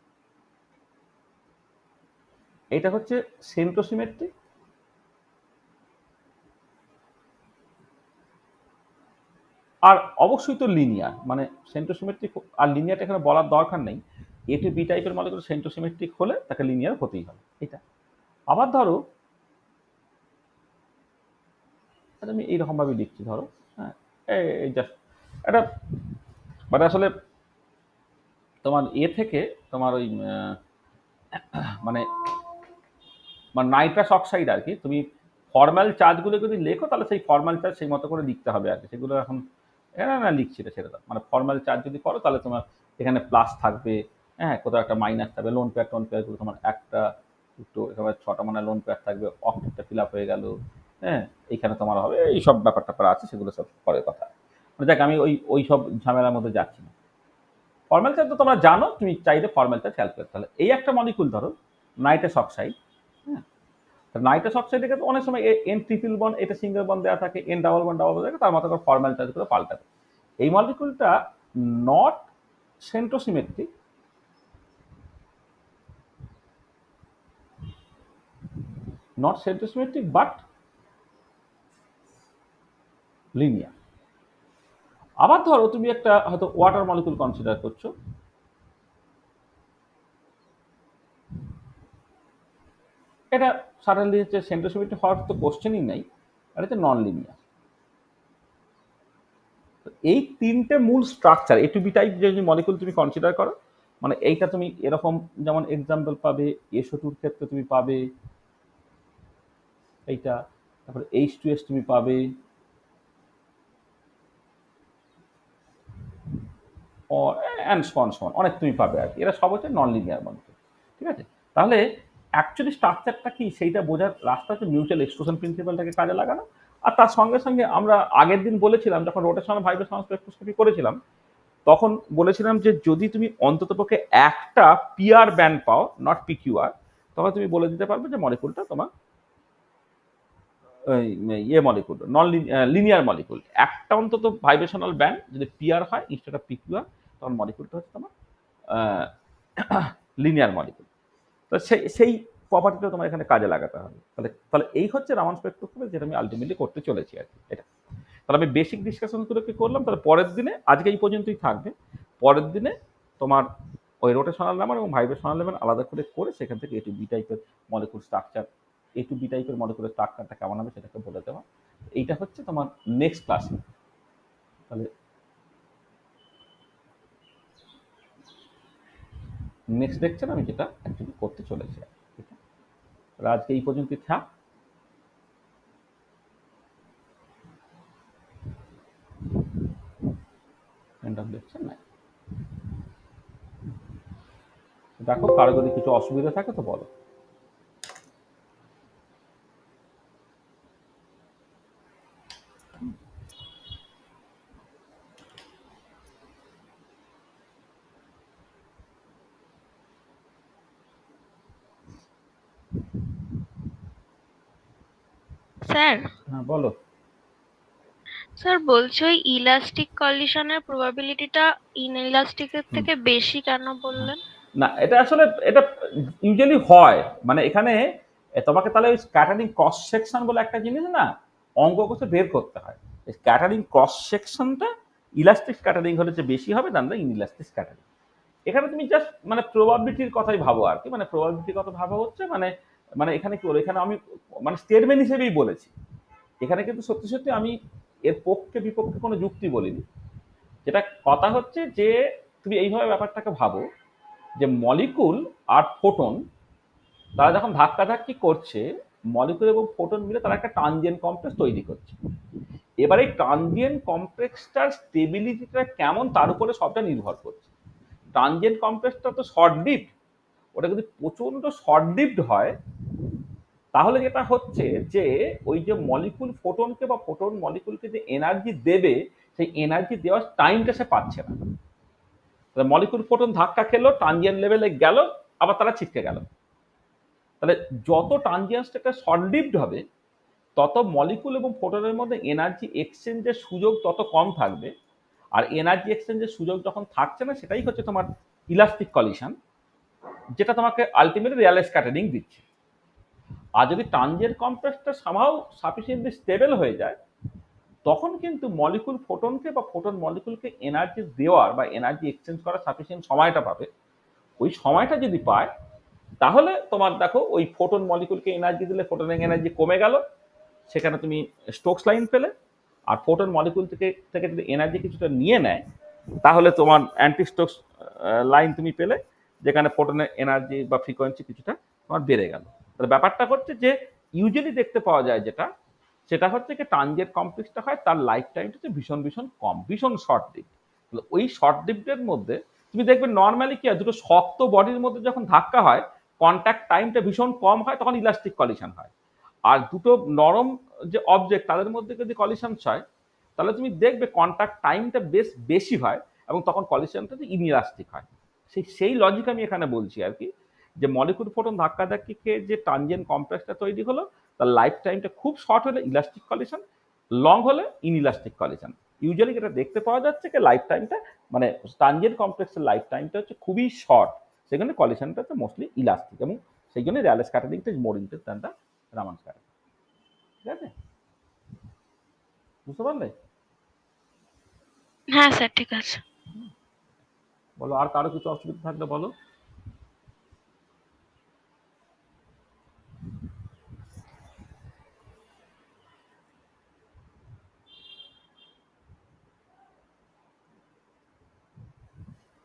A: এটা হচ্ছে সেন্ট্রোসিমেট্রিক, আর অবশ্যই তো লিনিয়ার, মানে সেন্ট্রোসিমেট্রিক আর লিনিয়ারটা এখানে বলার দরকার নেই। A to B টাইপের মলিকুল সেন্ট্রোসিমেট্রিক হলে তাকে লিনিয়ার হতেই হবে এটা। আবার ধরো আমি এইরকম ভাবে লিখছি, ধরো হ্যাঁ এই জাস্ট এটা মানে আসলে তোমার থেকে তোমার ওই মানে মানে নাইট্রাস অক্সাইড আর কি, তুমি ফর্মাল চার্জগুলো যদি লেখো তাহলে সেই ফর্মাল চার্জ সেই মতো করে লিখতে হবে আর কি, সেগুলো এখন না লিখছি না, ছেড়ে দাও। মানে ফর্মাল চার্জ যদি করো তাহলে তোমার এখানে প্লাস থাকবে, হ্যাঁ কোথাও একটা মাইনাস থাকবে, লোন পেয়ার টোন পেয়ারগুলো তোমার একটা দুটো একেবারে ছটা মানে লোন পেয়ার থাকবে, অক্টেটটা ফিল আপ হয়ে গেল, হ্যাঁ এইখানে তোমার হবে এই সব ব্যাপার ট্যাপার আছে, সেগুলো সব পরের কথা। মানে যাক আমি ওই সব ঝামেলার মধ্যে যাচ্ছি না। ফর্মাল চার্জ তো তোমরা জানো, তুমি চাইলে ফর্মাল চার্জ ক্যালকুলেট, তাহলে এই একটা মলিকুল ধরো নাইট্রাস অক্সাইড, হ্যাঁ নাইট্রাস অক্সাইডে কিন্তু অনেক সময় এন ট্রিপল বন্ড, এটা সিঙ্গেল বন্ড দেওয়া থাকে, এন ডাবল বন্ড থাকে, তার মতো করে ফর্মাল চার্জ করে পাল্টাবে। এই মলিকুলটা নট সেন্ট্রোসিমেট্রিক, নট সেন্ট্রোসিমেট্রিক বাট লিনিয়ার। আবার ধরো তুমি একটা হয়তো ওয়াটার মলিকুল কনসিডার করছো, এটা সাডেনলি হচ্ছে সেন্ট্রোসিমেট্রিক হওয়ার তো কোশ্চেনই নেই, আর এটা নন লিনিয়ার। এই তিনটে মূল structure A to B type যে মলিকুল তুমি কনসিডার করো, মানে এইটা তুমি এরকম যেমন এক্সাম্পল পাবে SO2 ক্ষেত্রে তুমি পাবে এইটা, তারপরে H2S তুমি পাবে, অনেক তুমি পাবে আর কি, এরা সব হচ্ছে নন লিনিয়ার মলিকুল। ঠিক আছে, তাহলে অ্যাকচুয়ালি স্ট্রাকচারটা কি সেইটা বোঝার রাস্তা হচ্ছে মিউচুয়াল এক্সক্লুশন প্রিন্সিপালটাকে কাজে লাগানো। আর তার সঙ্গে সঙ্গে আমরা আগের দিন বলেছিলাম যখন রোটেশনাল ভাইব্রেশনাল স্পেকট্রোস্কোপি করেছিলাম, তখন বলেছিলাম যে যদি তুমি অন্ততপক্ষে একটা পিআর ব্যান্ড পাও, নট পিকিউআর, তখন তুমি বলে দিতে পারবে যে মলিকুলটা তোমার ইয়ে মলিকুল, নন লিনিয়ার মলিকুল। একটা অন্তত ভাইব্রেশনাল ব্যান্ড যদি পিআর হয় ইনস্টেড অফ পিকিউআর, তখন মলিকুলটা হচ্ছে তোমার লিনিয়ার মলিকুল। তো সেই প্রপার্টিটা তোমার এখানে কাজে লাগাতে হবে। তাহলে এই হচ্ছে রামান স্পেকট্রোস্কোপি, যেটা আমি আলটিমেটলি করতে চলেছি আর কি। এটা তাহলে আমি বেসিক ডিসকাশনগুলোকে করলাম। তাহলে পরের দিনে, আজকে এই পর্যন্তই থাকবে, পরের দিনে তোমার ওই রোটেশনাল লেভেল এবং ভাইব্রেশনাল লেভেল আলাদা করে সেখান থেকে এ টু বি টাইপের মলিকুল স্ট্রাকচার, এ টু বি টাইপের মলিকুলার স্ট্রাকচারটা কেমন হবে সেটাকে বলে দেওয়া। এইটা হচ্ছে তোমার নেক্সট ক্লাসে। তাহলে নেক্সট লেকচার আমি যেটা অ্যাকচুয়ালি করতে চলেছি। ঠিক আছে, তাহলে আজকে এই পর্যন্তই থাক। এন্ড অফ লেকচার নাই। দেখো কারো যদি কিছু অসুবিধা থাকে তো বলো।
C: স্যার
A: হ্যাঁ বলো।
C: স্যার বলছি ওই ইলাস্টিক কলিশনের প্রবাবিলিটিটা ইনইলাস্টিকের থেকে বেশি কেন বললেন?
A: না, এটা আসলে এটা ইউজুয়ালি হয়, মানে এখানে তোমাকে তাহলে ওই স্ক্যাটারিং ক্রস সেকশন বলে একটা জিনিস না অঙ্ক করতে বের করতে হয়। স্ক্যাটারিং ক্রস সেকশনটা ইলাস্টিক স্ক্যাটারিং হলে যে বেশি হবে তার ইনইলাস্টিক স্ক্যাটারিং। এখানে তুমি জাস্ট মানে প্রবাবিলিটির কথাই ভাবো আর কি, মানে প্রবাবিলিটির কথা ভাবা হচ্ছে, মানে মানে এখানে কি বলো, এখানে আমি মানে স্টেটমেন্ট হিসেবেই বলেছি। এখানে কিন্তু সত্যি সত্যি আমি এর পক্ষে বিপক্ষে কোনো যুক্তি বলিনি। যেটা কথা হচ্ছে যে তুমি এইভাবে ব্যাপারটাকে ভাবো যে মলিকুল আর ফোটন তারা যখন ধাক্কাধাক্কি করছে, মলিকুল এবং ফোটন মিলে তারা একটা ট্রানজিয়েন্ট কমপ্লেক্স তৈরি করছে। এবার এই ট্রানজিয়েন্ট কমপ্লেক্সটার স্টেবিলিটিটা কেমন তার উপরে সবটা নির্ভর করছে। ট্রানজিয়েন্ট কমপ্লেক্সটা তো শর্ট ডিপড, ওটা যদি প্রচন্ড শর্ট ডিপড হয় তাহলে যেটা হচ্ছে যে ওই যে মলিকুল ফোটনকে বা ফোটন মলিকুলকে যে এনার্জি দেবে সেই এনার্জি দেওয়ার টাইমটা সে পাচ্ছে না। মলিকুল ফোটন ধাক্কা খেলো, ট্রানজিয়েন্ট লেভেলে গেল, আবার তারা ছিটকে গেল। তাহলে যত ট্রানজিয়েন্টটা শর্ট লিভড হবে তত মলিকুল এবং ফোটনের মধ্যে এনার্জি এক্সচেঞ্জের সুযোগ তত কম থাকবে। আর এনার্জি এক্সচেঞ্জের সুযোগ যখন থাকছে না সেটাই হচ্ছে তোমার ইলাস্টিক কলিশন, যেটা তোমাকে আলটিমেটলি রিয়াল স্ক্যাটারিং দিচ্ছে। আর যদি ট্রানজিয়েন্ট কমপ্লেক্সটা সামহাউ সাফিসিয়েন্টলি স্টেবল হয়ে যায় তখন কিন্তু মলিকুল ফোটনকে বা ফোটন মলিকুলকে এনার্জি দেওয়ার বা এনার্জি এক্সচেঞ্জ করার সাফিসিয়েন্ট সময়টা পাবে। ওই সময়টা যদি পায় তাহলে তোমার দেখো ওই ফোটন মলিকুলকে এনার্জি দিলে ফোটনের এনার্জি কমে গেল, সেখানে তুমি স্টোকস লাইন পেলে। আর ফোটন মলিকুল থেকে যদি এনার্জি কিছুটা নিয়ে নেয় তাহলে তোমার অ্যান্টি স্টোকস লাইন তুমি পেলে, যেখানে ফোটনের এনার্জি বা ফ্রিকোয়েন্সি কিছুটা তোমার বেড়ে গেল। তাহলে ব্যাপারটা হচ্ছে যে ইউজুয়ালি দেখতে পাওয়া যায় যেটা, সেটা হচ্ছে কি ট্রানজিয়েন্ট কমপ্লেক্সটা হয় তার লাইফ টাইমটা হচ্ছে ভীষণ ভীষণ কম, ভীষণ শর্ট ডিপ। ওই শর্ট ডিপের মধ্যে তুমি দেখবে নর্মালি কি হয়, দুটো শক্ত বডির মধ্যে যখন ধাক্কা হয় কন্ট্যাক্ট টাইমটা ভীষণ কম হয়, তখন ইলাস্টিক কলিশন হয়। আর দুটো নরম যে অবজেক্ট তাদের মধ্যে যদি কলিশন হয় তাহলে তুমি দেখবে কন্ট্যাক্ট টাইমটা বেশি হয় এবং তখন কলিশনটা ইনইলাস্টিক হয়। সেই লজিক আমি এখানে বলছি আর কি, যে মলিকুল ফোটন ধাক্কাধাক্কি খেয়ে যে ট্রানজিয়েন্ট কমপ্লেক্সটা তৈরি হলো তার লাইফ টাইমটা খুব শর্ট হলে ইলাস্টিক কলিশন, লং হলে ইনইলাস্টিক কলিশন। ইউজুয়ালি যেটা দেখতে পাওয়া যাচ্ছে যে লাইফ টাইমটা মানে ট্রানজিয়েন্ট কমপ্লেক্সের লাইফ টাইমটা হচ্ছে খুবই শর্ট, সেখানে কলিশনটা হচ্ছে মোস্টলি ইলাস্টিক, এবং সেই জন্য র্যালে স্ক্যাটারিংটা is more interest than the Raman স্ক্যাটারিং। ঠিক আছে, বুঝতে পারলে?
C: হ্যাঁ স্যার ঠিক আছে।
A: বলো আর কারো কিছু অসুবিধা থাকলে বলো।